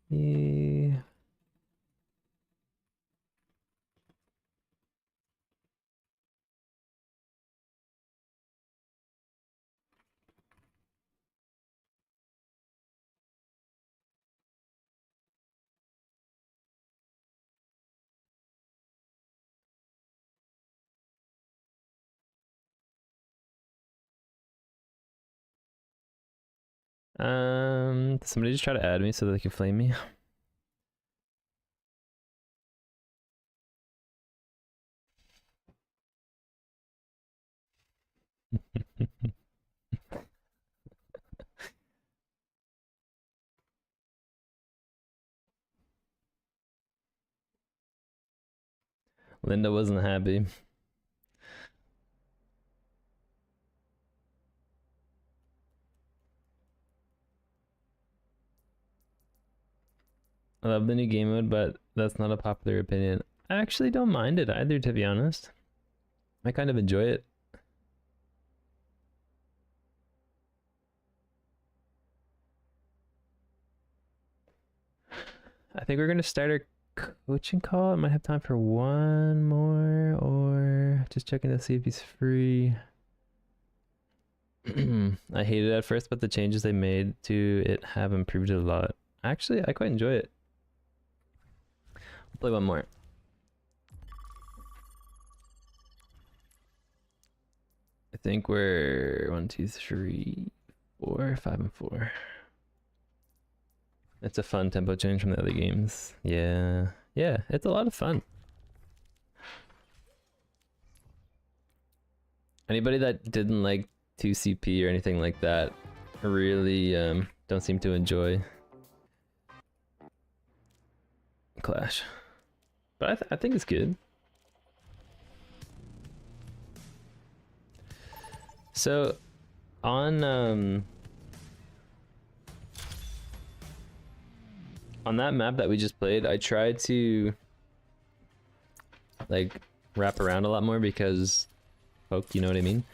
Yeah. Somebody just try to add me so they can flame me. Linda wasn't happy. I love the new game mode, but that's not a popular opinion. I actually don't mind it either, to be honest. I kind of enjoy it. I think we're gonna start our coaching call. I might have time for one more, or just checking to see if he's free. I hated it at first, but the changes they made to it have improved it a lot. Actually, I quite enjoy it. I'll play one more. I think we're 1, 2, 3, 4, 5, and 4. It's a fun tempo change from the other games. Yeah, it's a lot of fun. Anybody that didn't like 2CP or anything like that really don't seem to enjoy Clash. But I think it's good. So on that map that we just played, I tried to like wrap around a lot more because poke, you know what I mean?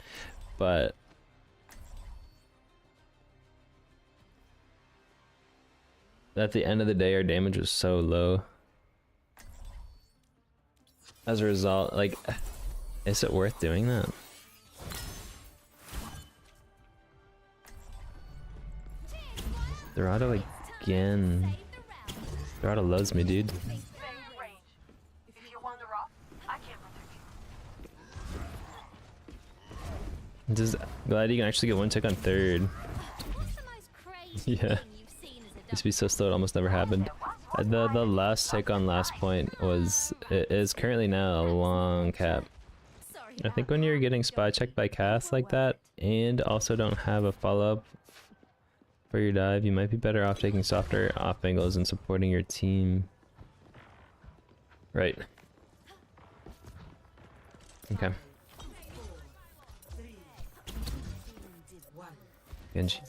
But at the end of the day, our damage was so low. As a result, like, is it worth doing that? Dorado again. Dorado loves me, dude. Just glad you can actually get one tick on third. Yeah. Used to be so slow, it almost never happened. The last tick on last point is currently now a long cap. I think when you're getting spy checked by Cass like that, and also don't have a follow-up for your dive, you might be better off taking softer off angles and supporting your team. Right. Okay. Genji.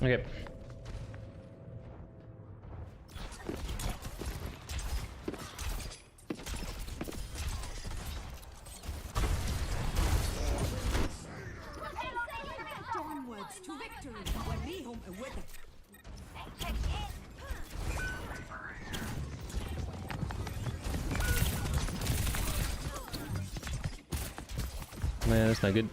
Okay. Onwards to victory. When me home and with it. Man, that's not good.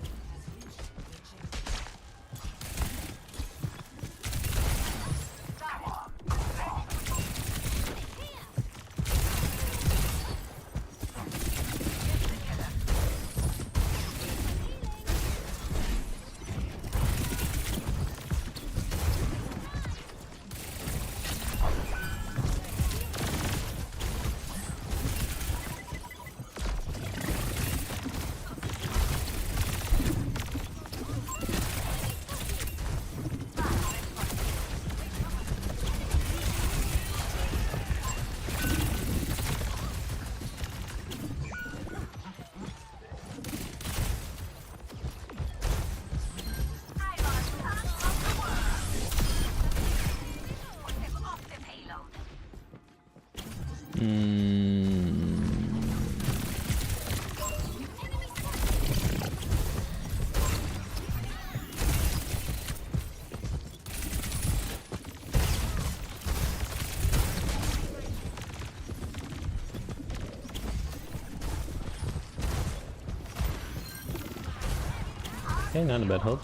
Okay, not a bad hold.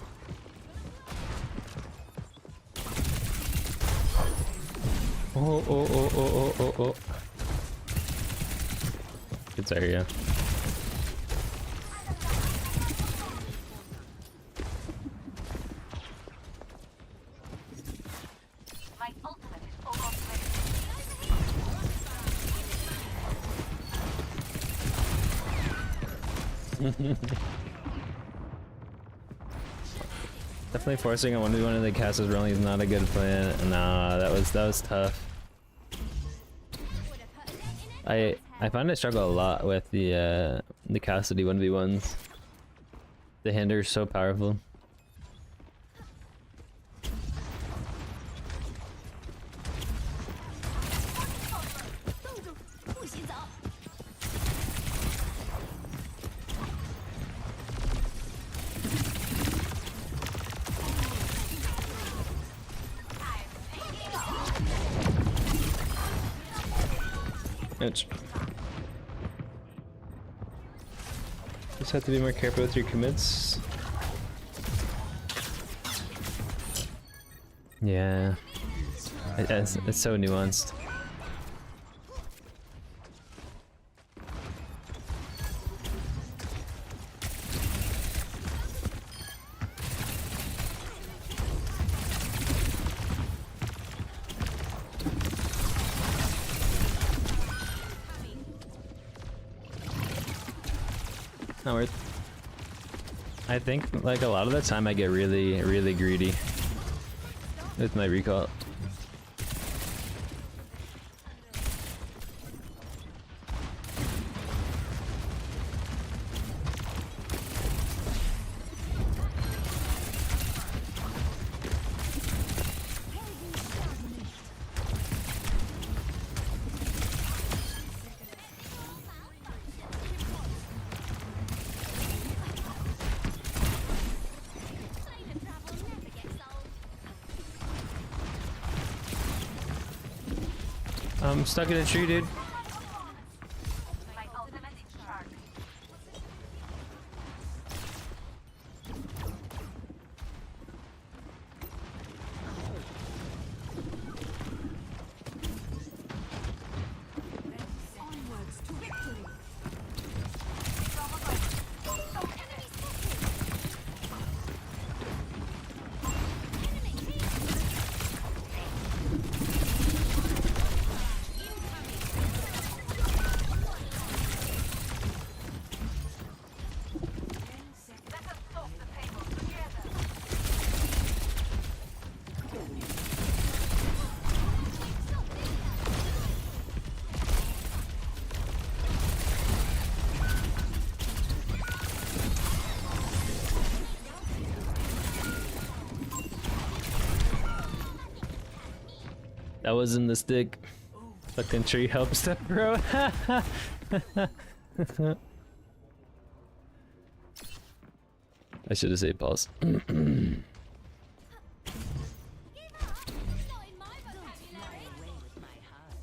Oh. Good area. My ultimate is almost ready. Definitely forcing a 1v1 in the casters really is not a good plan. Nah, that was tough. I find I struggle a lot with the Cassidy 1v1s. The hinder is so powerful. Ouch. Just have to be more careful with your commits. Yeah. It's so nuanced. Not worth. I think like a lot of the time I get really greedy with my recall. I'm stuck in a tree, dude. My ultimate is charged. Onwards to victory. Let us solve the table together. That wasn't the stick. Fucking tree helps that, bro. I should have said pause. Not in my vocabulary. Away with my heart.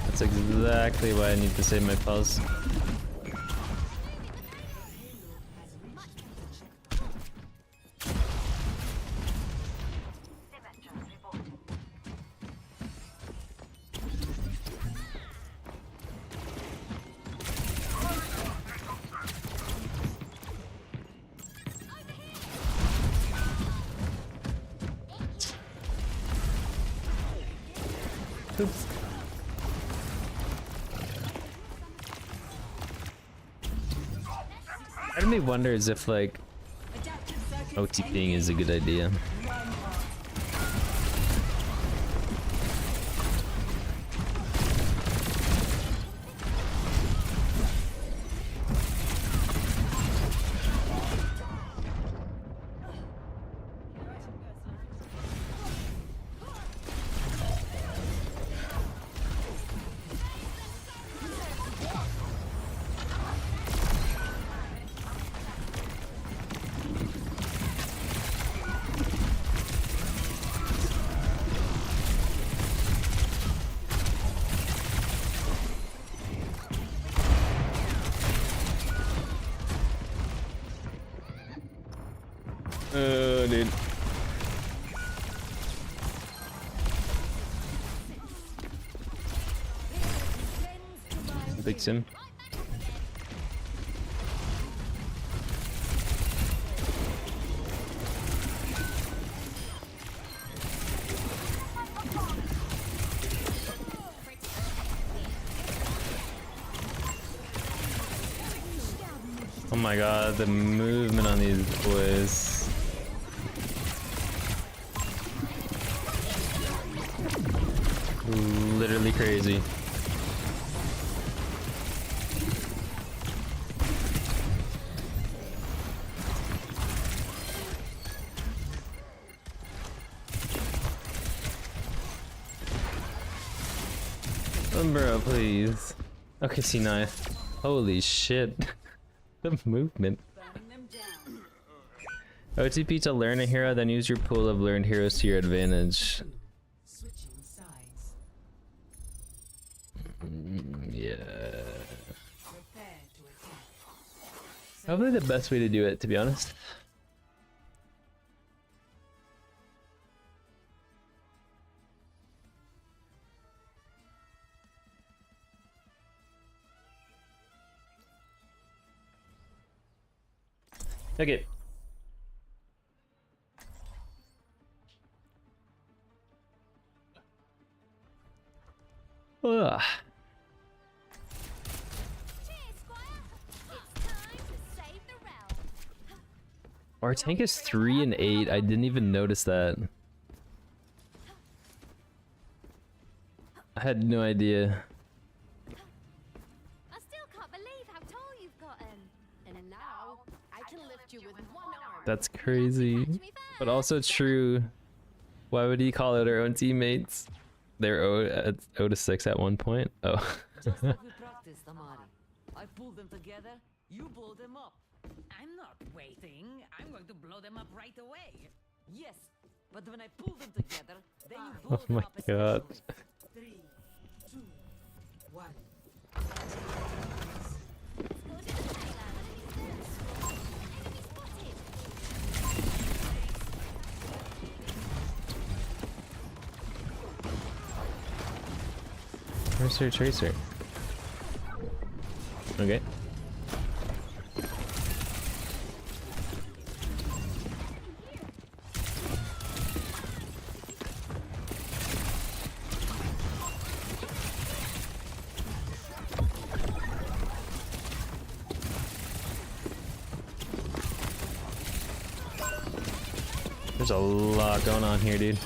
That's exactly why I need to save my pulse. Oops. Part of me wonders if like OTPing is a good idea. dude. Big sim. Oh my god, the movement on these boys. Literally crazy. Bro, please. Okay, C9. Holy shit. The movement. OTP to learn a hero, then use your pool of learned heroes to your advantage. Switching sides. Yeah. Prepare to attack. Probably the best way to do it, to be honest. Okay. Ugh. Our tank is 3 and 8. I didn't even notice that. I had no idea. I still can't believe how tall you've gotten. And now I can lift you with one arm. That's crazy. But also true. Why would he call out our own teammates? They're 0 to 6 at one point. Oh. Just like we practiced, Amari. I pull them together, you blow them up. I'm not waiting. I'm going to blow them up right away. Yes, but when I pull them together, then you blow Oh them my up god. especially. 3, 2, 1. Where's their tracer? Okay. There's a lot going on here, dude.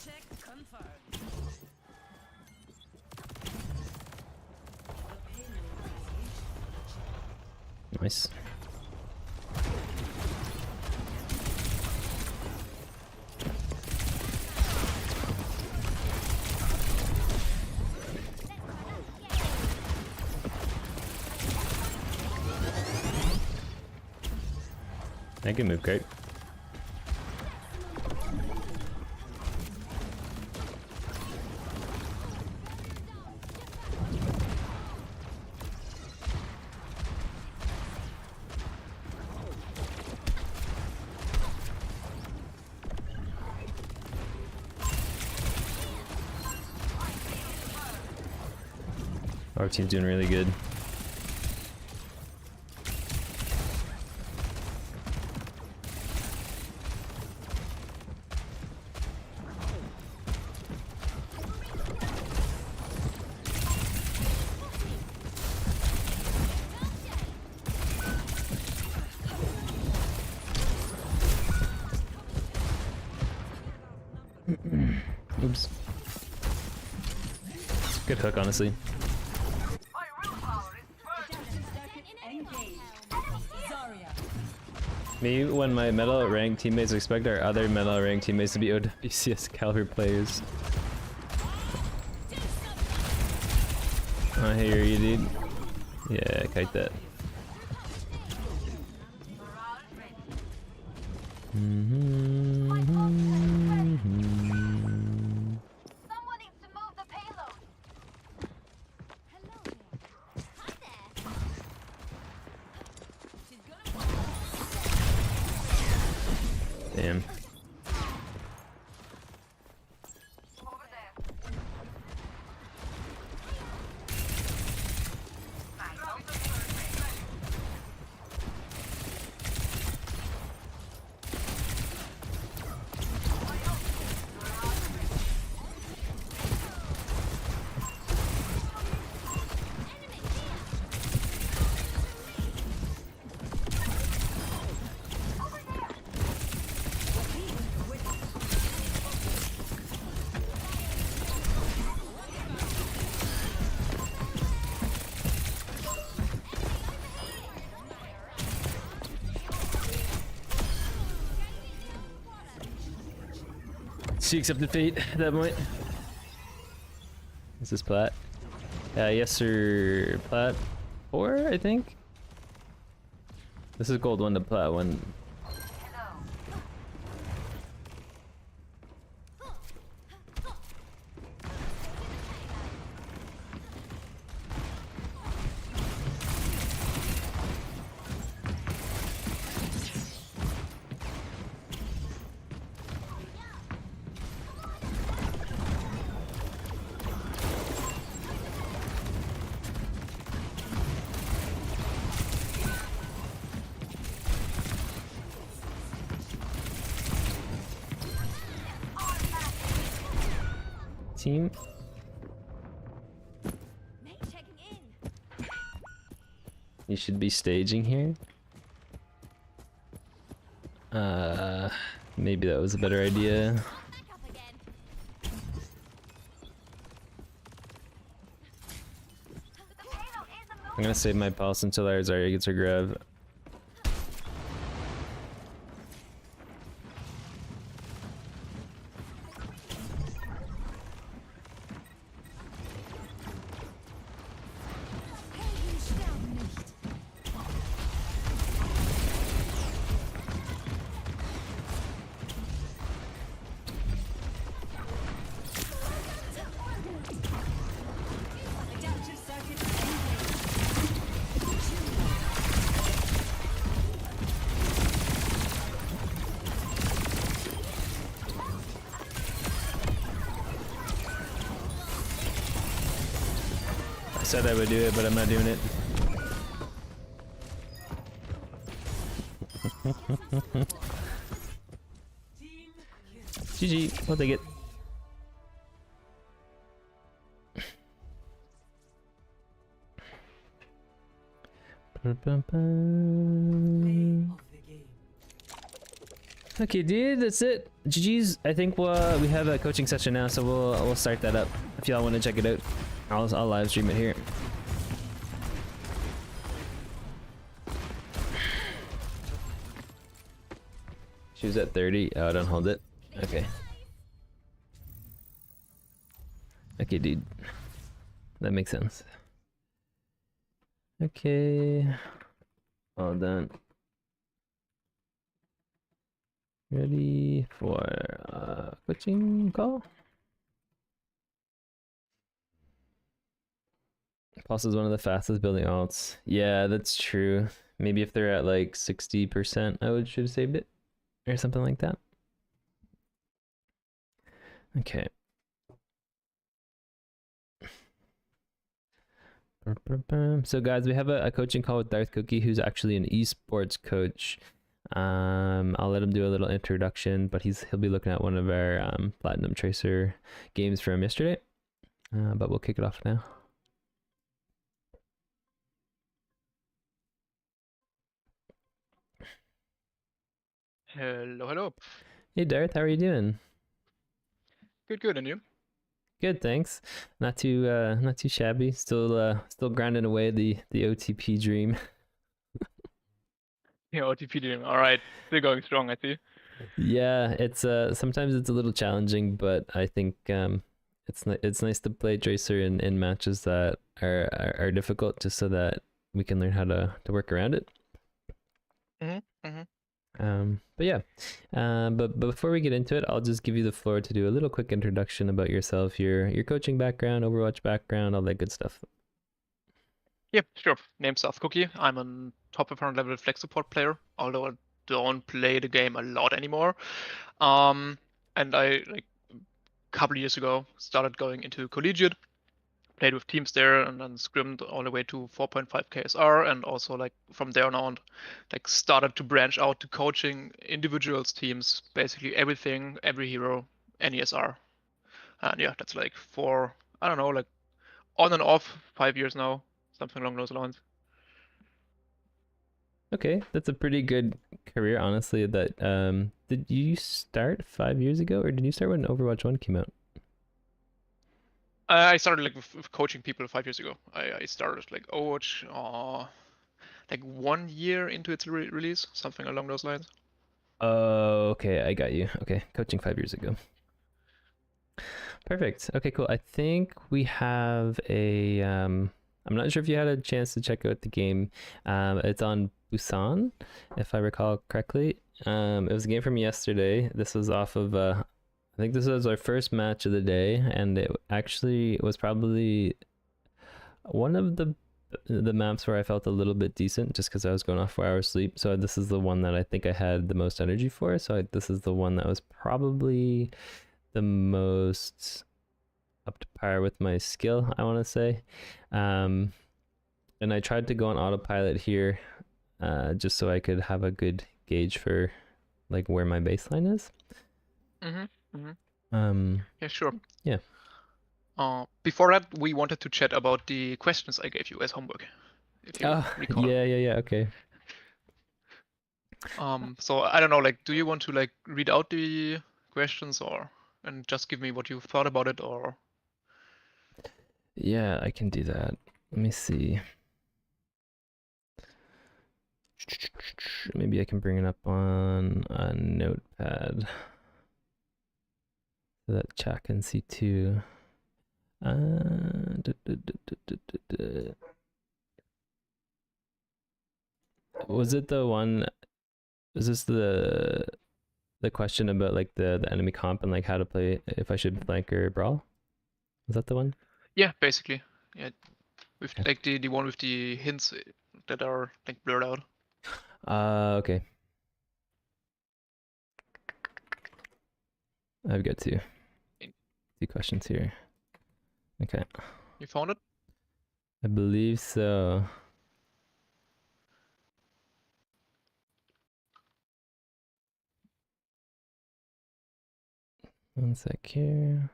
Check confirmed. Nice. I can move great. Our team's doing really good. Oops. Good hook, honestly. Me, when my metal rank teammates expect our other metal rank teammates to be OWCS caliber players. I hear you, dude. Yeah, kite that. Someone needs to move the payload. Hello there. Hi there. She's gonna Damn. Over there. She accepted fate at that point. Is this plat? Yes, sir. Plat 4, I think. This is gold 1 to plat 1. Team. Nate checking in. You should be staging here. Maybe that was a better idea. Back up again. I'm gonna save my pulse until our Zarya gets her grab. Adaptive circuit engaged. I said I would do it, but I'm not doing it. Team kill. GG, we'll take it. Play of the game. Okay, dude, that's it. GG's. I think we have a coaching session now, so we'll start that up. If y'all want to check it out, I'll live stream it here. She was at 30. Oh, don't hold it. Okay. Okay, dude. That makes sense. Okay. All done. Ready for coaching call? Pulse is one of the fastest building alts. Yeah, that's true. Maybe if they're at like 60%, I should have saved it. Or something like that. Okay. So guys, we have a coaching call with Darth Cookie, who's actually an esports coach. I'll let him do a little introduction, but he'll be looking at one of our Platinum Tracer games from yesterday. But we'll kick it off now. Hello, hello. Hey Darth, how are you doing? Good, good, and you? Good, thanks. Not too shabby. Still grinding away the OTP dream. Yeah, OTP dream. All right, still going strong, I see. Yeah, it's sometimes it's a little challenging, but I think it's nice to play Tracer in matches that are difficult, just so that we can learn how to work around it. But yeah, but before we get into it, I'll just give you the floor to do a little quick introduction about yourself, your coaching background, Overwatch background, all that good stuff. Yeah, sure. Name's South Cookie. I'm a top 500 level flex support player, although I don't play the game a lot anymore. And I like a couple years ago started going into collegiate, played with teams there, and then scrimmed all the way to 4.5 KSR, and also like from there on, like started to branch out to coaching individuals, teams, basically everything, every hero, any SR. And yeah, that's like I don't know, like on and off 5 years now, something along those lines. Okay, that's a pretty good career, honestly. That did you start 5 years ago, or did you start when Overwatch 1 came out? I started like with coaching people 5 years ago. I started like Overwatch, like 1 year into its release, something along those lines. Oh, okay, I got you. Okay, coaching 5 years ago. Perfect. Okay, cool. I think we have a I'm not sure if you had a chance to check out the game. It's on Busan, if I recall correctly. It was a game from yesterday. This was off of I think this was our first match of the day, and it actually was probably one of the maps where I felt a little bit decent, just because I was going off 4 hours sleep. So this is the one that I think I had the most energy for. So this is the one that was probably the most up to par with my skill, I want to say. And I tried to go on autopilot here, just so I could have a good gauge for like where my baseline is. Yeah, sure. Yeah. Before that, we wanted to chat about the questions I gave you as homework, if you recall. Yeah, okay. So I don't know, like, do you want to like read out the questions and just give me what you thought about it, or? Yeah, I can do that. Let me see. Maybe I can bring it up on a notepad so that chat can see too. Was it the one? Is this the question about like the enemy comp and like how to play, if I should flank or brawl? Is that the one? Yeah, basically. Yeah, with like the one with the hints that are like blurred out. Okay. I've got two questions here. Okay. You found it? I believe so. One sec here.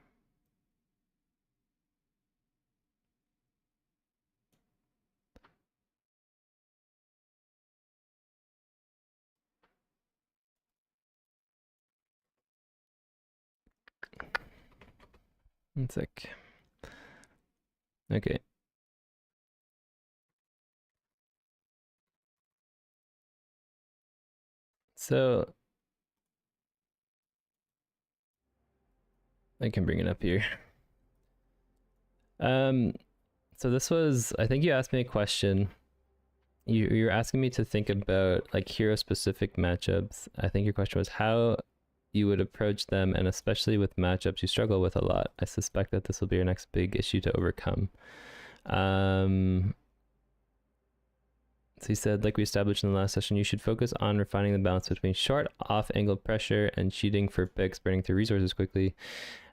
One sec. Okay. So I can bring it up here. So this was, I think you asked me a question. You're asking me to think about like hero specific matchups. I think your question was how you would approach them, and especially with matchups you struggle with a lot. I suspect that this will be your next big issue to overcome. So he said, like we established in the last session, you should focus on refining the balance between short off-angle pressure and cheating for picks, burning through resources quickly.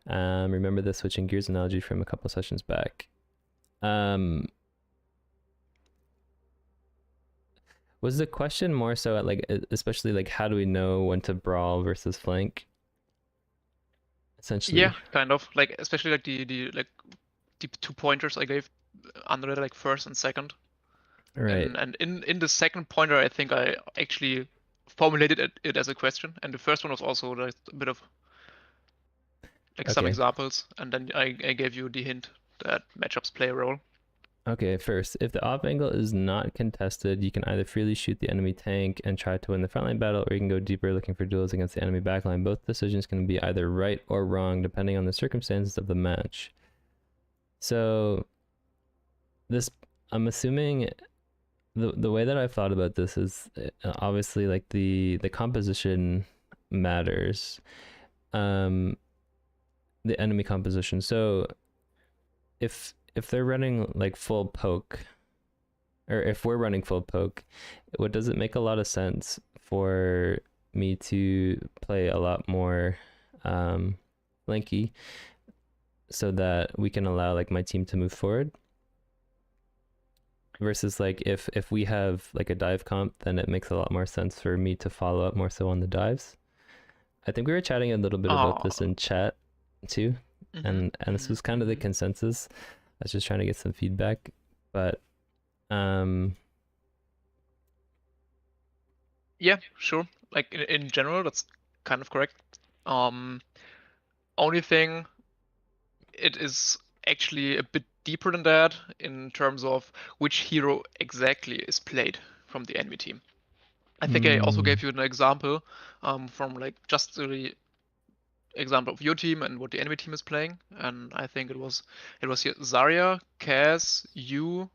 Remember the switching gears analogy from a couple sessions back. Was the question more so at like, especially like, how do we know when to brawl versus flank? Essentially. Yeah, kind of. Like especially like the 2 pointers I gave under like first and second. Right. And in the second pointer, I think I actually formulated it as a question, and the first one was also like a bit of like some examples, and then I gave you the hint that matchups play a role. Okay, first, if the off angle is not contested, you can either freely shoot the enemy tank and try to win the frontline battle, or you can go deeper looking for duels against the enemy backline. Both decisions can be either right or wrong depending on the circumstances of the match. So this, I'm assuming the way that I've thought about this is obviously like the composition matters, the enemy composition. So if they're running like full poke, or if we're running full poke, what does it make a lot of sense for me to play a lot more flanky, so that we can allow like my team to move forward, versus like if we have like a dive comp, then it makes a lot more sense for me to follow up more so on the dives. I think we were chatting a little bit about this in chat too, and this was kind of the consensus. I was just trying to get some feedback, but yeah, sure. Like in general, that's kind of correct. Only thing, it is actually a bit deeper than that in terms of which hero exactly is played from the enemy team. I think I also gave you an example from like just the example of your team and what the enemy team is playing, and I think it was here Zarya, Kaz, you,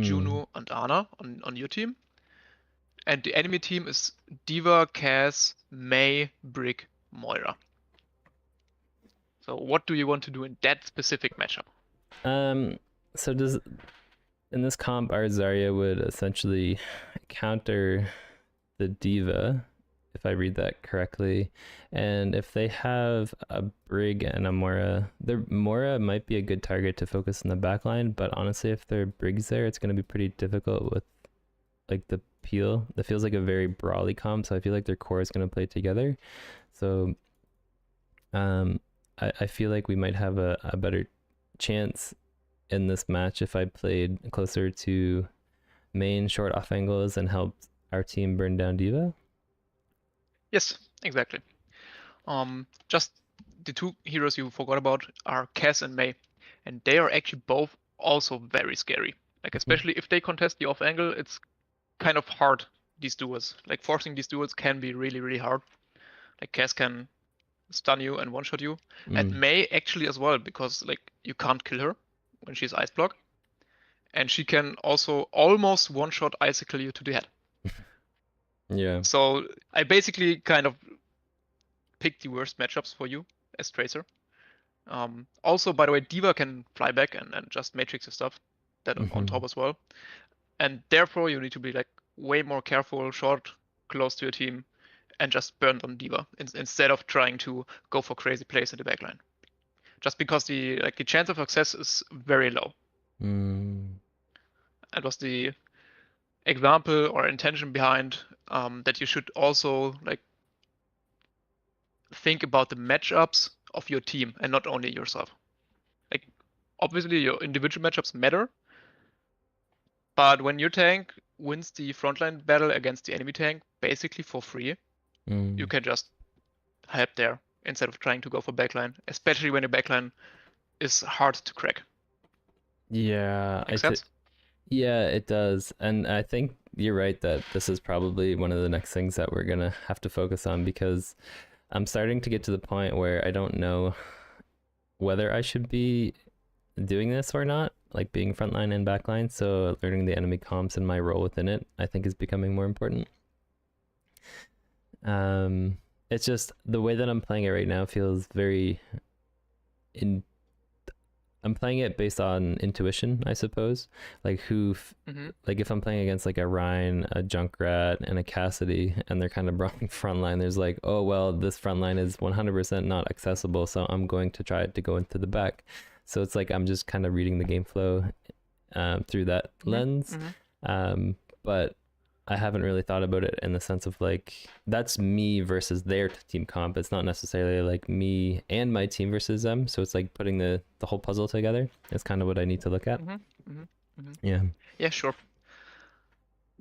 Juno, and Ana on your team, and the enemy team is D.Va, Kaz, Mei, Brick, Moira. So what do you want to do in that specific matchup? So does, in this comp, our Zarya would essentially counter the D.Va, if I read that correctly, and if they have a Brig and a Moira, their Moira might be a good target to focus in the backline, but honestly, if their Brig's there, it's going to be pretty difficult with like the peel. That feels like a very brawly comp, so I feel like their core is going to play together. So I feel like we might have a better chance in this match if I played closer to main short off angles and helped our team burn down D.Va. Yes, exactly. Just the two heroes you forgot about are Kaz and Mei, and they are actually both also very scary. Like especially if they contest the off angle, it's kind of hard, these duels. Like forcing these duels can be really, really hard. Like Kaz can stun you and one-shot you. And Mei actually as well, because like you can't kill her when she's ice block. And she can also almost one-shot icicle you to the head. Yeah. So I basically kind of picked the worst matchups for you as Tracer. Also, by the way, D.Va can fly back and just matrix your stuff. That on top as well. And therefore you need to be like way more careful, short, close to your team, and just burn on D.Va instead of trying to go for crazy plays in the backline. Just because the chance of success is very low. That was the example or intention behind that you should also like think about the matchups of your team and not only yourself. Like obviously your individual matchups matter, but when your tank wins the frontline battle against the enemy tank basically for free, you can just help there instead of trying to go for backline, especially when your backline is hard to crack. Yeah, Make sense? Yeah, it does. And I think you're right that this is probably one of the next things that we're gonna have to focus on, because I'm starting to get to the point where I don't know whether I should be doing this or not, like being frontline and backline. So learning the enemy comps and my role within it, I think, is becoming more important. It's just the way that I'm playing it right now feels very I'm playing it based on intuition, I suppose. Like like if I'm playing against like a Ryan, a Junkrat, and a Cassidy, and they're kind of brawling frontline, there's like, oh well, this frontline is 100% not accessible, so I'm going to try to go into the back. So it's like I'm just kind of reading the game flow through that lens. But I haven't really thought about it in the sense of like, that's me versus their team comp. It's not necessarily like me and my team versus them. So it's like putting the whole puzzle together. That's kind of what I need to look at. Yeah. Yeah, sure.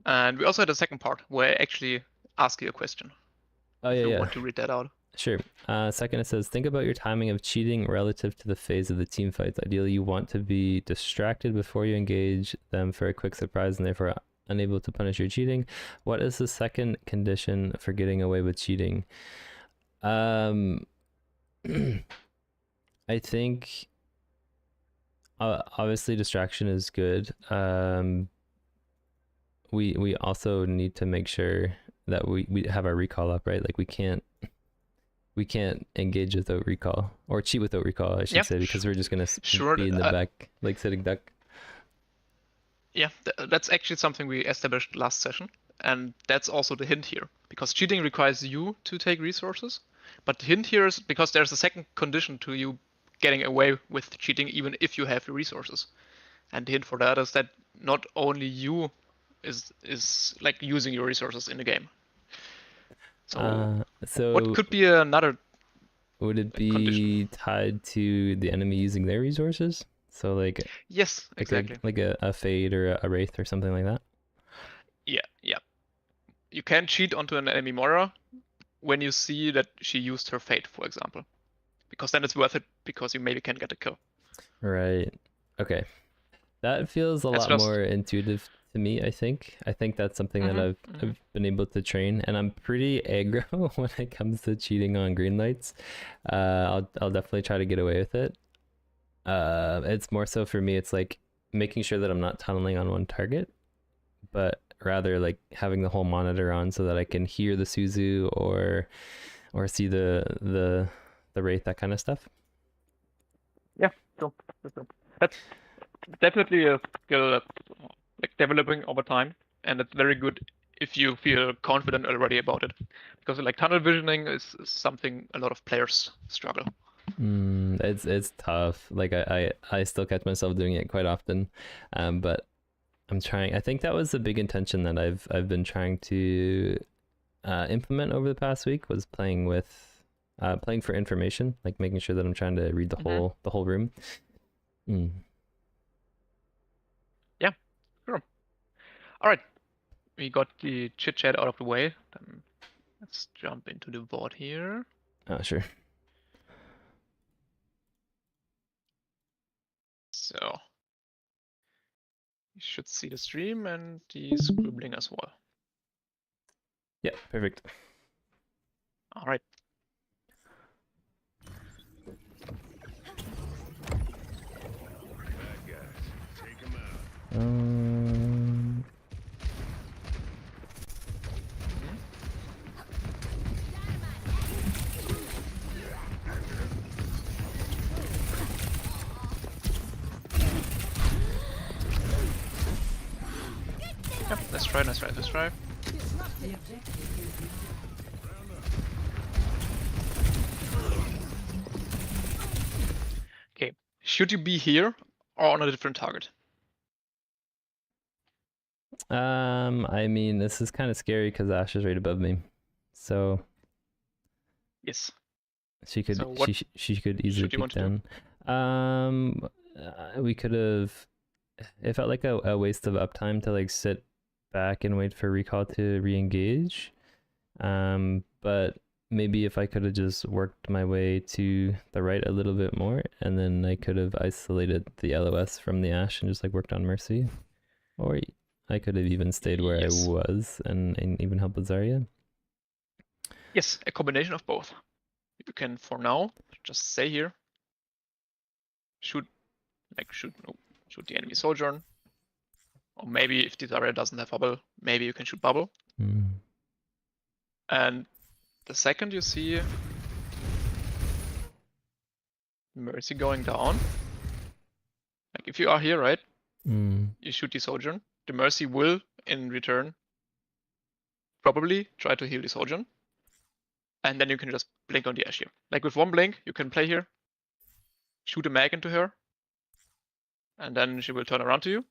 And we also had a second part where I actually ask you a question. Oh, if yeah, you want to read that out. Sure. Second, it says, think about your timing of cheating relative to the phase of the team fights. Ideally, you want to be distracted before you engage them for a quick surprise and therefore unable to punish your cheating. What is the second condition for getting away with cheating? I think obviously distraction is good. we also need to make sure that we have our recall up, right? Like we can't engage without recall or cheat without recall, I should say, because we're just gonna be in the back like sitting duck. Yeah, that's actually something we established last session, and that's also the hint here, because cheating requires you to take resources, but the hint here is because there's a second condition to you getting away with cheating even if you have the resources. And the hint for that is that not only you is like using your resources in the game. So what could be another? Would it be tied to the enemy using their resources? So like yes, exactly. Like a Fade or a Wraith or something like that? Yeah. You can cheat onto an enemy Moira when you see that she used her Fade, for example. Because then it's worth it, because you maybe can get a kill. Right. Okay. That feels a lot more intuitive to me, I think. I think that's something that I've been able to train, and I'm pretty aggro when it comes to cheating on green lights. I'll definitely try to get away with it. It's more so for me, it's like making sure that I'm not tunneling on one target, but rather like having the whole monitor on so that I can hear the Suzu or see the Wraith, that kind of stuff. Yeah, so that's definitely a skill that's like developing over time, and it's very good if you feel confident already about it, because like tunnel visioning is something a lot of players struggle. It's tough. Like I still catch myself doing it quite often, but I'm trying. I think that was the big intention that I've been trying to implement over the past week, was playing for information, like making sure that I'm trying to read the whole room. Yeah, sure. All right, we got the chit chat out of the way. Then let's jump into the VOD here. Sure. So you should see the stream and the scribbling as well. Yeah, perfect. All right. Yep, let's try. Okay, should you be here or on a different target? I mean, this is kind of scary because Ash is right above me, so yes, she could she could easily peek down. We could have. It felt like a waste of uptime to like sit back and wait for recall to re-engage. But maybe if I could have just worked my way to the right a little bit more, and then I could have isolated the LOS from the Ashe and just like worked on Mercy, or I could have even stayed where I was and even helped with Zarya. Yes, a combination of both. You can, for now, just stay here, shoot the enemy Sojourn, or maybe if the Zarya doesn't have bubble, maybe you can shoot bubble. And the second you see Mercy going down, like if you are here, right, you shoot the Sojourn, the Mercy will, in return, probably try to heal the Sojourn, and then you can just blink on the Ashe here. Like with one blink, you can play here, shoot a mag into her, and then she will turn around to you.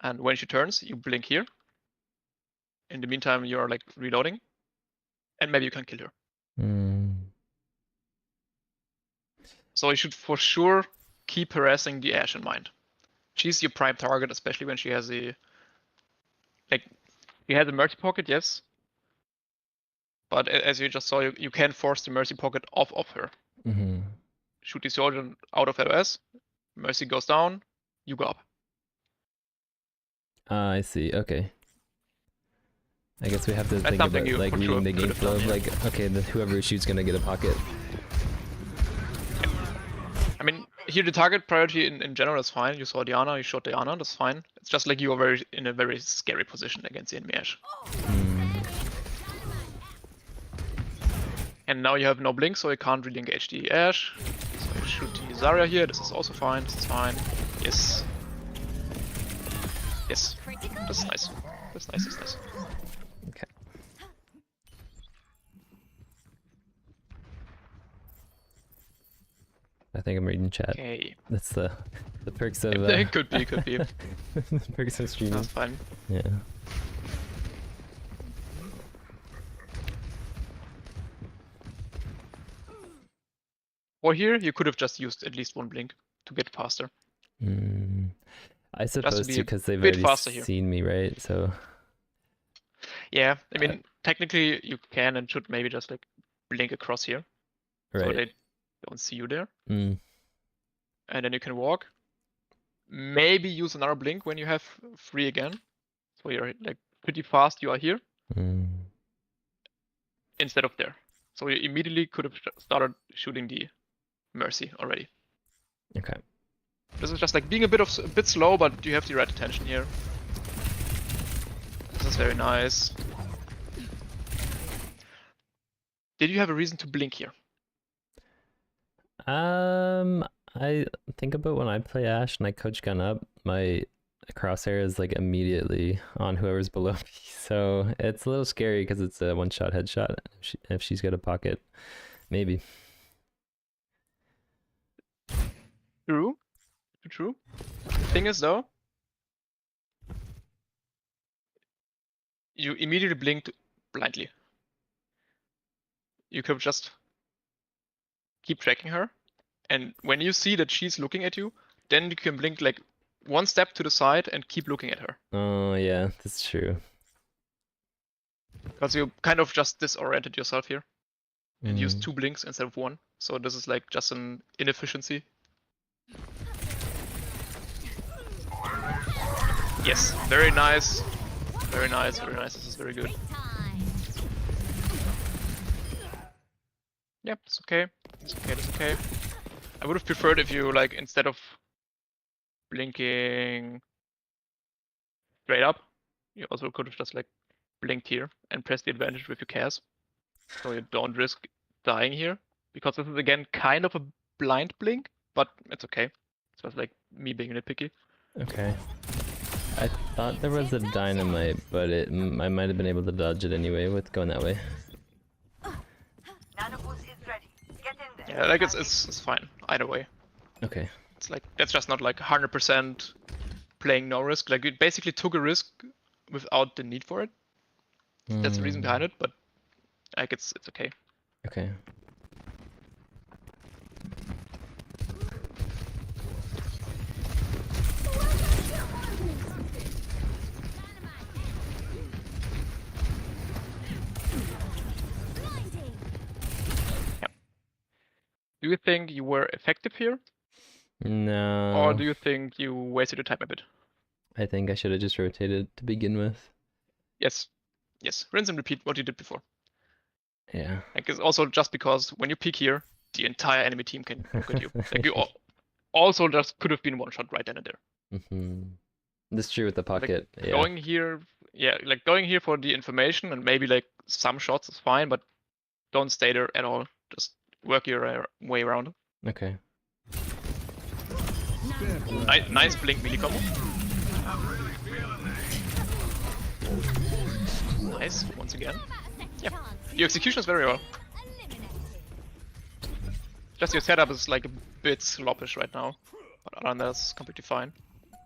And when she turns, you blink here. In the meantime, you're like reloading, and maybe you can kill her. So you should for sure keep harassing the Ashe in mind. She's your prime target, especially when she has a Mercy Pocket, yes. But as you just saw, you can force the Mercy Pocket off of her. Shoot the Sojourn out of LOS, Mercy goes down, you go up. I see. Okay. I guess we have to think about like reading the game flow of like, okay, whoever shoots gonna get a pocket. I mean, here the target priority in general is fine. You saw Diana, you shot Diana, that's fine. It's just like you are in a very scary position against the enemy Ashe. And now you have no blink, so you can't really engage the Ashe. So you shoot the Zarya here, this is also fine, this is fine. Yes. Yes. That's nice. That's nice, that's nice. Okay. I think I'm reading chat. Okay. That's the perks of. Could be. The perks of streaming. That's fine. Yeah. Or here, you could have just used at least one blink to get faster. I suppose be too, a because they've bit already faster here. seen me, right? So. Yeah, I mean, technically you can and should maybe just like blink across here, so Right. they don't see you there, Mm. and then you can walk. Maybe use another blink when you have free again, so you're like pretty fast. You are here instead of there, so you immediately could have started shooting the Mercy already. Okay. This is just like being a bit slow, but you have the right attention here. This is very nice. Did you have a reason to blink here? I think about when I play Ashe and I coach gun up, my crosshair is like immediately on whoever's below me, so it's a little scary because it's a one-shot headshot. If she's got a pocket, maybe. True. True. The thing is though, you immediately blinked blindly. You could just keep tracking her, and when you see that she's looking at you, then you can blink like one step to the side and keep looking at her. Oh yeah, that's true. Because you kind of just disoriented yourself here and used 2 blinks instead of 1. So this is like just an inefficiency. Yes, very nice. Very nice, very nice. This is very good. Yep, it's okay. It's okay, it's okay. I would have preferred if you, like, instead of blinking straight up, you also could have just, like, blinked here and pressed the advantage with your cast. So you don't risk dying here. Because this is, again, kind of a blind blink, but it's okay. It's just, like, me being nitpicky. Okay. I thought there was a dynamite, but I might have been able to dodge it anyway with going that way. Yeah, like it's fine either way. Okay. It's like that's just not like 100% playing no risk. Like you basically took a risk without the need for it. That's the reason behind it, but like it's okay. Okay. Do you think you were effective here? No. Or do you think you wasted your time a bit? I think I should have just rotated to begin with. Yes. Yes. Rinse and repeat what you did before. Yeah. Like it's also just because when you peek here, the entire enemy team can look at you. Like you also just could have been one shot right then and there. That's true with the pocket. Like yeah. Going here, yeah, like going here for the information and maybe like some shots is fine, but don't stay there at all. Just work your way around. Okay. Nice blink melee combo. Nice, once again. Yeah, your execution is very well. Just your setup is like a bit sloppish right now, but other than that, it's completely fine.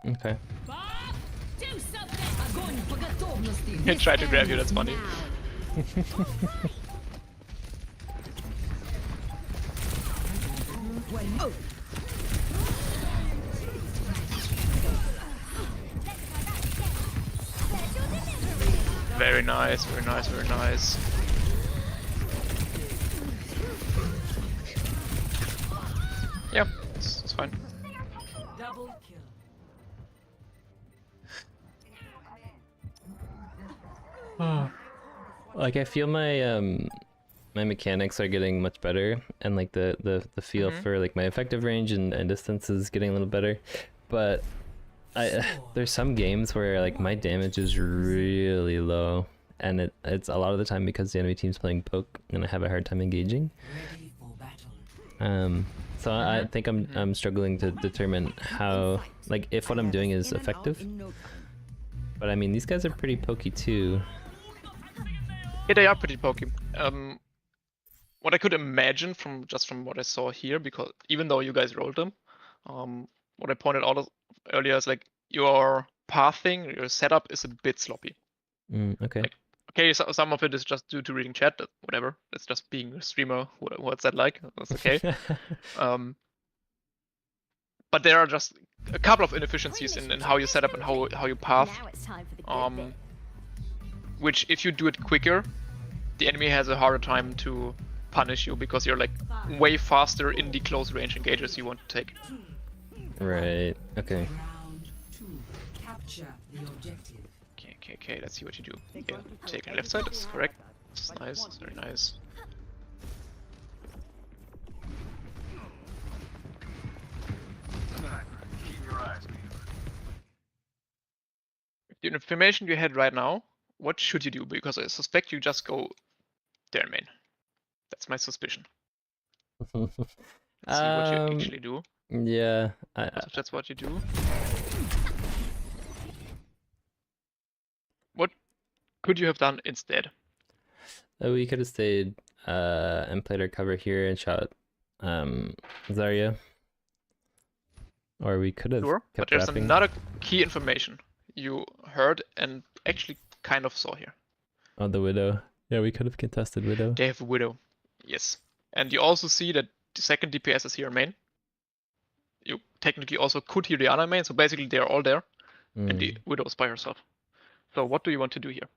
Okay. He tried to grab you, that's funny. Very nice, very nice, very nice. Yeah, it's fine. Double kill. Like I feel my my mechanics are getting much better, and like the feel for like my effective range and distance is getting a little better. But there's some games where like my damage is really low, and it's a lot of the time because the enemy team's playing poke, and I have a hard time engaging. Ready for battle. So I think I'm struggling to determine how, like, if what I'm doing is effective. But I mean, these guys are pretty pokey too. Yeah, they are pretty pokey. What I could imagine from what I saw here, because even though you guys rolled them, what I pointed out earlier is like your pathing, your setup is a bit sloppy. Okay. Like, okay, so some of it is just due to reading chat, whatever. It's just being a streamer. What's that like? That's okay. But there are just a couple of inefficiencies in how you set up and how you path. Which, if you do it quicker, the enemy has a harder time to punish you because you're like way faster in the close range engages you want to take. Right. Okay. Round 2. Capture the objective. Okay. Let's see what you do. Yeah, taking left side is correct. It's nice. It's very nice. The information you had right now, what should you do? Because I suspect you just go there, main. That's my suspicion. Let's see what you actually do. Yeah. If that's what you do. What could you have done instead? We could have stayed and played our cover here and shot Zarya. Or we could have Sure, kept but there's wrapping. another key information you heard and actually kind of saw here. Oh, the Widow. Yeah, we could have contested Widow. They have a Widow. Yes. And you also see that the second DPS is here main. You technically also could hear the other main, so basically they're all there. And the Widow is by herself. So what do you want to do here?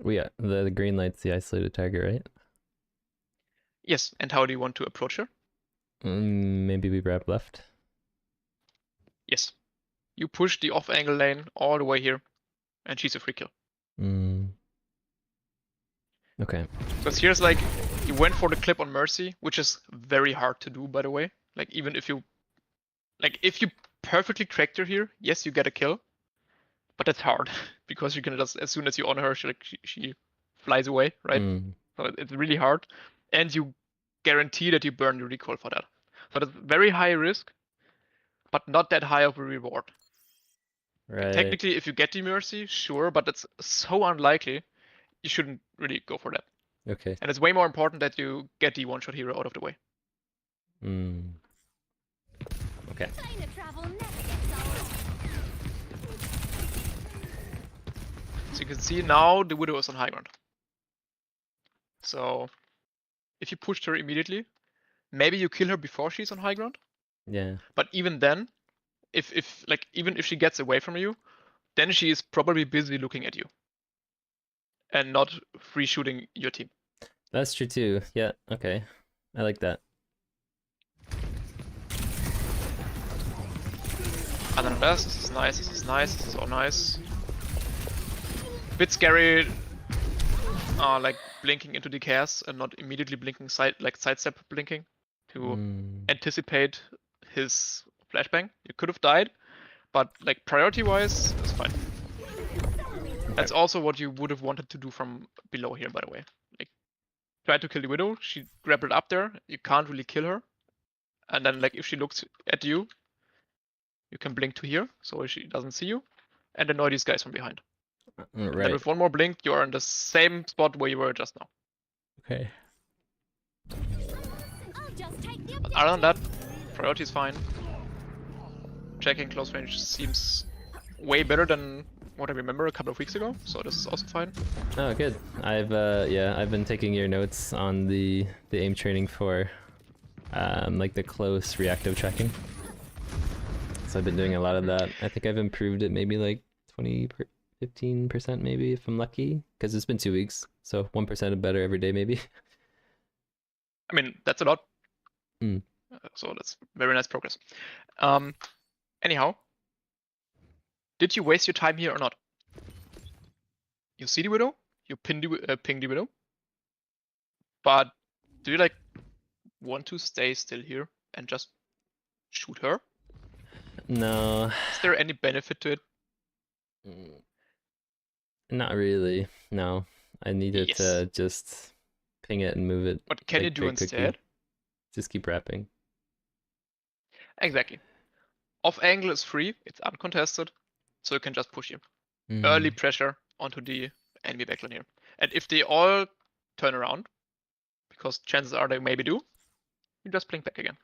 Yeah, the green light's the isolated target, right? Yes, and how do you want to approach her? Maybe we wrap left. Yes. You push the off-angle lane all the way here, and she's a free kill. Okay. Because here's like, you went for the clip on Mercy, which is very hard to do, by the way. Like, even if you... Like, if you perfectly tracked her here, yes, you get a kill. But that's hard, because you can just, as soon as you honor her, she flies away, right? So it's really hard. And you guarantee that you burn the recoil for that. So that's very high risk, but not that high of a reward. Right. Like, technically, if you get the Mercy, sure, but it's so unlikely, you shouldn't really go for that. Okay. And it's way more important that you get the one-shot hero out of the way. Okay. Time to travel next, So you can see now the Widow is on high ground. So if you pushed her immediately, maybe you kill her before she's on high ground. Yeah. But even then, even if she gets away from you, then she is probably busy looking at you and not free shooting your team. That's true too. Yeah, okay. I like that. Other than that, this is nice, this is nice, this is all nice. Bit scary, like blinking into the chaos and not immediately blinking sidestep blinking to anticipate his flashbang. You could have died, but like priority-wise, it's fine. That's also what you would have wanted to do from below here, by the way. Like, try to kill the Widow. She grappled up there. You can't really kill her. And then, like, if she looks at you, you can blink to here, so she doesn't see you, and annoy these guys from behind. Right. Then with one more blink, you are in the same spot where you were just now. Okay. But other than that, priority is fine. Checking close range seems way better than what I remember a couple of weeks ago, so this is also fine. Oh, good. I've been taking your notes on the aim training for like the close reactive tracking. So I've been doing a lot of that. I think I've improved it maybe like 15% maybe if I'm lucky, because it's been 2 weeks, so 1% better every day maybe. I mean, that's a lot. So that's very nice progress. Anyhow, did you waste your time here or not? You see the Widow, you ping the Widow, but Do you like want to stay still here and just shoot her? No. Is there any benefit to it? Not really. No. I needed Yes. to just ping it and move it. What can you like do very instead? quickly. Just keep wrapping. Exactly. Off angle is free, it's uncontested, so you can just push here. Early pressure onto the enemy backline here. And if they all turn around, because chances are they maybe do, you just blink back again.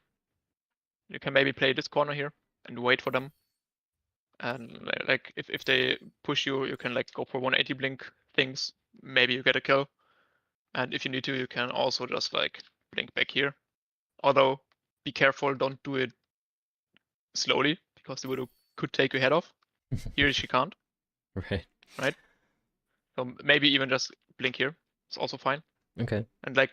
You can maybe play this corner here and wait for them. And like if they push you, you can like go for 180 blink things. Maybe you get a kill. And if you need to, you can also just like blink back here. Although, be careful, don't do it slowly, because the Widow could take your head off. Here she can't. Right. So maybe even just blink here. It's also fine. Okay. And like,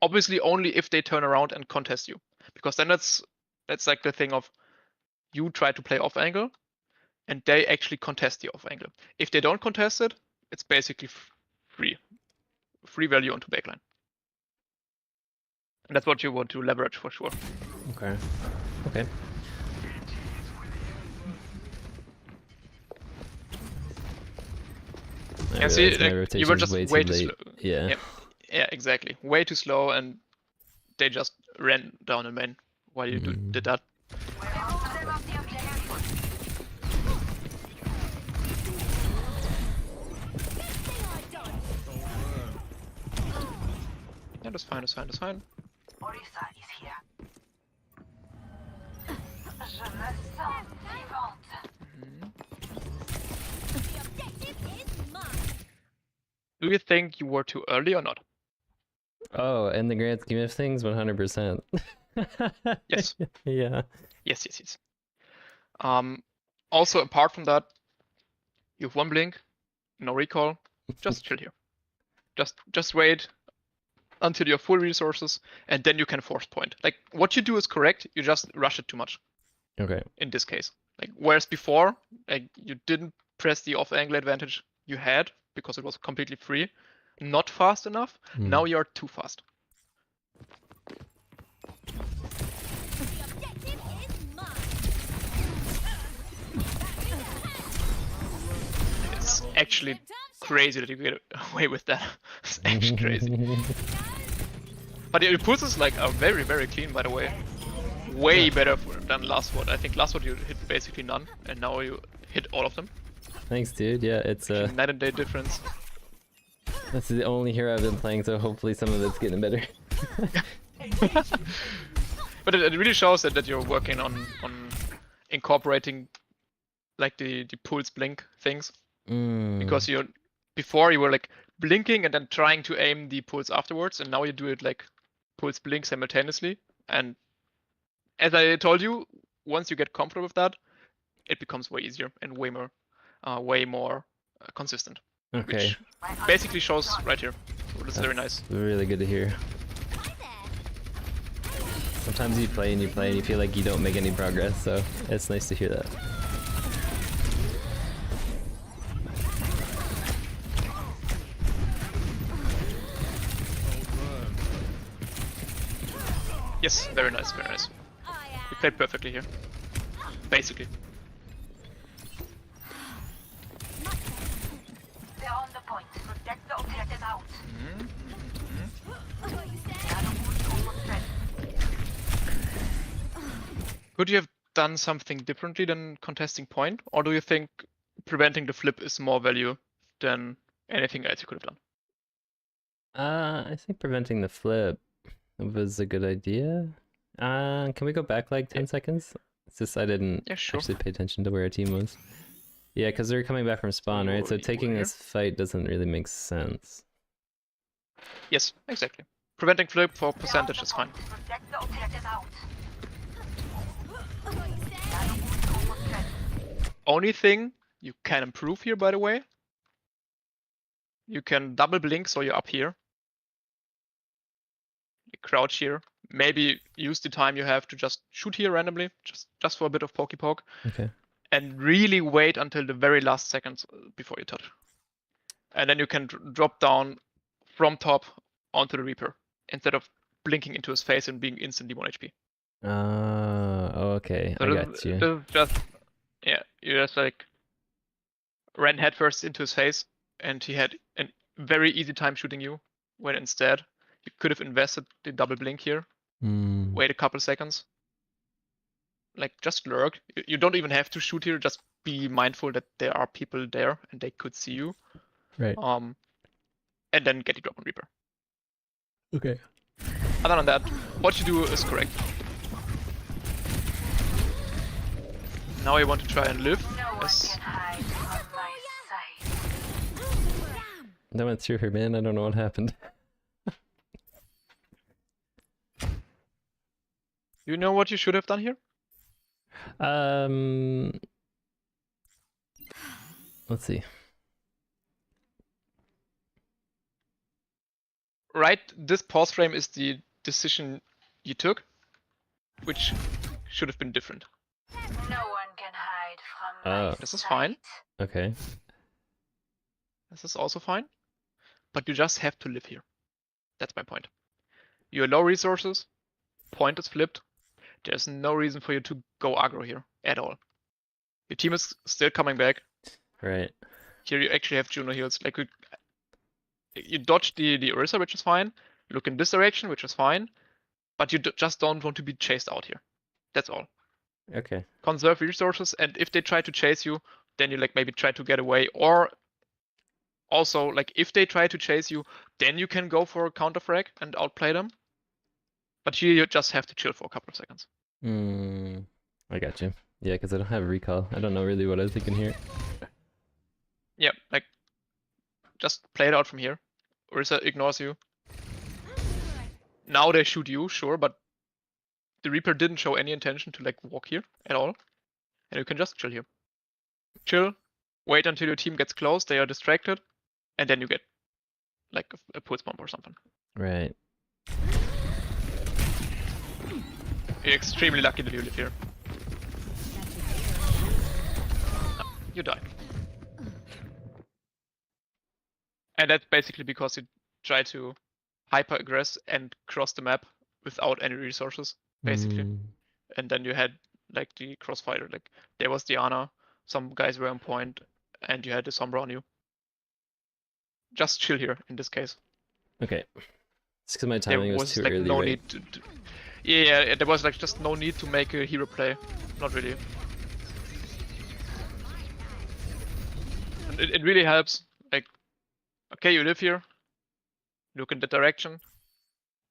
obviously only if they turn around and contest you. Because then that's like the thing of you try to play off angle and they actually contest the off angle. If they don't contest it, it's basically free. Free value onto backline. And that's what you want to leverage for sure. Okay. Okay. And see, like, you were just way too slow. Yeah. Yeah, exactly. Way too slow, and they just ran down the main while you did that. Yeah, that's fine, that's fine, that's fine. Orisa is here. Je me sens vivante. Do you think you were too early or not? Oh, in the grand scheme of things, 100%. Yes. Yeah. Yes. Also, apart from that, you have one blink, no recall. Just chill here. Just wait until you have full resources, and then you can force point. Like, what you do is correct. You just rush it too much. Okay. In this case, like, whereas before, like, you didn't press the off angle advantage you had because it was completely free, not fast enough. Now you're too fast. It's actually crazy that you get away with that. It's actually crazy. But the impulses like are very, very clean, by the way. Way better than last one. I think last one you hit basically none, and now you hit all of them. Thanks, dude. Yeah, it's a night and day difference. That's the only hero I've been playing, so hopefully some of it's getting better. But it really shows that you're working on incorporating like the pulse blink things. Because before you were like blinking and then trying to aim the pulse afterwards, and now you do it like pulse blink simultaneously. And as I told you, once you get comfortable with that, it becomes way easier and way more consistent. Okay. Which basically shows right here. So that's very nice. Really good to hear. Sometimes you play and you feel like you don't make any progress, so it's nice to hear that. Yes, very nice, very nice. You played perfectly here. Basically. They're on the point. Protect the objective out. Could you have done something differently than contesting point? Or do you think preventing the flip is more value than anything else you could have done? I think preventing the flip was a good idea. Can we go back like 10 seconds? It's just I didn't actually pay attention to where our team was. Yeah, because they're coming back from spawn, right? So taking this fight doesn't really make sense. Yes, exactly. Preventing flip for percentage is fine. Protect the objective out. Only thing you can improve here, by the way, you can double blink so you're up here. You crouch here. Maybe use the time you have to just shoot here randomly, just for a bit of pokey poke. Okay. And really wait until the very last seconds before you touch. And then you can drop down from top onto the Reaper instead of blinking into his face and being instantly 1 HP. Okay, So I this, got you. this is just, yeah, you just like ran headfirst into his face, and he had a very easy time shooting you. When instead you could have invested the double blink here, wait a couple seconds, like just lurk. You don't even have to shoot here. Just be mindful that there are people there and they could see you. Right. And then get the drop on Reaper. Okay. Other than that, what you do is correct. Now I want to try and live. Yes. That went through her, man. I don't know what happened. You know what you should have done here? Let's see. Right, this pause frame is the decision you took, which should have been different. No one can hide from my This is fine. Okay. This is also fine. But you just have to live here. That's my point. You're low resources, point is flipped. There's no reason for you to go aggro here at all. Your team is still coming back. Right. Here you actually have Juno heals. Like you dodge the Orisa, which is fine. Look in this direction, which is fine. But you just don't want to be chased out here. That's all. Okay. Conserve resources, and if they try to chase you, then you like maybe try to get away. Or also, like if they try to chase you, then you can go for a counter frag and outplay them. But here you just have to chill for a couple of seconds. I got you. Yeah, because I don't have recall. I don't know really what I was thinking here. Yeah, like just play it out from here. Orisa ignores you. Now they shoot you, sure, but the Reaper didn't show any intention to like walk here at all. And you can just chill here. Chill, wait until your team gets close, they are distracted, and then you get like a pulse bomb or something. Right. You're extremely lucky that you live here. No, you die. And that's basically because you try to hyper-aggress and cross the map without any resources, basically. And then you had like the crossfire, like there was Diana, some guys were on point, and you had the Sombra on you. Just chill here in this case. Okay. It's because my timing was too like early, no right? need to yeah, there was like just no need to make a hero play. Not really. And it really helps. Like, okay, you live here. Look in that direction.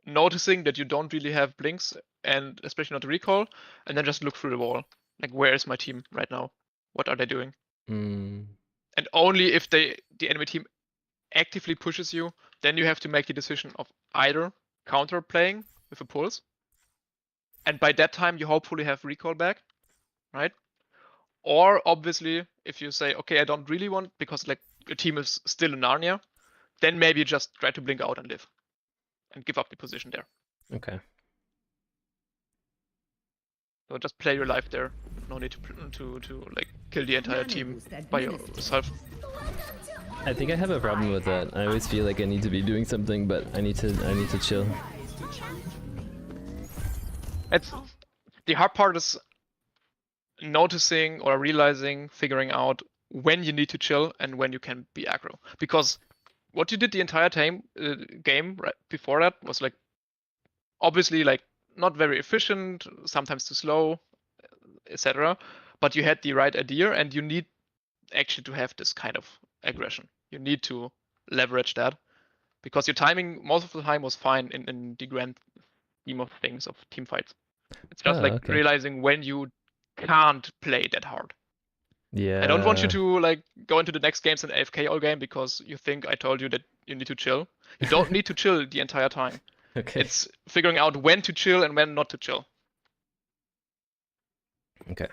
Noticing that you don't really have blinks, and especially not the recall, and then just look through the wall. Like, where is my team right now? What are they doing? And only if the enemy team actively pushes you, then you have to make the decision of either counter playing with a pulse, and by that time you hopefully have recall back, right? Or obviously, if you say, okay, I don't really want, because like your team is still in Narnia, then maybe you just try to blink out and live, and give up the position there. Okay. So just play your life there. No need to like kill the entire team by yourself. I think I have a problem with that. I always feel like I need to be doing something, but I need to chill. It's the hard part is noticing or realizing, figuring out when you need to chill and when you can be aggro. Because what you did the entire time game right before that was like obviously like not very efficient, sometimes too slow, etc. But you had the right idea, and you need actually to have this kind of aggression. You need to leverage that, because your timing most of the time was fine in the grand scheme of things of team fights. It's just like realizing when you can't play that hard. Yeah. I don't want you to like go into the next games and AFK all game because you think I told you that you need to chill. You don't need to chill the entire time. Okay. It's figuring out when to chill and when not to chill. Okay.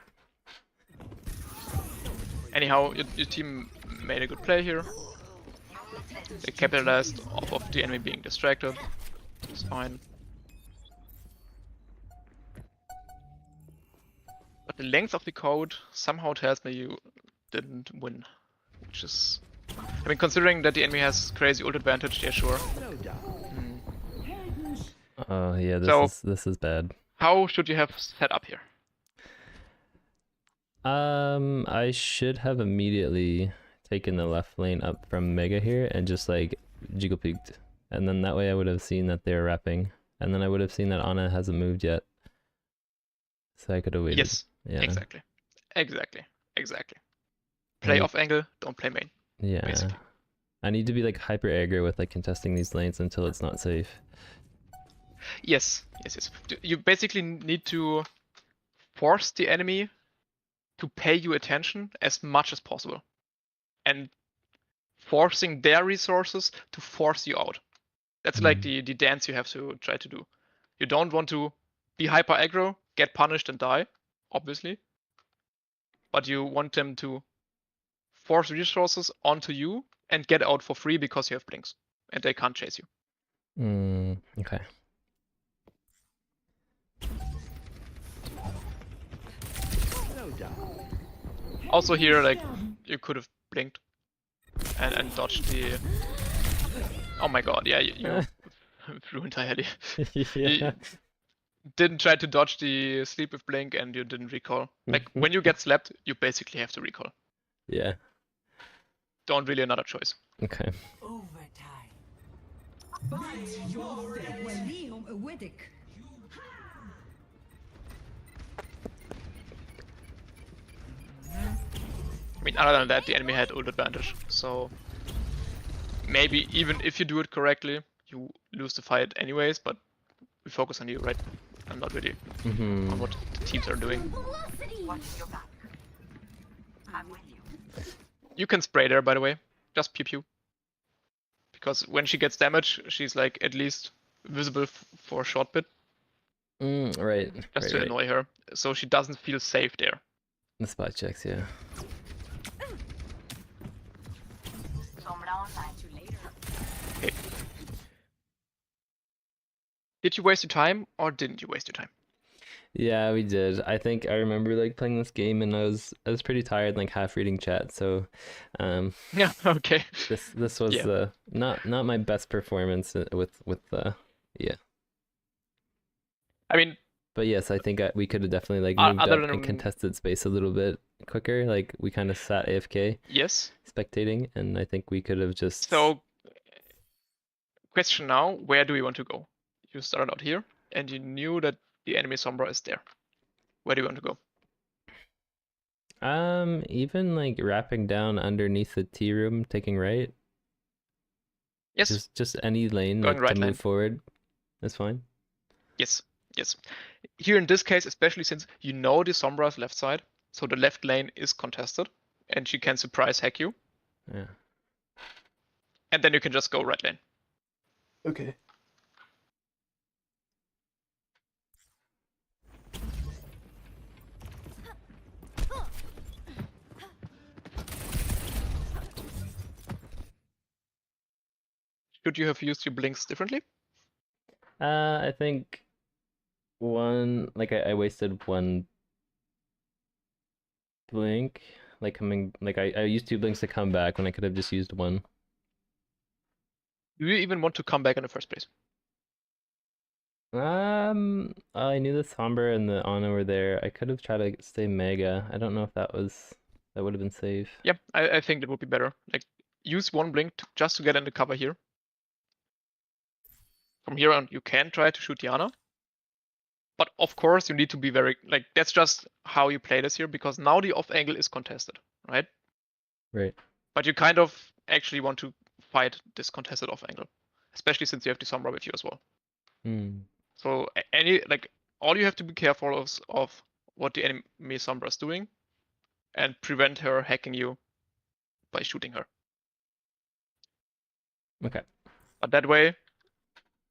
Anyhow, your team made a good play here. They capitalized off of the enemy being distracted. It's fine. But the length of the code somehow tells me you didn't win. Which is... I mean, considering that the enemy has crazy ult advantage, yeah, sure. Oh yeah, So- this is bad. How should you have set up here? I should have immediately taken the left lane up from Mega here and just like jiggle peeked. And then that way I would have seen that they're wrapping. And then I would have seen that Ana hasn't moved yet. So I could have waited. Yes, Yeah. exactly. Play off angle, don't play main. Yeah. Basically. I need to be like hyper aggro with like contesting these lanes until it's not safe. Yes. You basically need to force the enemy to pay you attention as much as possible. And forcing their resources to force you out. That's like the dance you have to try to do. You don't want to be hyper aggro, get punished and die, obviously. But you want them to force resources onto you and get out for free because you have blinks. And they can't chase you. Okay. Also here, like, you could have blinked and dodged the... Oh my god, yeah, you flew entirely. Yeah. You didn't try to dodge the sleep with blink and you didn't recall. Like, when you get slapped, you basically have to recall. Yeah. Don't really another choice. Okay. Overtime. I mean, other than that, the enemy had ult advantage, so maybe even if you do it correctly, you lose the fight anyways, but we focus on you, right? I'm not really on what the teams are doing. You can spray there, by the way. Just pew pew. Because when she gets damage, she's like at least visible for a short bit. Right. Just to annoy her, so she doesn't feel safe there. The spot checks, yeah. Okay. Did you waste your time or didn't you waste your time? Yeah, we did. I think I remember like playing this game and I was pretty tired, like half reading chat. So, yeah, okay. This was not my best performance with yeah. I mean, but yes, I think we could have definitely like moved up and contested space a little bit quicker. Like we kind of sat AFK. Yes. Spectating, and I think we could have just. So, question now: where do we want to go? You started out here, and you knew that the enemy Sombra is there. Where do you want to go? Even like wrapping down underneath the T room, taking right. Yes. Just any lane going like, right to lane. Move forward. That's fine. Yes. Here in this case, especially since you know the Sombra's left side, so the left lane is contested, and she can surprise hack you. Yeah. And then you can just go right lane. Okay. Should you have used your blinks differently? I think I wasted one blink, like I used 2 blinks to come back when I could have just used 1. Do you even want to come back in the first place? I knew the Sombra and the Ana were there. I could have tried to stay Mega. I don't know if that would have been safe. Yeah, I think that would be better. Like, use 1 blink just to get in the cover here. From here on, you can try to shoot the Ana. But of course, you need to be very, like, that's just how you play this here, because now the off angle is contested, right? Right. But you kind of actually want to fight this contested off angle, especially since you have the Sombra with you as well. So all you have to be careful of what the enemy Sombra is doing, and prevent her hacking you by shooting her. Okay. But that way,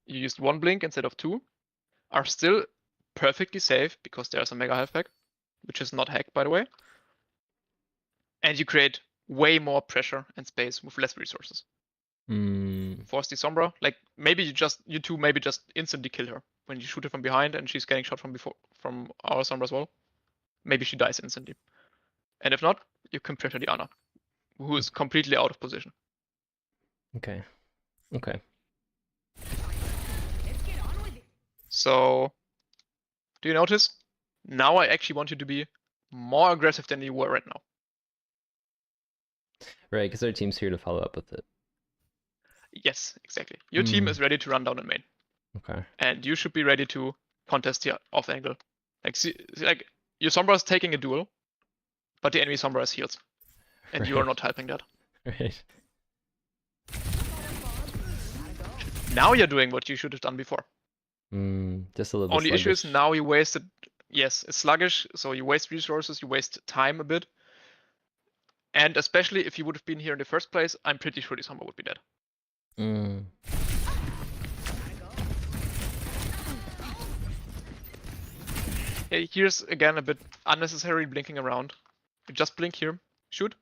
you used 1 blink instead of 2, are still perfectly safe because there's a mega halfback, which is not hacked, by the way. And you create way more pressure and space with less resources. Force the Sombra, like maybe you two maybe just instantly kill her when you shoot her from behind and she's getting shot from our Sombra as well. Maybe she dies instantly. And if not, you can pressure the Ana, who is completely out of position. Okay. So, do you notice? Now I actually want you to be more aggressive than you were right now. Right, because our team's here to follow up with it. Yes, exactly. Your team is ready to run down in main. Okay. And you should be ready to contest the off angle. Like, see, like your Sombra is taking a duel, but the enemy Sombra is healed. And you are not helping that. Right. Now you're doing what you should have done before. Just a little Only issue is sluggish. now you wasted. Yes, it's sluggish, so you waste resources, you waste time a bit. And especially if you would have been here in the first place, I'm pretty sure the Sombra would be dead. Hey, here's again a bit unnecessary blinking around. You just blink here, shoot.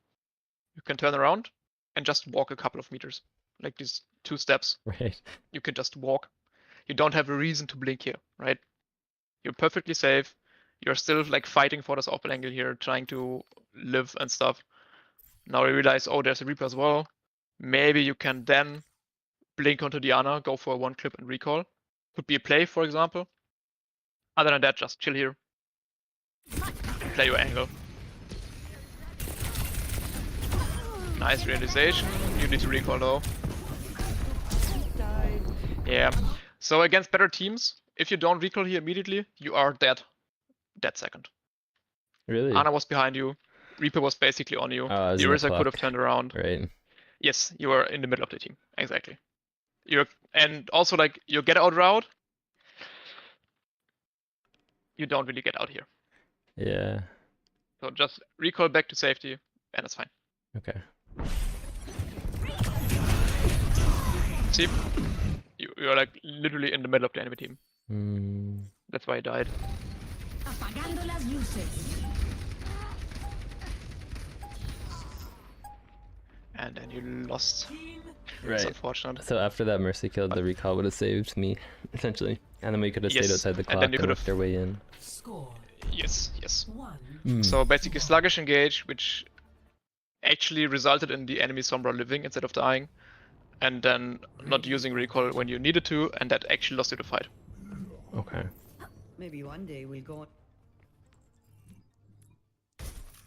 You can turn around and just walk a couple of meters. Like these 2 steps. Right. You can just walk. You don't have a reason to blink here, right? You're perfectly safe. You're still like fighting for this open angle here, trying to live and stuff. Now you realize, oh, there's a Reaper as well. Maybe you can then blink onto Diana, go for a 1 clip and recall. Could be a play, for example. Other than that, just chill here. Play your angle. Nice realization. You need to recall though. Yeah. So against better teams, if you don't recall here immediately, you are dead. Dead second. Really? Ana was behind you. Reaper was basically on you. Oh, The Orisa could have turned around. Right. Yes, you were in the middle of the team. Exactly. And also like your get out route, you don't really get out here. Yeah. So just recall back to safety and it's fine. Okay. See? You're like literally in the middle of the enemy team. That's why I died. Apagando las luces. And then you lost. Right. It's unfortunate. So after that Mercy kill, the recall would have saved me, essentially. And then we could have stayed outside the clock and worked our way in. Score. Yes, yes. 1. So basically sluggish engage, which actually resulted in the enemy Sombra living instead of dying. And then not using recall when you needed to, and that actually lost you the fight. Okay. Maybe one day we'll go.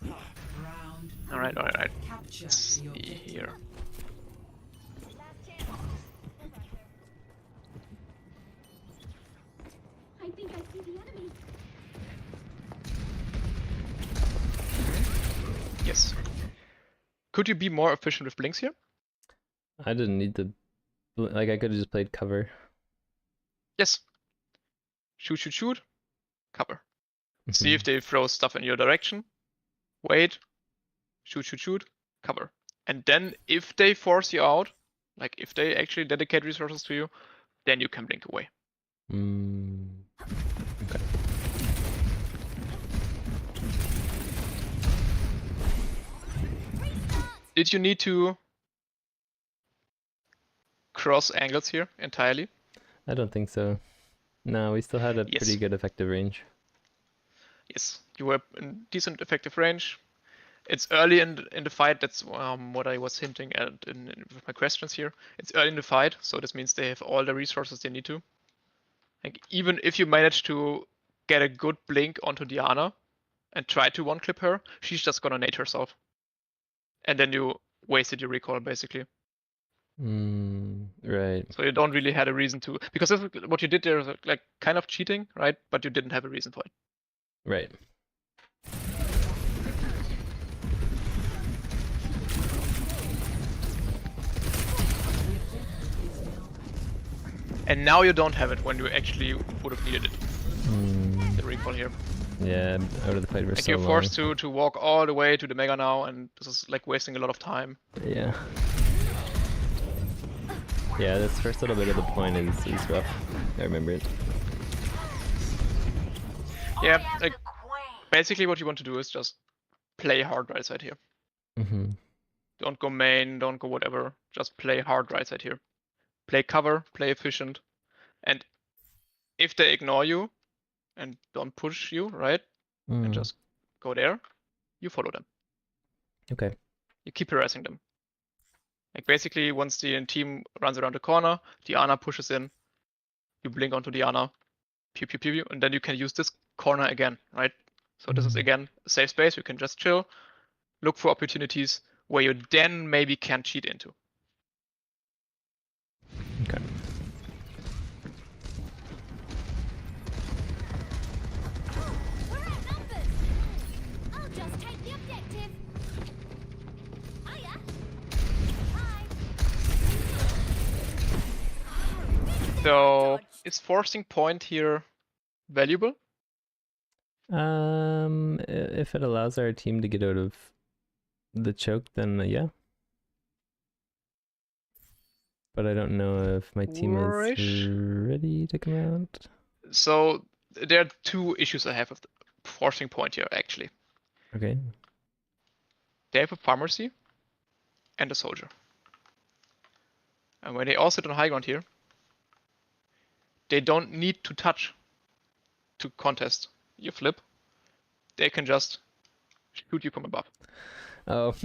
Round. Alright. Capture Let's see the objective. here. I think I see the enemy. Yes. Could you be more efficient with blinks here? I didn't need to, like, I could have just played cover. Yes. Shoot. Cover. See if they throw stuff in your direction. Wait. Shoot. Cover. And then if they force you out, like if they actually dedicate resources to you, then you can blink away. Okay. Did you need to cross angles here entirely? I don't think so. No, we still had a pretty good effective range. Yes, you were in decent effective range. It's early in the fight. That's what I was hinting at with my questions here. It's early in the fight, so this means they have all the resources they need to. Like even if you manage to get a good blink onto Diana and try to 1-clip her, she's just gonna nade herself. And then you wasted your recall basically. Right. So you don't really had a reason to, because what you did there is like kind of cheating, right? But you didn't have a reason for it. Right. And now you don't have it when you actually would have needed it. The recall here. Yeah, out of the fight for Like so you're long. forced to walk all the way to the Mega now, and this is like wasting a lot of time. Yeah. Yeah, this first little bit of the point is rough. I remember it. Yeah, like basically what you want to do is just play hard right side here. Don't go main, don't go whatever. Just play hard right side here. Play cover, play efficient, and if they ignore you and don't push you, right, and just go there, you follow them. Okay. You keep harassing them. Like basically, once the team runs around the corner, Diana pushes in, you blink onto Diana, pew pew pew, and then you can use this corner again, right? So this is again a safe space. You can just chill, look for opportunities where you then maybe can cheat into. Okay. We're outnumbered. I'll just take the objective. Hiya. Hi. So is forcing point here valuable? If it allows our team to get out of the choke, then yeah. But I don't know if my team is ready to come out. So there are two issues I have with the forcing point here, actually. Okay. They have a pharmacy and a soldier. And when they all sit on high ground here, they don't need to touch to contest your flip. They can just shoot you from above. Oh,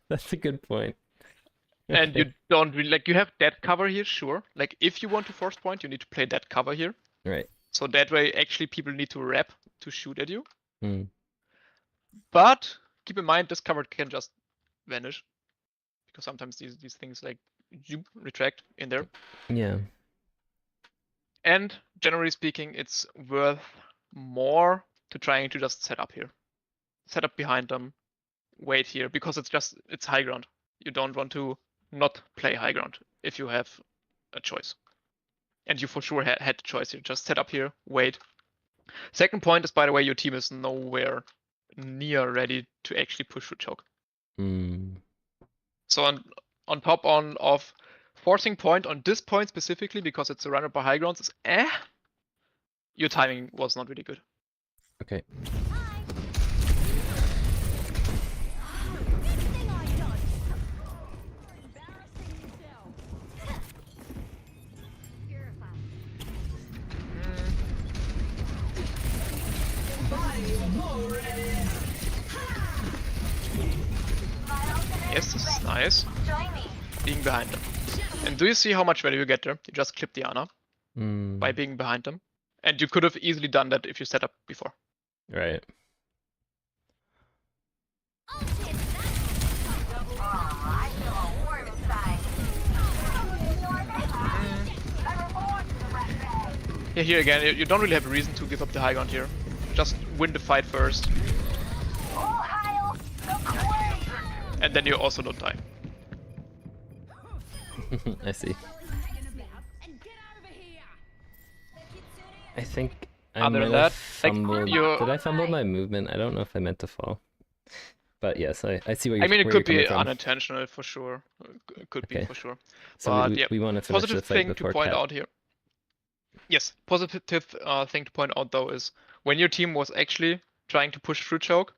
that's a good point. And you don't really, like, you have that cover here, sure. Like, if you want to force point, you need to play that cover here. Right. So that way, actually, people need to wrap to shoot at you. Mm. But keep in mind, this cover can just vanish. Because sometimes these things, like, zoom, retract in there. Yeah. And generally speaking, it's worth more to trying to just set up here. Set up behind them, wait here, because it's high ground. You don't want to not play high ground if you have a choice. And you for sure had the choice here. Just set up here, wait. Second point is, by the way, your team is nowhere near ready to actually push through choke. Mm. So on top of forcing point on this point specifically, because it's surrounded by high grounds, is your timing was not really good. Okay. Yes, this is nice. Being behind them. And do you see how much value you get there? You just clip the Ana by being behind them. And you could have easily done that if you set up before. Right. Yeah, here again, you don't really have a reason to give up the high ground here. Just win the fight first. And then you also don't die. I see. I think I Other might than have that, fumbled. like, Did I fumble my movement? I don't know if I meant to fall. But yes, I see what you're I mean, it where could you're be coming from. unintentional for sure. It could be Okay. for sure. So But we want to finish positive the fight thing to before point Cat. out here. Yes, positive thing to point out though is when your team was actually trying to push through choke,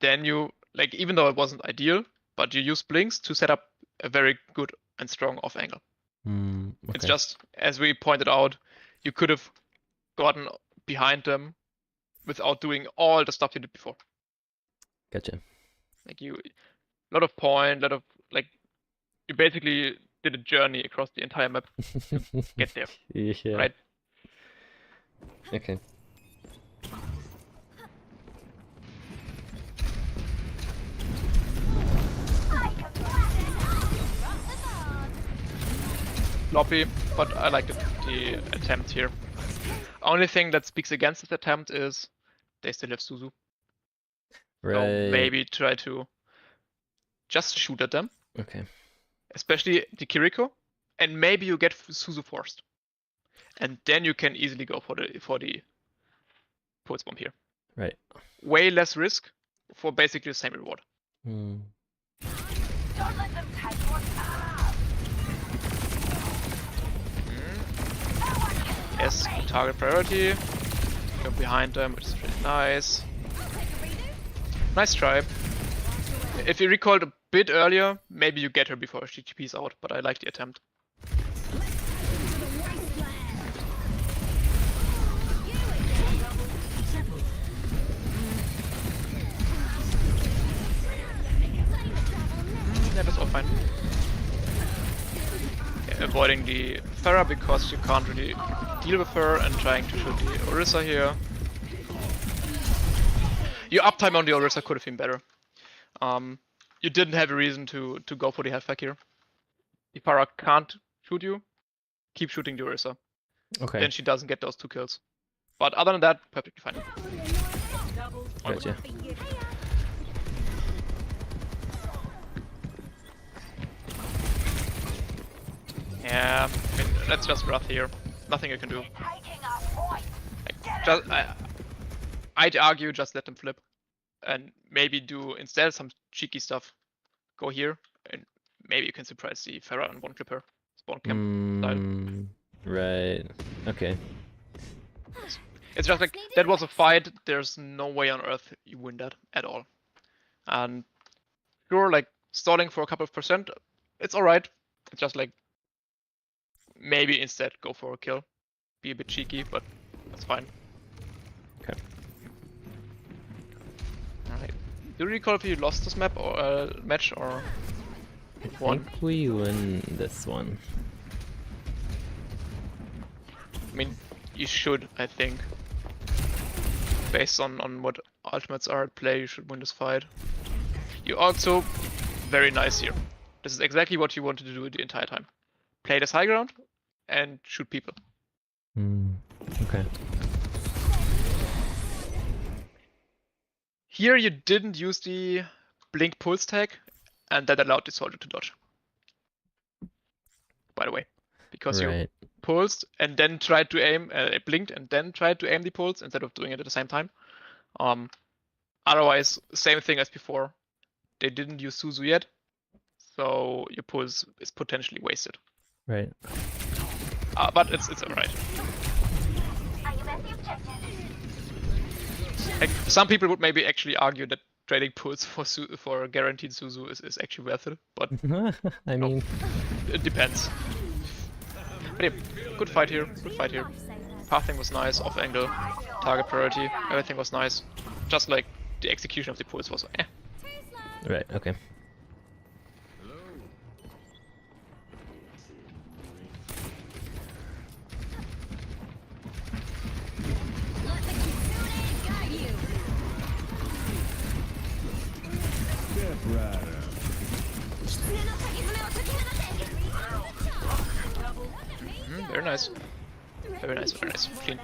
then you, like, even though it wasn't ideal, but you use blinks to set up a very good and strong off angle. Okay. It's just, as we pointed out, you could have gotten behind them without doing all the stuff you did before. Gotcha. Like lot of point, lot of, like, you basically did a journey across the entire map to get there. Yeah. Right? Okay. Floppy, but I like the attempt here. Only thing that speaks against this attempt is they still have Suzu. Right. So maybe try to just shoot at them. Okay. Especially the Kiriko. And maybe you get Suzu forced. And then you can easily go for the pulse bomb here. Right. Way less risk for basically the same reward. Don't let them take what's up. Yes, target priority. Go behind them, which is really nice. Nice try. If you recalled a bit earlier, maybe you get her before she TP's out, but I like the attempt. Yeah, that's all fine. Okay, avoiding the Pharah because you can't really deal with her and trying to shoot the Orisa here. Your uptime on the Orisa could have been better. You didn't have a reason to go for the headback here. If Pharah can't shoot you, keep shooting the Orisa. Okay. Then she doesn't get those 2 kills. But other than that, perfectly fine. Gotcha. Yeah, I mean, that's just rough here. Nothing you can do. I'd argue just let them flip. And maybe do instead some cheeky stuff. Go here, and maybe you can surprise the Pharah and one flipper. Spawn camp style. Right. Okay. It's just like, that was a fight, there's no way on earth you win that at all. And sure, like, stalling for a couple of %, it's alright. It's just like, maybe instead go for a kill. Be a bit cheeky, but that's fine. Okay. Alright. Do you recall if you lost this map or match or won? I think we win this one. I mean, you should, I think. Based on what ultimates are at play, you should win this fight. You also, very nice here. This is exactly what you wanted to do the entire time. Play this high ground and shoot people. Okay. Here you didn't use the blink pulse tag, and that allowed the soldier to dodge. By the way, because you pulsed and then tried to aim, blinked and then tried to aim the pulse instead of doing it at the same time. Otherwise, same thing as before. They didn't use Suzu yet, so your pulse is potentially wasted. Right. But it's alright. Like, some people would maybe actually argue that trading pulse for guaranteed Suzu is actually worth it, but I mean, it depends. But yeah, good fight here, good fight here. Pathing was nice, off angle, target priority, everything was nice. Just like the execution of the pulse was eh. Right, okay. Very nice. Very nice, very nice. Clean.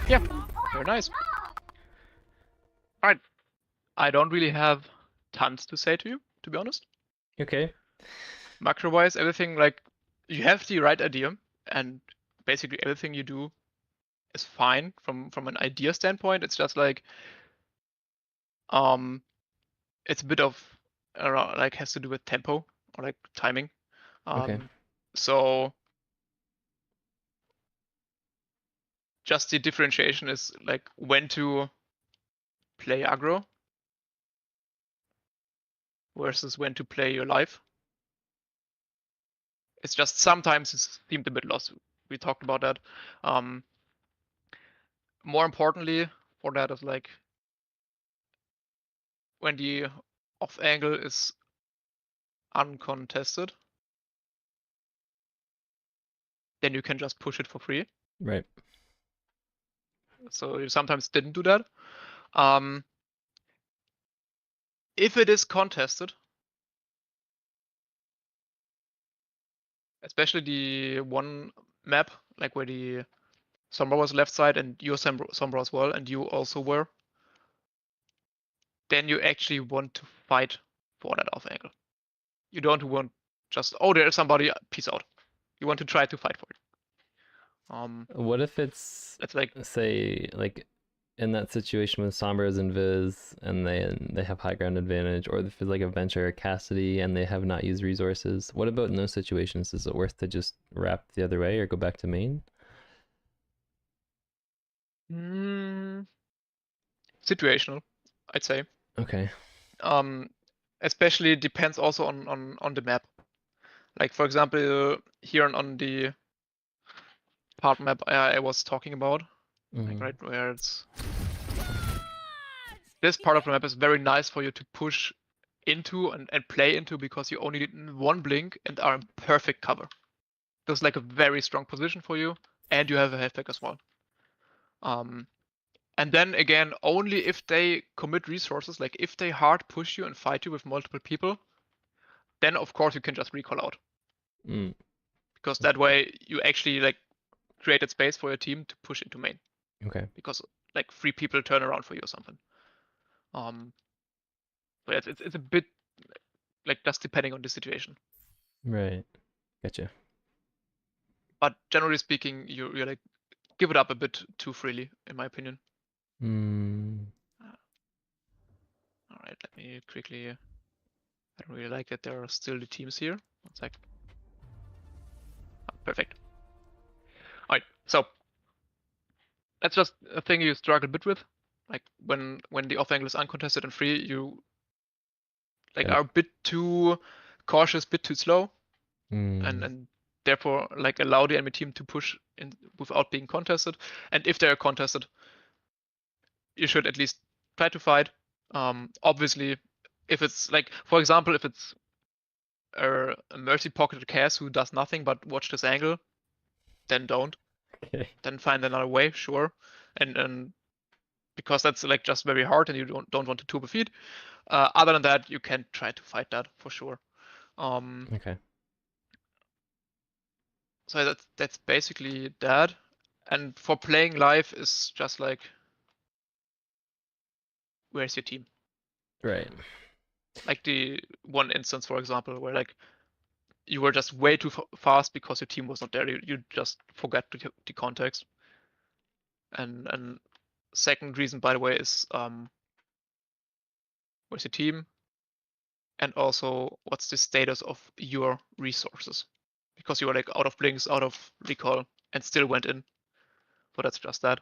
Yeah, very nice. Alright. I don't really have tons to say to you, to be honest. Okay. Macro-wise, everything, like, you have the right idea, and basically everything you do is fine from an idea standpoint. It's just like, it's a bit of, like, has to do with tempo or like timing. Okay. So just the differentiation is like when to play aggro versus when to play your life. It's just sometimes it seemed a bit lost. We talked about that. More importantly for that is like when the off angle is uncontested, then you can just push it for free. Right. So you sometimes didn't do that. If it is contested, especially the one map, like where the Sombra was left side and your Sombra as well, and you also were, then you actually want to fight for that off angle. You don't want just, oh, there's somebody, peace out. You want to try to fight for it. What if it's like, say, like in that situation with Sombra's and Viz, and they have high ground advantage, or if it's like a Venture or Cassidy and they have not used resources? What about in those situations? Is it worth to just wrap the other way or go back to main? Situational, I'd say. Okay. Especially depends also on the map. Like for example, here on the part map I was talking about, like right where it's. This part of the map is very nice for you to push into and play into because you only need one blink and are in perfect cover. There's like a very strong position for you, and you have a halfback as well. And then again, only if they commit resources, like if they hard push you and fight you with multiple people, then of course you can just recall out. Because that way you actually like created space for your team to push into main. Okay. Because like 3 people turn around for you or something. But it's a bit like just depending on the situation. Right. Gotcha. But generally speaking, you're like give it up a bit too freely, in my opinion. All right, let me quickly. I don't really like that there are still the teams here. One sec. Oh, perfect. All right, so that's just a thing you struggle a bit with. Like when the off angle is uncontested and free, you like are a bit too cautious, bit too slow, and therefore like allow the enemy team to push in without being contested. And if they are contested, you should at least try to fight. Obviously, if it's like, for example, if it's a mercy pocketed Cass who does nothing but watch this angle, then don't. Okay. Then find another way, sure. And because that's like just very hard and you don't want to turbo feed. Other than that, you can try to fight that for sure. Okay. So that's basically that. And for playing live is just like, where's your team? Right. Like the one instance, for example, where like you were just way too fast because your team was not there. You just forgot the context. And second reason, by the way, is where's your team? And also, what's the status of your resources? Because you were like out of blinks, out of recall, and still went in. But that's just that.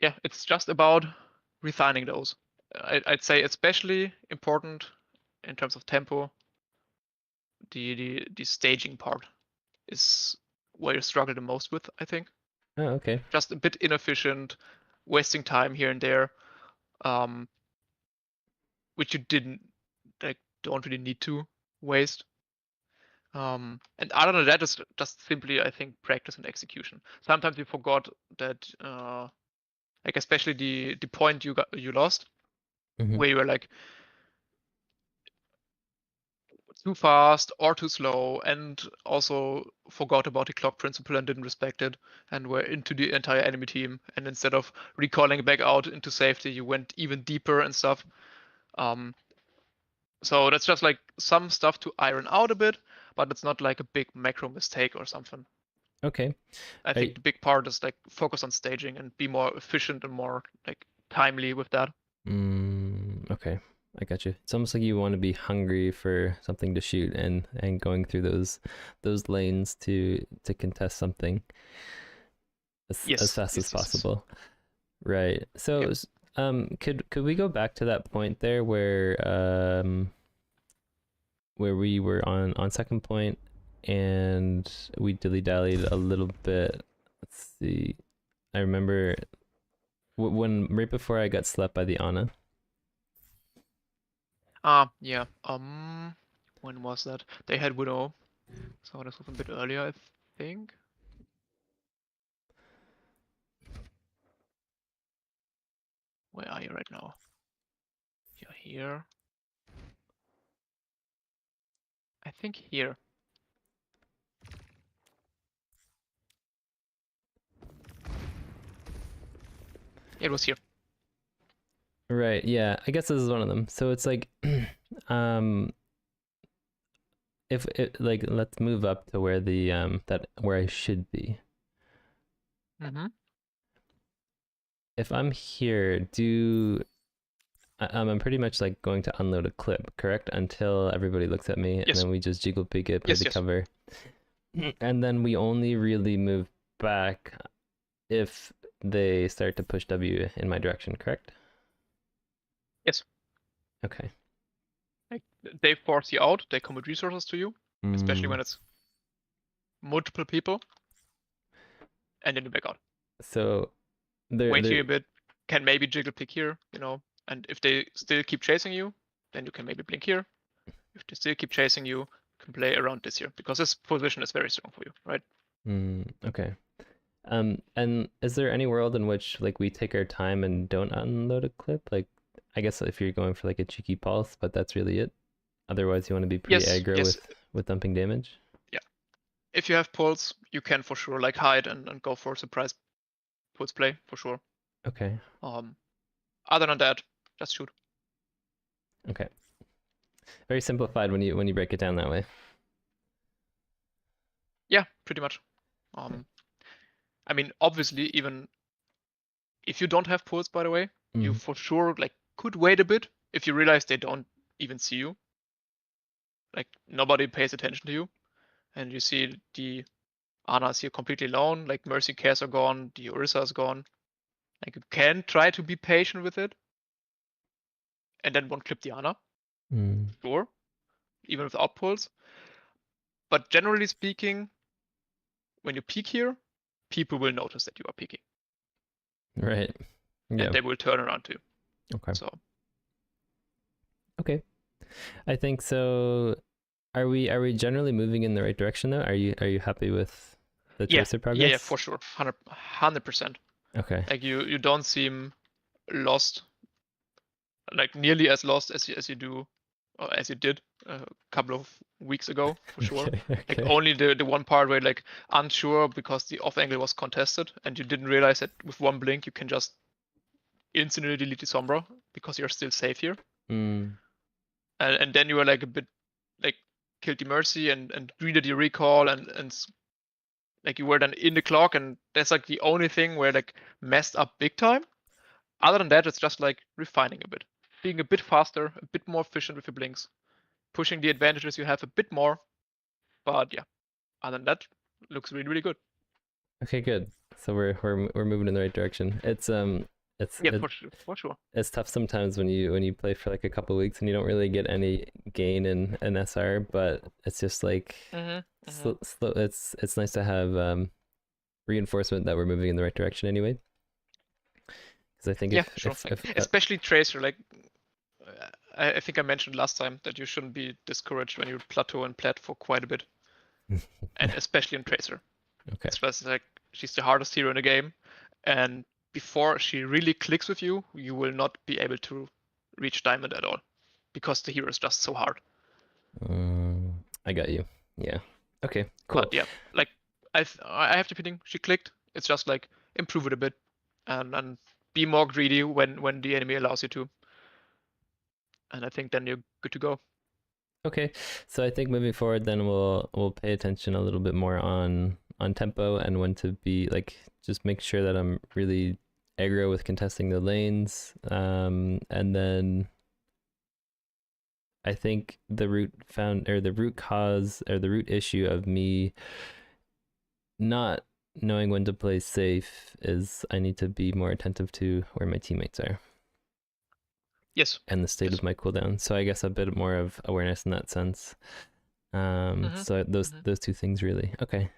Yeah, it's just about refining those. I'd say especially important in terms of tempo. The staging part is where you struggle the most with, I think. Oh, okay. Just a bit inefficient, wasting time here and there, which you don't really need to waste. And other than that, it's just simply, I think, practice and execution. Sometimes you forgot that, like especially the point you lost, where you were like too fast or too slow, and also forgot about the clock principle and didn't respect it, and were into the entire enemy team. And instead of recalling back out into safety, you went even deeper and stuff. So that's just like some stuff to iron out a bit, but it's not like a big macro mistake or something. Okay. I think the big part is like focus on staging and be more efficient and more like timely with that. Okay. I got you. It's almost like you want to be hungry for something to shoot and going through those lanes to contest something as fast as possible. Right. So could we go back to that point there where we were on second point and we dilly-dallied a little bit. Let's see. I remember when right before I got slept by the Ana. Yeah. When was that? They had Widow, so this was a bit earlier, I think. Where are you right now? You're here. I think here. It was here. Right, yeah. I guess this is one of them. So it's like if it like let's move up to where the where I should be. If I'm here, I'm pretty much like going to unload a clip, correct? Until everybody looks at me, and then we just jiggle peek it, play the cover. And then we only really move back if they start to push W in my direction, correct? Yes. Okay. Like they force you out, they commit resources to you, especially when it's multiple people. and then you back out. So Wait here a bit, can maybe jiggle pick here, you know, and if they still keep chasing you, then you can maybe blink here. If they still keep chasing you, you can play around this here, because this position is very strong for you, right? Okay. And is there any world in which like we take our time and don't unload a clip? Like, I guess if you're going for like a cheeky pulse, but that's really it. Otherwise, you want to be pretty aggro with dumping damage. Yeah. If you have pulse, you can for sure like hide and go for surprise pulse play for sure. Okay. Other than that, just shoot. Okay. Very simplified when you break it down that way. Yeah, pretty much. I mean, obviously, even if you don't have pulse, by the way, you for sure like could wait a bit if you realize they don't even see you. Like nobody pays attention to you, and you see the Ana's here completely alone. Like Mercy Cares are gone, the Orisa is gone. Like you can try to be patient with it, and then one clip the Ana. Sure, even without pulse. But generally speaking, when you peek here, people will notice that you are peeking. Right. Yeah. And they will turn around too. Okay. So. Okay. I think so. Are we generally moving in the right direction though? Are you happy with the TRACER progress? Yeah, for sure. 100%. Okay. Like you don't seem lost, like nearly as lost as you do, or as you did a couple of weeks ago, for sure. Okay. Like only the one part where like unsure because the off angle was contested and you didn't realize that with one blink you can just instantly delete the Sombra because you're still safe here. And then you were like a bit like killed the Mercy and greeted the recall and like you were then in the clock, and that's like the only thing where like messed up big time. Other than that, it's just like refining a bit, being a bit faster, a bit more efficient with your blinks, pushing the advantages you have a bit more. But yeah, other than that, looks really good. Okay, good. So we're moving in the right direction. It's for sure. It's tough sometimes when you play for like a couple of weeks and you don't really get any gain in an SR, but it's just like slow, it's nice to have reinforcement that we're moving in the right direction anyway. Because I think especially TRACER, like I think I mentioned last time that you shouldn't be discouraged when you plateau and plat for quite a bit, and especially in TRACER. Okay. Especially like she's the hardest hero in the game, and before she really clicks with you, you will not be able to reach Diamond at all, because the hero is just so hard. I got you. Yeah. Okay. Cool. But yeah, like I have the feeling she clicked. It's just like improve it a bit, and be more greedy when the enemy allows you to. And I think then you're good to go. Okay, so I think moving forward, then we'll pay attention a little bit more on tempo and when to be like just make sure that I'm really aggro with contesting the lanes, and then I think the root cause or the root issue of me not knowing when to play safe is I need to be more attentive to where my teammates are. Yes. And the state of my cooldown. So I guess a bit more of awareness in that sense. So those two things really. Okay.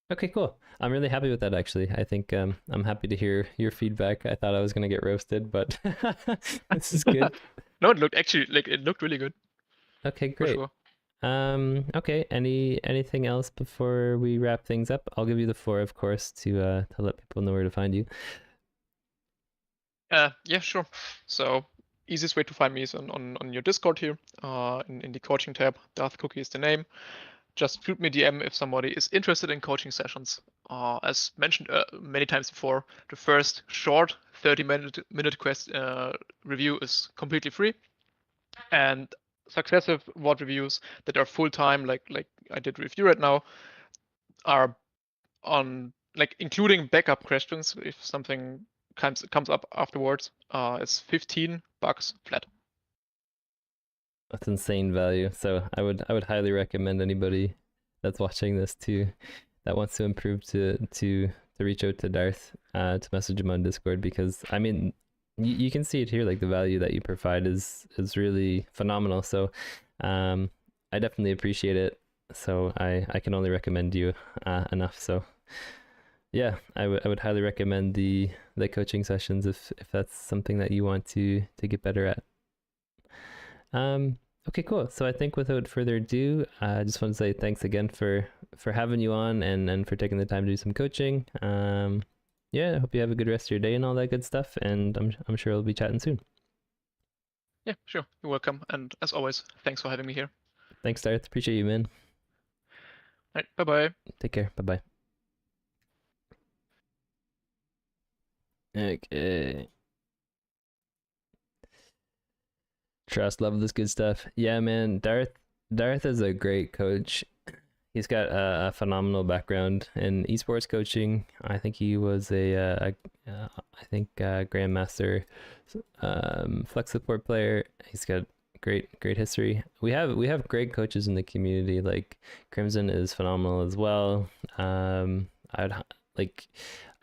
Okay, cool. I'm really happy with that actually. I think I'm happy to hear your feedback. I thought I was gonna get roasted, but this is good. No, it looked really good. Okay, great. For sure. Okay. Anything else before we wrap things up? I'll give you the floor, of course, to let people know where to find you. Yeah, sure. So easiest way to find me is on your Discord here, in the coaching tab. Darth Cookie is the name. Just shoot me DM if somebody is interested in coaching sessions. As mentioned many times before, the first short 30-minute quest review is completely free, and successive VOD reviews that are full time, like I did with you right now, are on like including backup questions if something comes up afterwards. It's $15 flat. That's insane value. So I would highly recommend anybody that's watching this that wants to improve to reach out to Darth, to message him on Discord, because I mean you can see it here, like the value that you provide is really phenomenal. So I definitely appreciate it. So I can only recommend you enough. So yeah, I would highly recommend the coaching sessions if that's something that you want to get better at. Okay, cool. So I think without further ado, I just want to say thanks again for having you on and for taking the time to do some coaching. Yeah, I hope you have a good rest of your day and all that good stuff, and I'm sure we'll be chatting soon. Yeah, sure. You're welcome. And as always, thanks for having me here. Thanks, Darth. Appreciate you, man. All right, bye-bye. Take care. Bye-bye. Okay. Trust, love this good stuff. Yeah, man. Darth is a great coach. He's got a phenomenal background in esports coaching. I think he was a grandmaster flex support player. He's got great history. We have great coaches in the community. Like Crimson is phenomenal as well. I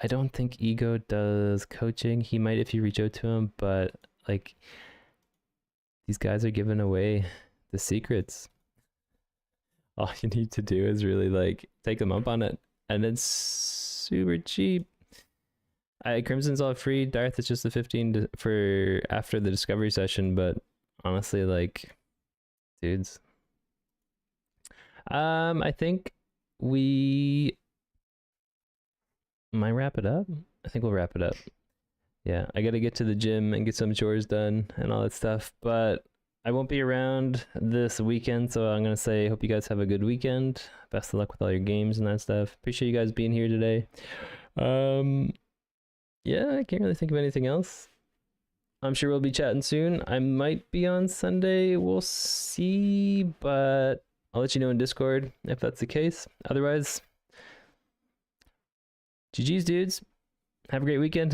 don't think Ego does coaching. He might if you reach out to him, but like these guys are giving away the secrets. All you need to do is really like take them up on it, and it's super cheap. Crimson's all free. Darth is just the 15 for after the discovery session, but honestly, like, dudes, I think we might wrap it up. I think we'll wrap it up. Yeah, I gotta get to the gym and get some chores done and all that stuff, but I won't be around this weekend, so I'm gonna say hope you guys have a good weekend. Best of luck with all your games and that stuff. Appreciate you guys being here today. Yeah, I can't really think of anything else. I'm sure we'll be chatting soon. I might be on Sunday, we'll see, but I'll let you know in Discord if that's the case. Otherwise, GG's dudes. Have a great weekend.